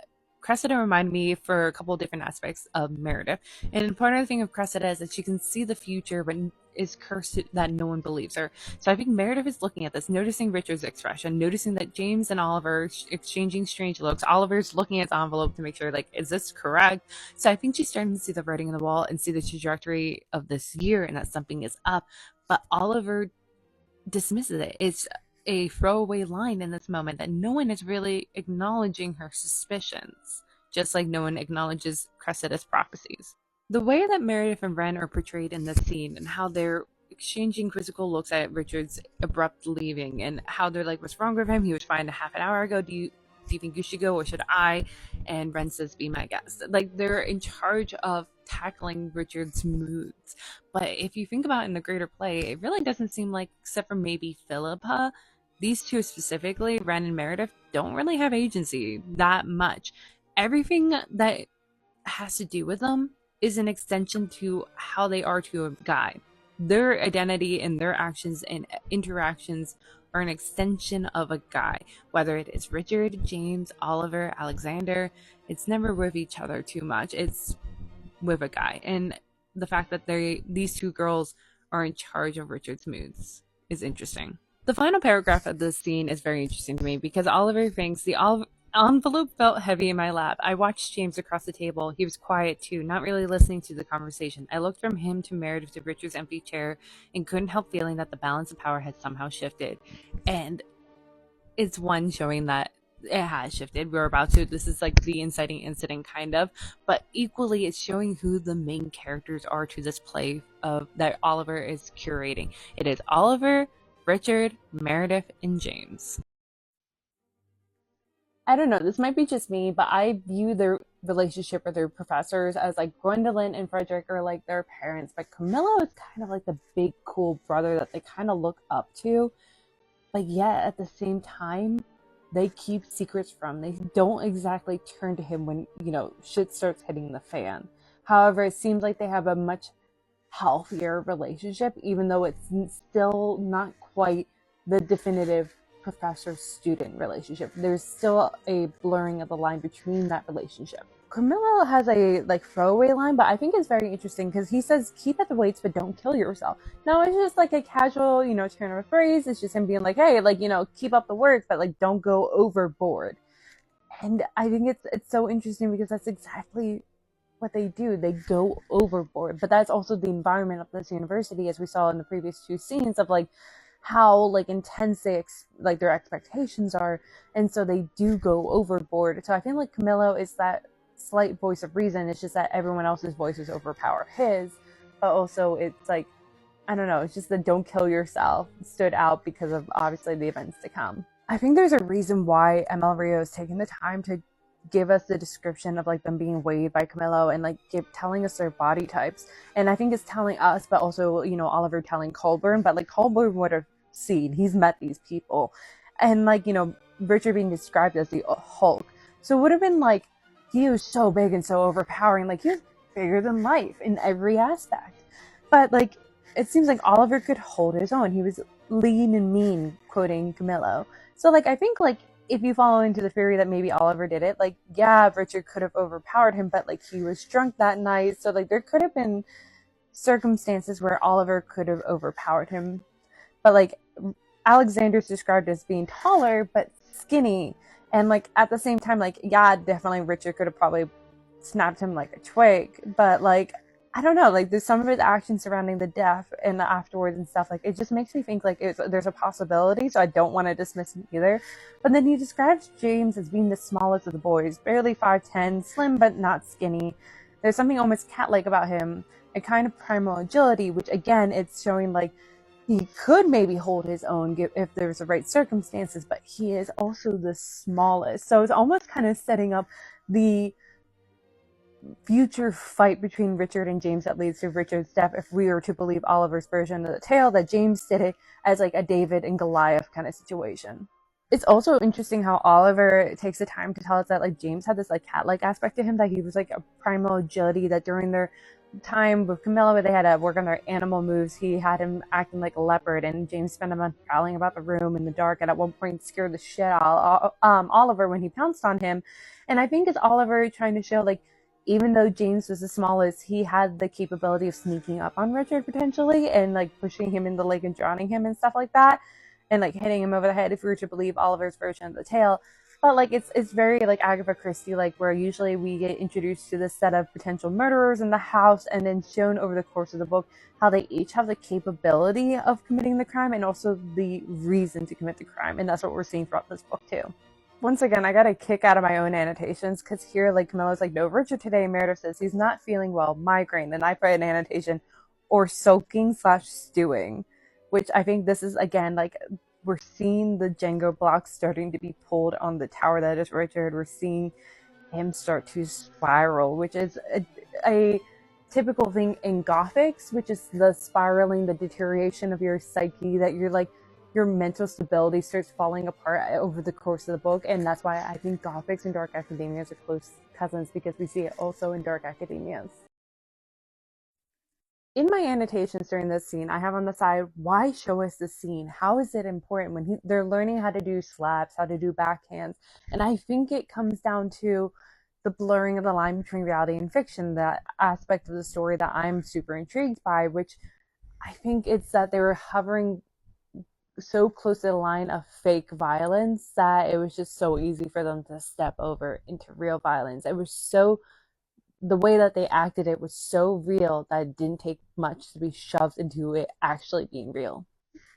Speaker 1: Cressida reminded me for a couple of different aspects of Meredith. And part of the thing of Cressida is that she can see the future, but is cursed that no one believes her. So I think Meredith is looking at this, noticing Richard's expression, noticing that James and Oliver exchanging strange looks. Oliver's looking at the envelope to make sure, like, is this correct? So I think she's starting to see the writing on the wall and see the trajectory of this year and that something is up. But Oliver dismisses it. It's a throwaway line in this moment that no one is really acknowledging her suspicions, just like no one acknowledges Cressida's prophecies. The way that Meredith and Ren are portrayed in this scene and how they're exchanging quizzical looks at Richard's abrupt leaving and how they're like, what's wrong with him? He was fine a half an hour ago. Do you think you should go or should I? And Ren says, be my guest. Like, they're in charge of tackling Richard's moods. But if you think about it in the greater play, it really doesn't seem like, except for maybe Philippa, these two specifically, Ren and Meredith, don't really have agency that much. Everything that has to do with them is an extension to how they are to a guy. Their identity and their actions and interactions are an extension of a guy. Whether it is Richard, James, Oliver, Alexander, it's never with each other too much. It's with a guy. And the fact that these two girls are in charge of Richard's moods is interesting. The final paragraph of this scene is very interesting to me because Oliver thinks the envelope felt heavy in my lap. I watched James across the table. He was quiet too, not really listening to the conversation. I looked from him to Meredith to Richard's empty chair and couldn't help feeling that the balance of power had somehow shifted. And it's one showing that it has shifted. We're about to, this is like the inciting incident kind of, but equally it's showing who the main characters are to this play of that Oliver is curating. It is Oliver, Richard, Meredith, and James. I don't know, this might be just me, but I view their relationship with their professors as like Gwendolyn and Frederick are like their parents, but Camilla is kind of like the big cool brother that they kind of look up to, but yet at the same time, they keep secrets from. They don't exactly turn to him when, shit starts hitting the fan. However, it seems like they have a much healthier relationship, even though it's still not quite the definitive professor-student relationship. There's still a blurring of the line between that relationship. Carmelo has a throwaway line, but I think it's very interesting because he says, keep at the weights, but don't kill yourself. Now, it's just like a casual, turn of a phrase. It's just him being like, hey, keep up the work, but don't go overboard. And I think it's so interesting because that's exactly what they do. They go overboard, but that's also the environment of this university, as we saw in the previous two scenes of how intense their expectations are, and so they do go overboard. So I feel like Camilo is that slight voice of reason. It's just that everyone else's voices overpower his, but also it's I don't know, it's just the don't kill yourself stood out because of obviously the events to come. I think there's a reason why ML Rio is taking the time to give us the description of them being weighed by Camilo and telling us their body types. And I think it's telling us, but also, Oliver telling Colburn, but Colburn would have seen, he's met these people. And Richard being described as the Hulk. So it would have been he was so big and so overpowering, he was bigger than life in every aspect. But it seems like Oliver could hold his own. He was lean and mean, quoting Camilo. So I think if you follow into the theory that maybe Oliver did it, yeah, Richard could have overpowered him, but he was drunk that night. So there could have been circumstances where Oliver could have overpowered him. but like Alexander's described as being taller but skinny, and like at the same time, like yeah, definitely Richard could have probably snapped him like a twig, but like I don't know, like there's some of his actions surrounding the death and the afterwards and stuff, like it just makes me think like there's a possibility, so I don't want to dismiss him either. But then he describes James as being the smallest of the boys, barely 5'10", slim but not skinny. There's something almost cat-like about him, a kind of primal agility, which again, it's showing like he could maybe hold his own if there's the right circumstances, but he is also the smallest. So it's almost kind of setting up the future fight between Richard and James that leads to Richard's death, if we were to believe Oliver's version of the tale, that James did it as like a David and Goliath kind of situation. It's also interesting how Oliver takes the time to tell us that like James had this like cat-like aspect to him, that he was like a primal agility, that during their time with Camilla where they had to work on their animal moves, he had him acting like a leopard, and James spent a month prowling about the room in the dark, and at one point scared the shit out of Oliver when he pounced on him. And I think it's Oliver trying to show like even though James was the smallest, he had the capability of sneaking up on Richard potentially and like pushing him in the lake and drowning him and stuff like that, and like hitting him over the head if we were to believe Oliver's version of the tale. But like it's very like Agatha Christie, like where usually we get introduced to this set of potential murderers in the house, and then shown over the course of the book how they each have the capability of committing the crime and also the reason to commit the crime, and that's what we're seeing throughout this book too. Once again, I got a kick out of my own annotations, because here, like, Camilla's like, no, Richard today. Meredith says he's not feeling well, migraine. And I put an annotation, or soaking/stewing, which I think this is, again, like, we're seeing the Jenga blocks starting to be pulled on the tower that is Richard. We're seeing him start to spiral, which is a typical thing in Gothics, which is the spiraling, the deterioration of your psyche, that you're like, your mental stability starts falling apart over the course of the book. And that's why I think Gothics and Dark Academias are close cousins, because we see it also in Dark Academias. In my annotations during this scene, I have on the side, why show us this scene? How is it important when they're learning how to do slaps, how to do backhands? And I think it comes down to the blurring of the line between reality and fiction, that aspect of the story that I'm super intrigued by, which I think it's that they were hovering so close to the line of fake violence that it was just so easy for them to step over into real violence. It was so, the way that they acted, it was so real that it didn't take much to be shoved into it actually being real.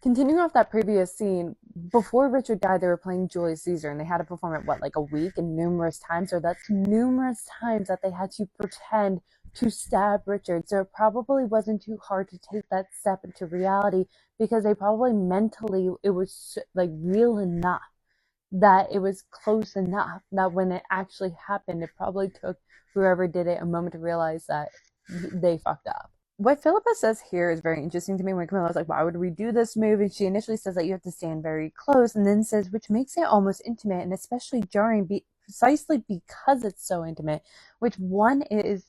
Speaker 1: Continuing off that previous scene, before Richard died, they were playing Julius Caesar, and they had to perform it, what, like a week, and numerous times? So that's numerous times that they had to pretend to stab Richard. So it probably wasn't too hard to take that step into reality, because they probably mentally, it was like real enough, that it was close enough that when it actually happened, it probably took whoever did it a moment to realize that they fucked up. What Philippa says here is very interesting to me. When Camilla's like, why would we do this move? And she initially says that you have to stand very close, and then says, which makes it almost intimate, and especially jarring, precisely because it's so intimate, which one is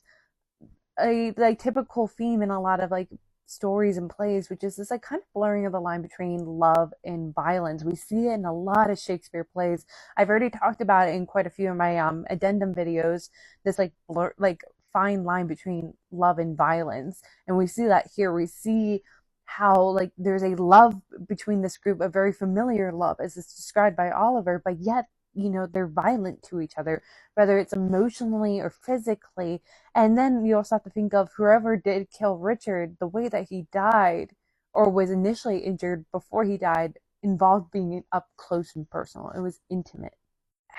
Speaker 1: a like typical theme in a lot of like stories and plays, which is this like kind of blurring of the line between love and violence. We see it in a lot of Shakespeare plays. I've already talked about it in quite a few of my addendum videos, this like like fine line between love and violence. And we see that here. We see how like there's a love between this group, a very familiar love as it's described by Oliver, but yet they're violent to each other, whether it's emotionally or physically. And then you also have to think of whoever did kill Richard, the way that he died or was initially injured before he died involved being up close and personal. It was intimate.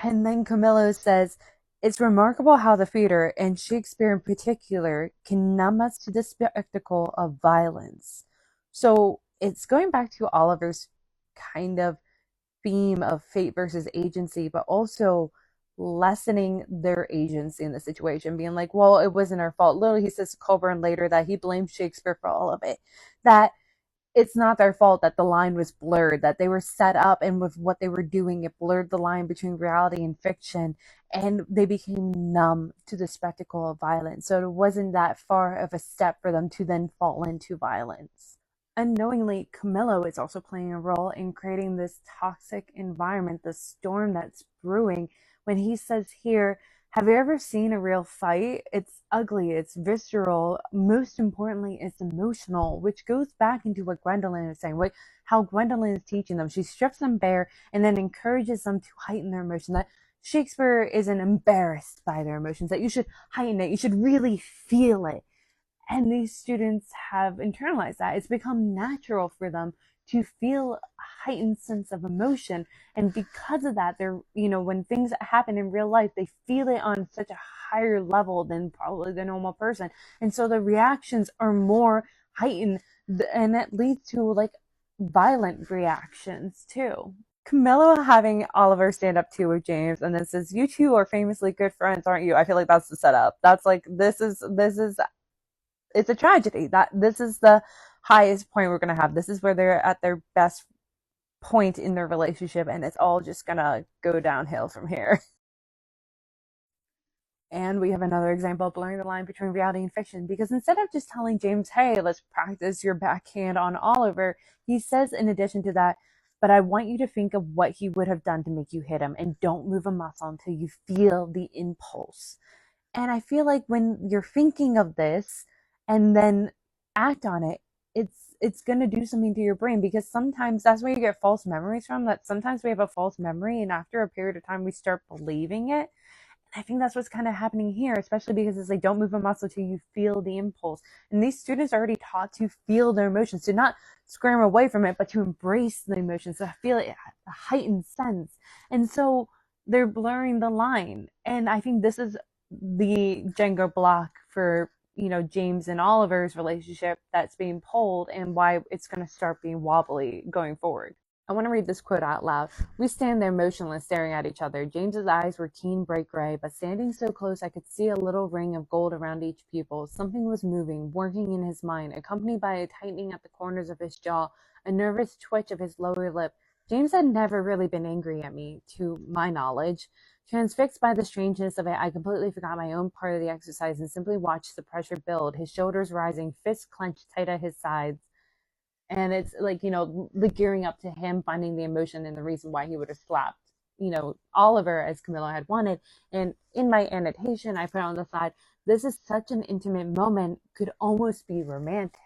Speaker 1: And then Camillo says, it's remarkable how the theater, and Shakespeare in particular, can numb us to the spectacle of violence. So it's going back to Oliver's kind of theme of fate versus agency, but also lessening their agency in the situation, being like, well, it wasn't our fault. Literally, he says to Colburn later that he blames Shakespeare for all of it, that it's not their fault that the line was blurred, that they were set up, and with what they were doing, it blurred the line between reality and fiction, and they became numb to the spectacle of violence. So it wasn't that far of a step for them to then fall into violence. Unknowingly, Camillo is also playing a role in creating this toxic environment, the storm that's brewing, when he says here Have you ever seen a real fight? It's ugly, it's visceral, most importantly, it's emotional, which goes back into what Gwendolyn is saying, how Gwendolyn is teaching them. She strips them bare and then encourages them to heighten their emotion. That Shakespeare isn't embarrassed by their emotions, that you should heighten it, you should really feel it. And these students have internalized that. It's become natural for them to feel a heightened sense of emotion. And because of that, they're, when things happen in real life, they feel it on such a higher level than probably the normal person. And so the reactions are more heightened, and that leads to like violent reactions too. Camilla having Oliver stand up too with James and then says, "You two are famously good friends, aren't you?" I feel like that's the setup. That's like, this is it's a tragedy that this is the highest point we're going to have. This is where they're at their best point in their relationship, and it's all just going to go downhill from here. And we have another example of blurring the line between reality and fiction, because instead of just telling James, "Hey, let's practice your backhand on Oliver," he says, in addition to that, "But I want you to think of what he would have done to make you hit him, and don't move a muscle until you feel the impulse." And I feel like when you're thinking of this and then act on it, it's going to do something to your brain, because sometimes that's where you get false memories from. That sometimes we have a false memory and after a period of time we start believing it. And I think that's what's kind of happening here, especially because it's like, don't move a muscle till you feel the impulse. And these students are already taught to feel their emotions, to not scram away from it, but to embrace the emotions, to feel it a heightened sense. And so they're blurring the line. And I think this is the Jenga block for, James and Oliver's relationship that's being pulled, and why it's going to start being wobbly going forward. I want to read this quote out loud. "We stand there motionless, staring at each other. James's eyes were keen, bright gray, but standing so close I could see a little ring of gold around each pupil. Something was moving, working in his mind, accompanied by a tightening at the corners of his jaw, a nervous twitch of his lower lip. James had never really been angry at me, to my knowledge. Transfixed by the strangeness of it, I completely forgot my own part of the exercise and simply watched the pressure build, his shoulders rising, fists clenched tight at his sides." And it's like, the gearing up to him finding the emotion and the reason why he would have slapped, Oliver, as Camilla had wanted. And in my annotation, I put on the side, "This is such an intimate moment, could almost be romantic."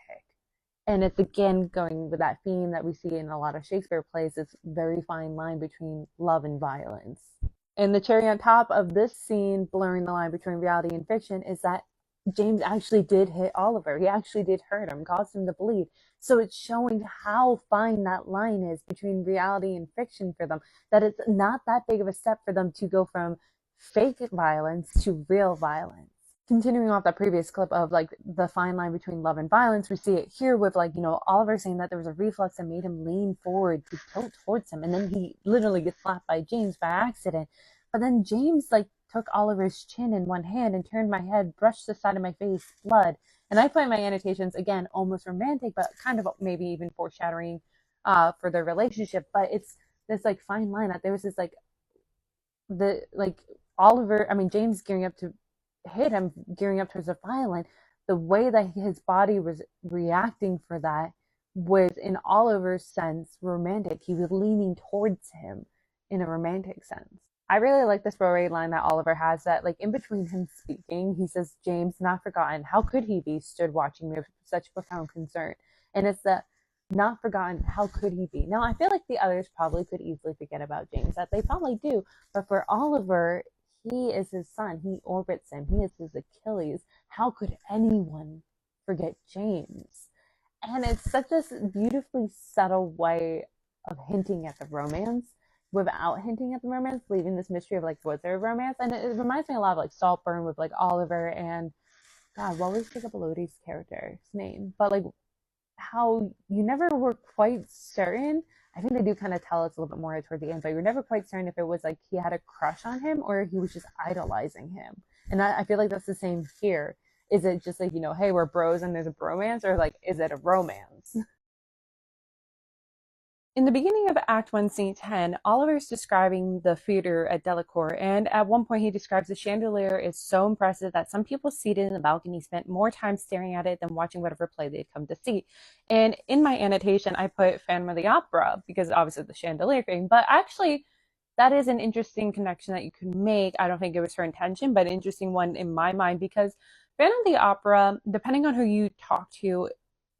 Speaker 1: And it's again going with that theme that we see in a lot of Shakespeare plays, this very fine line between love and violence. And the cherry on top of this scene, blurring the line between reality and fiction, is that James actually did hit Oliver. He actually did hurt him, caused him to bleed. So it's showing how fine that line is between reality and fiction for them, that it's not that big of a step for them to go from fake violence to real violence. Continuing off that previous clip of like the fine line between love and violence, we see it here with like, Oliver saying that there was a reflex that made him lean forward to tilt towards him. And then he literally gets slapped by James by accident. But then James like took Oliver's chin in one hand and turned my head, brushed the side of my face, blood. And I put in my annotations, again, almost romantic, but kind of maybe even foreshadowing for their relationship. But it's this like fine line that there was this like James gearing up to hit him, gearing up towards the violent. The way that his body was reacting for that was, in Oliver's sense, romantic. He was leaning towards him in a romantic sense. I really like this throwaway line that Oliver has, that like in between him speaking, he says, "James, not forgotten, how could he be, stood watching me with such profound concern." And it's the not forgotten, how could he be? Now, I feel like the others probably could easily forget about James, that they probably do. But for Oliver, he is his son. He orbits him. He is his Achilles. How could anyone forget James? And it's such a beautifully subtle way of hinting at the romance without hinting at the romance, leaving this mystery of like, was there a romance? And it reminds me a lot of like Saltburn with like Oliver and, God, what was Jacob Elordi's character's name? But like how you never were quite certain. I think they do kind of tell us a little bit more toward the end, but you're never quite certain if it was like he had a crush on him or he was just idolizing him. And I feel like that's the same here. Is it just like, hey, we're bros and there's a bromance, or like, is it a romance? In the beginning of Act 1, Scene 10, Oliver's describing the theater at Delacour, and at one point he describes the chandelier is so impressive that some people seated in the balcony spent more time staring at it than watching whatever play they'd come to see. And in my annotation, I put Phantom of the Opera, because obviously the chandelier thing, but actually that is an interesting connection that you could make. I don't think it was her intention, but an interesting one in my mind, because Phantom of the Opera, depending on who you talk to,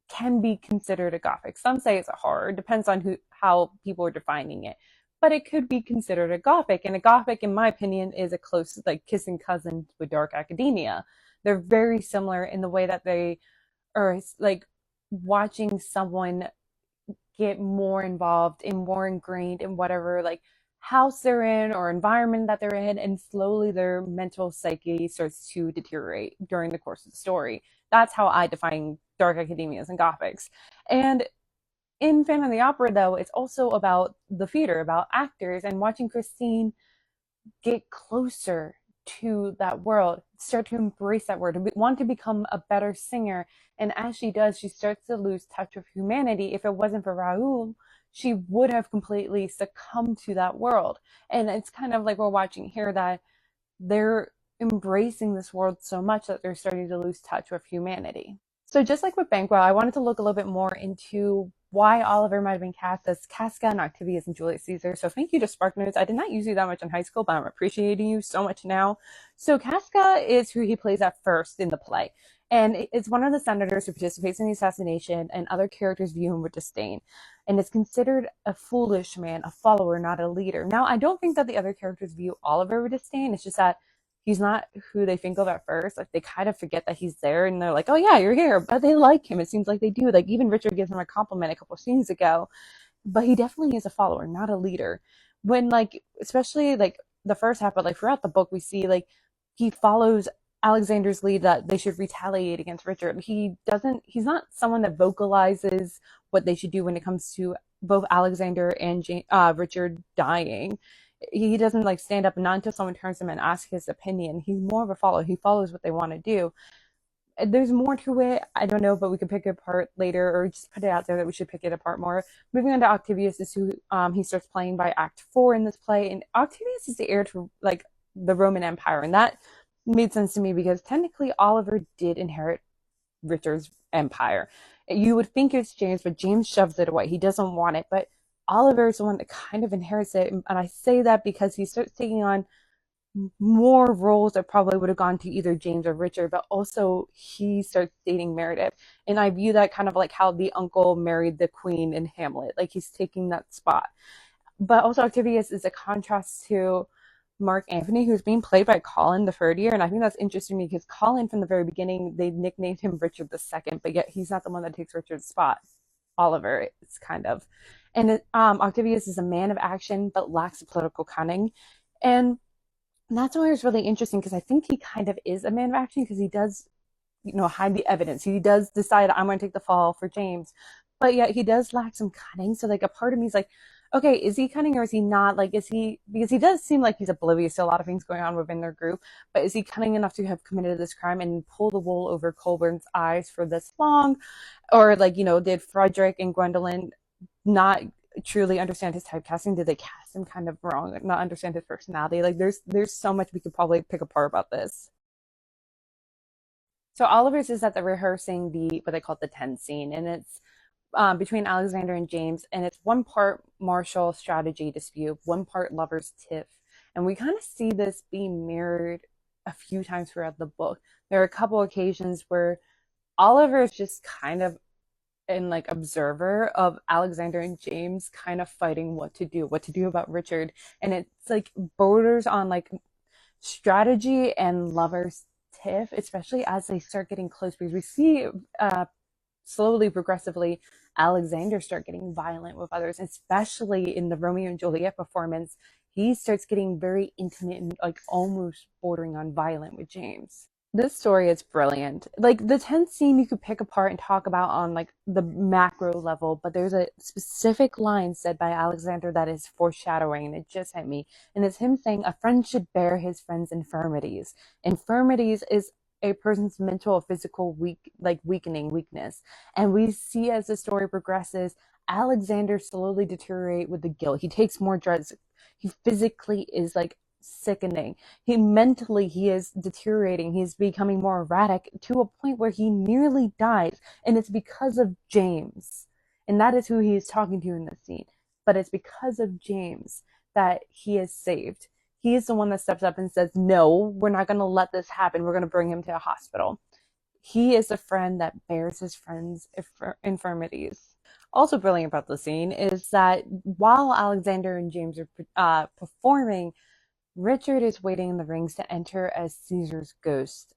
Speaker 1: can be considered a gothic. Some say it's a horror, depends on how people are defining it. But it could be considered a gothic, and a gothic, in my opinion, is a close like kissing cousin with dark academia. They're very similar in the way that they are like watching someone get more involved and more ingrained in whatever like house they're in or environment that they're in, and slowly their mental psyche starts to deteriorate during the course of the story. That's how I define dark academias and gothics. And in Phantom of the Opera, though, it's also about the theater, about actors, and watching Christine get closer to that world, start to embrace that word, want to become a better singer. And as she does, she starts to lose touch with humanity. If it wasn't for Raoul, she would have completely succumbed to that world. And it's kind of like we're watching here that they're embracing this world so much that they're starting to lose touch with humanity. So just like with Banquo, I wanted to look a little bit more into why Oliver might have been cast as Casca and Octavius and Julius Caesar. So thank you to SparkNotes. I did not use you that much in high school, but I'm appreciating you so much now. So Casca is who he plays at first in the play. And it's one of the senators who participates in the assassination, and other characters view him with disdain. And is considered a foolish man, a follower, not a leader. Now, I don't think that the other characters view Oliver with disdain. It's just that he's not who they think of at first. Like, they kind of forget that he's there, and they're like, oh yeah, you're here. But they like him. It seems like they do. Like, even Richard gives him a compliment a couple of scenes ago. But he definitely is a follower, not a leader. When, like, especially like the first half, but like throughout the book, we see like he follows Alexander's lead that they should retaliate against Richard. He's not someone that vocalizes what they should do when it comes to both Alexander and Richard dying. He doesn't like stand up, and not until someone turns to him and asks his opinion. He's more of a follower. He follows what they want to do. There's more to it. I don't know, but we could pick it apart later, or just put it out there that we should pick it apart more. Moving on to Octavius is who he starts playing by Act 4 in this play, and Octavius is the heir to like the Roman Empire, and that made sense to me because technically Oliver did inherit Richard's empire. You would think it's James, but James shoves it away. He doesn't want it, but Oliver is the one that kind of inherits it. And I say that because he starts taking on more roles that probably would have gone to either James or Richard, but also he starts dating Meredith. And I view that kind of like how the uncle married the queen in Hamlet. Like, he's taking that spot. But also Octavius is a contrast to Mark Anthony, who's being played by Colin the third year. And I think that's interesting because Colin, from the very beginning, they nicknamed him Richard II, but yet he's not the one that takes Richard's spot. Oliver, it's kind of. And Octavius is a man of action, but lacks political cunning. And that's why it's really interesting, because I think he kind of is a man of action, because he does, hide the evidence. He does decide, I'm going to take the fall for James. But yet he does lack some cunning. So like a part of me is like, okay, is he cunning or is he not? Like, is he, because he does seem like he's oblivious to a lot of things going on within their group, but is he cunning enough to have committed this crime and pull the wool over Colburn's eyes for this long? Or like, did Frederick and Gwendolyn not truly understand his typecasting? Did they cast him kind of wrong, not understand his personality? Like, there's so much we could probably pick apart about this. So Oliver's is at the rehearsing the what they call the 10 scene, and it's between Alexander and James, and it's one part martial strategy dispute, one part lovers tiff, and we kind of see this being mirrored a few times throughout the book. There are a couple occasions where Oliver is just kind of an like observer of Alexander and James kind of fighting what to do about Richard, and it's like borders on like strategy and lovers tiff, especially as they start getting close, because we see slowly, progressively, Alexander start getting violent with others, especially in the Romeo and Juliet performance. He starts getting very intimate and like almost bordering on violent with James. This story is brilliant. Like, the 10th scene you could pick apart and talk about on like the macro level, but there's a specific line said by Alexander that is foreshadowing, and it just hit me. And it's him saying a friend should bear his friend's infirmities. Infirmities is a person's mental or physical weakness. And we see as the story progresses, Alexander slowly deteriorate with the guilt. He takes more drugs. He physically is like sickening. He is deteriorating. He's becoming more erratic to a point where he nearly dies. And it's because of James. And that is who he is talking to in this scene. But it's because of James that he is saved. He is the one that steps up and says, no, we're not going to let this happen. We're going to bring him to a hospital. He is a friend that bears his friend's infirmities. Also brilliant about the scene is that while Alexander and James are performing, Richard is waiting in the rings to enter as Caesar's ghost.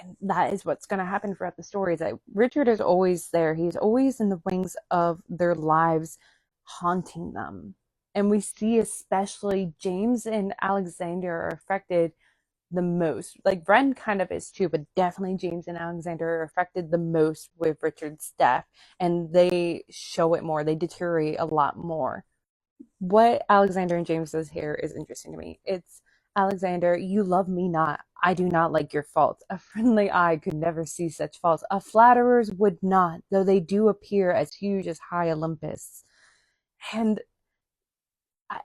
Speaker 1: And that is what's going to happen throughout the story. Is that Richard is always there. He's always in the wings of their lives, haunting them. And we see especially James and Alexander are affected the most. Like Ren kind of is too, but definitely James and Alexander are affected the most with Richard's death. And they show it more. They deteriorate a lot more. What Alexander and James does here is interesting to me. It's Alexander, you love me not. I do not like your faults. A friendly eye could never see such faults. A flatterer's would not, though they do appear as huge as high Olympus. And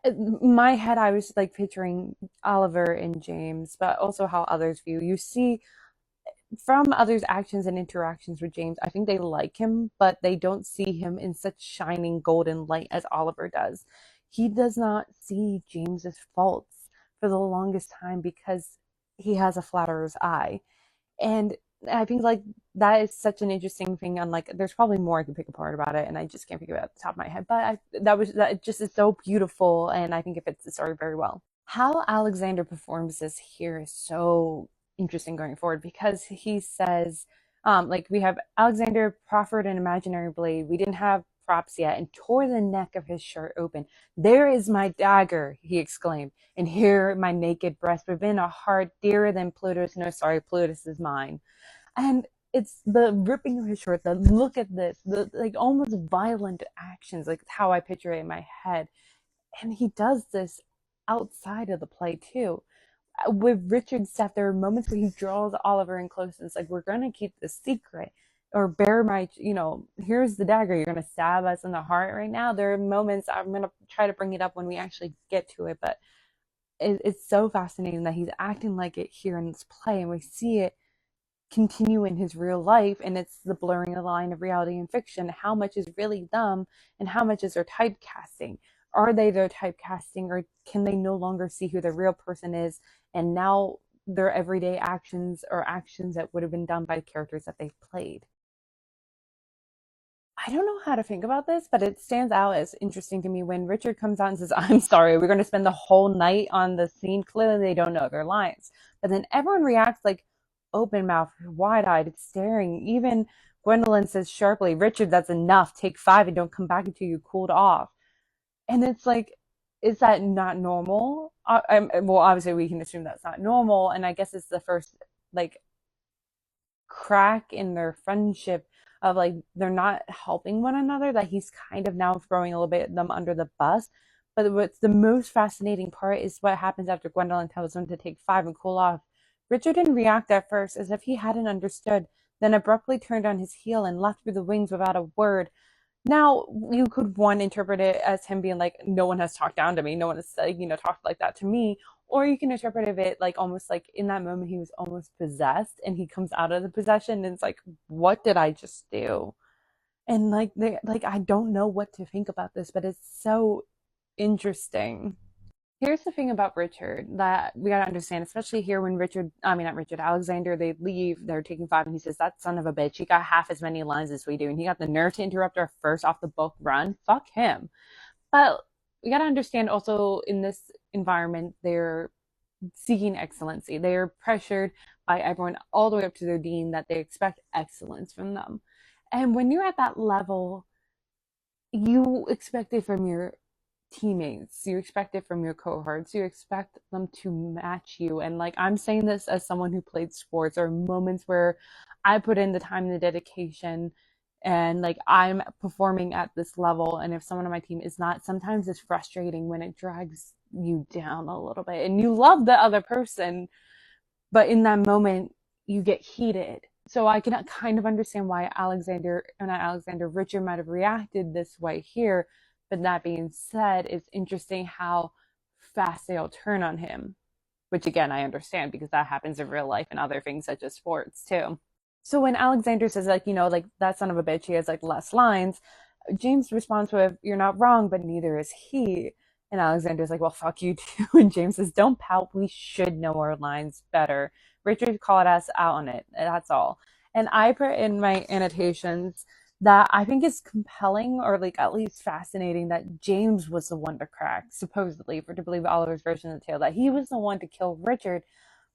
Speaker 1: in my head, I was like picturing Oliver and James, but also how others view. You see from others' actions and interactions with James, I think they like him, but they don't see him in such shining golden light as Oliver does. He does not see James's faults for the longest time because he has a flatterer's eye. And I think like that is such an interesting thing. And like, there's probably more I could pick apart about it, and I just can't figure it out at the top of my head. But that it just is so beautiful, and I think it fits the story very well. How Alexander performs this here is so interesting going forward because he says, like we have Alexander proffered an imaginary blade. We didn't have props yet, and tore the neck of his shirt open. There is my dagger, he exclaimed, and here my naked breast within a heart dearer than Pluto's. No, sorry, Plutus is mine. And it's the ripping of his shirt, the look at this, the like almost violent actions, like how I picture it in my head. And he does this outside of the play too. With Richard's death, there are moments where he draws Oliver in close and it's like, we're going to keep this secret or bear my, here's the dagger. You're going to stab us in the heart right now. There are moments, I'm going to try to bring it up when we actually get to it, but it's so fascinating that he's acting like it here in this play, and we see it continue in his real life, and it's the blurring of the line of reality and fiction. How much is really them and how much is their typecasting? Are they their typecasting, or can they no longer see who the real person is, and now their everyday actions or actions that would have been done by characters that they've played? I don't know how to think about this, but it stands out as interesting to me when Richard comes out and says, I'm sorry, we're going to spend the whole night on the scene. Clearly, they don't know their lines. But then everyone reacts like open mouth, wide eyed, staring. Even Gwendolyn says sharply, Richard, that's enough. Take 5 and don't come back until you cooled off. And it's like, is that not normal? Well, obviously, we can assume that's not normal. And I guess it's the first, like, crack in their friendship of like they're not helping one another, that he's kind of now throwing a little bit of them under the bus. But what's the most fascinating part is what happens after Gwendolyn tells him to take 5 and cool off. Richard didn't react at first, as if he hadn't understood, then abruptly turned on his heel and left through the wings without a word. Now, you could one interpret it as him being like, no one has talked down to me, no one has talked like that to me, or you can interpret it like almost like in that moment he was almost possessed and he comes out of the possession and it's like, what did I just do? And like I don't know what to think about this, but it's so interesting. Here's the thing about Richard that we gotta understand, especially here when not Richard, Alexander, they leave, they're taking 5, and he says, that son of a bitch, he got half as many lines as we do, and he got the nerve to interrupt our first off the book run. Fuck him. But we gotta understand also in this environment, they're seeking excellency. They are pressured by everyone all the way up to their dean that they expect excellence from them. And when you're at that level, you expect it from your teammates, you expect it from your cohorts, you expect them to match you. And like, I'm saying this as someone who played sports, or moments where I put in the time and the dedication and like I'm performing at this level, and if someone on my team is not, sometimes it's frustrating when it drags you down a little bit and you love the other person, but in that moment you get heated. So I can kind of understand why Richard might have reacted this way here. But that being said, it's interesting how fast they'll turn on him, which again, I understand because that happens in real life and other things such as sports too. So when Alexander says like that son of a bitch, he has like less lines, James responds with, you're not wrong, but neither is he. And Alexander's like, well, fuck you too. And James says, don't pout. We should know our lines better. Richard called us out on it. That's all. And I put in my annotations that I think is compelling or like at least fascinating that James was the one to crack, supposedly, for to believe Oliver's version of the tale, that he was the one to kill Richard.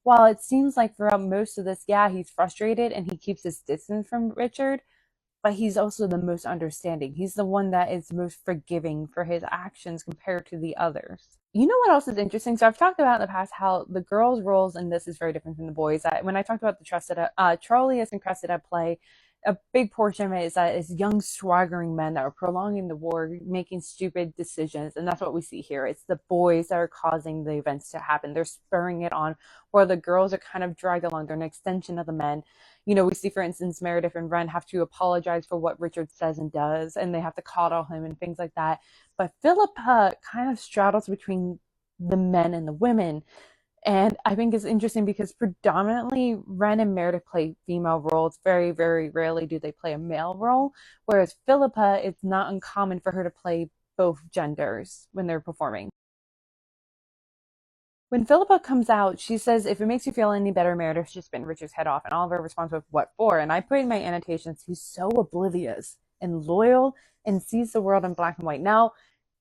Speaker 1: While it seems like throughout most of this, yeah, he's frustrated and he keeps his distance from Richard, but he's also the most understanding. He's the one that is most forgiving for his actions compared to the others. You know what else is interesting? So I've talked about in the past how the girls' roles in this is very different from the boys. When I talked about the Cressida, Charlius and Cressida play, a big portion of it is that it's young, swaggering men that are prolonging the war, making stupid decisions, and that's what we see here. It's the boys that are causing the events to happen. They're spurring it on, while the girls are kind of dragged along. They're an extension of the men. You know, we see, for instance, Meredith and Wren have to apologize for what Richard says and does, and they have to coddle him and things like that. But Philippa kind of straddles between the men and the women. And I think it's interesting because predominantly Wren and Meredith play female roles. Very, very rarely do they play a male role. Whereas Philippa, it's not uncommon for her to play both genders when they're performing. When Philippa comes out, she says, if it makes you feel any better, Meredith's just bitten Richard's head off. And Oliver responds with, what for? And I put in my annotations, he's so oblivious and loyal and sees the world in black and white. Now,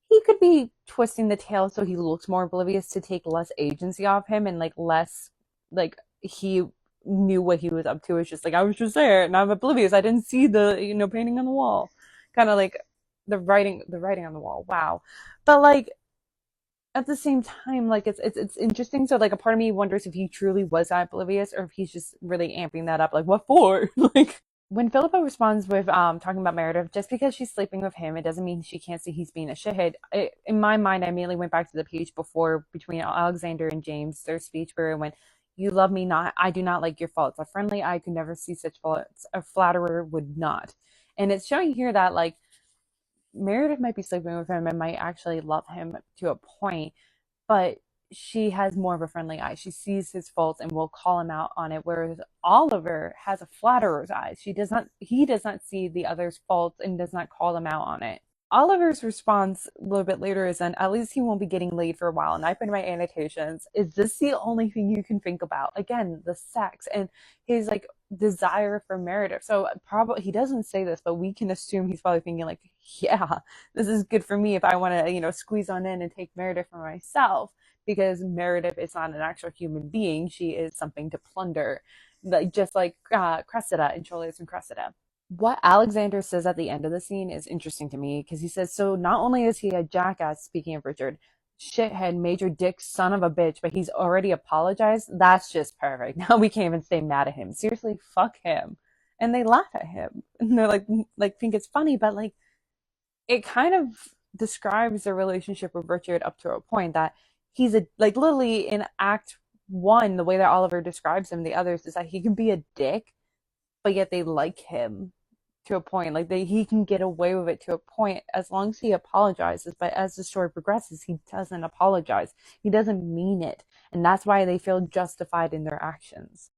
Speaker 1: he could be twisting the tale so he looks more oblivious to take less agency off him and like less, like he knew what he was up to. It's just like, I was just there and I'm oblivious. I didn't see the, painting on the wall. Kind of like the writing on the wall. Wow. But like, at the same time, like it's interesting. So like a part of me wonders if he truly was that oblivious or if he's just really amping that up. Like what for? Like when Philippa responds with talking about Meredith, just because she's sleeping with him, it doesn't mean she can't see he's being a shithead. In my mind, I immediately went back to the page before between Alexander and James, their speech where it went, "You love me not. I do not like your faults. A friendly eye could never see such faults. A flatterer would not." And it's showing here that like Meredith might be sleeping with him and might actually love him to a point, but she has more of a friendly eye. She sees his faults and will call him out on it, whereas Oliver has a flatterer's eyes. He does not see the other's faults and does not call them out on it. Oliver's response a little bit later is then, at least he won't be getting laid for a while. And I put in my annotations, is this the only thing you can think about? Again, the sex and his like desire for Meredith. So probably he doesn't say this, but we can assume he's probably thinking like, yeah, this is good for me if I want to, squeeze on in and take Meredith for myself, because Meredith is not an actual human being. She is something to plunder, like just like Cressida and Troilus and Cressida. What Alexander says at the end of the scene is interesting to me because he says, so not only is he a jackass, speaking of Richard, shithead, major dick, son of a bitch, but he's already apologized. That's just perfect. Now we can't even stay mad at him. Seriously, fuck him. And they laugh at him. And they're like think it's funny, but like it kind of describes the relationship with Richard up to a point that he's a like literally in act one, the way that Oliver describes him, the others is that he can be a dick, but yet they like him to a point. Like he can get away with it to a point as long as he apologizes. But as the story progresses, he doesn't apologize. He doesn't mean it, and that's why they feel justified in their actions.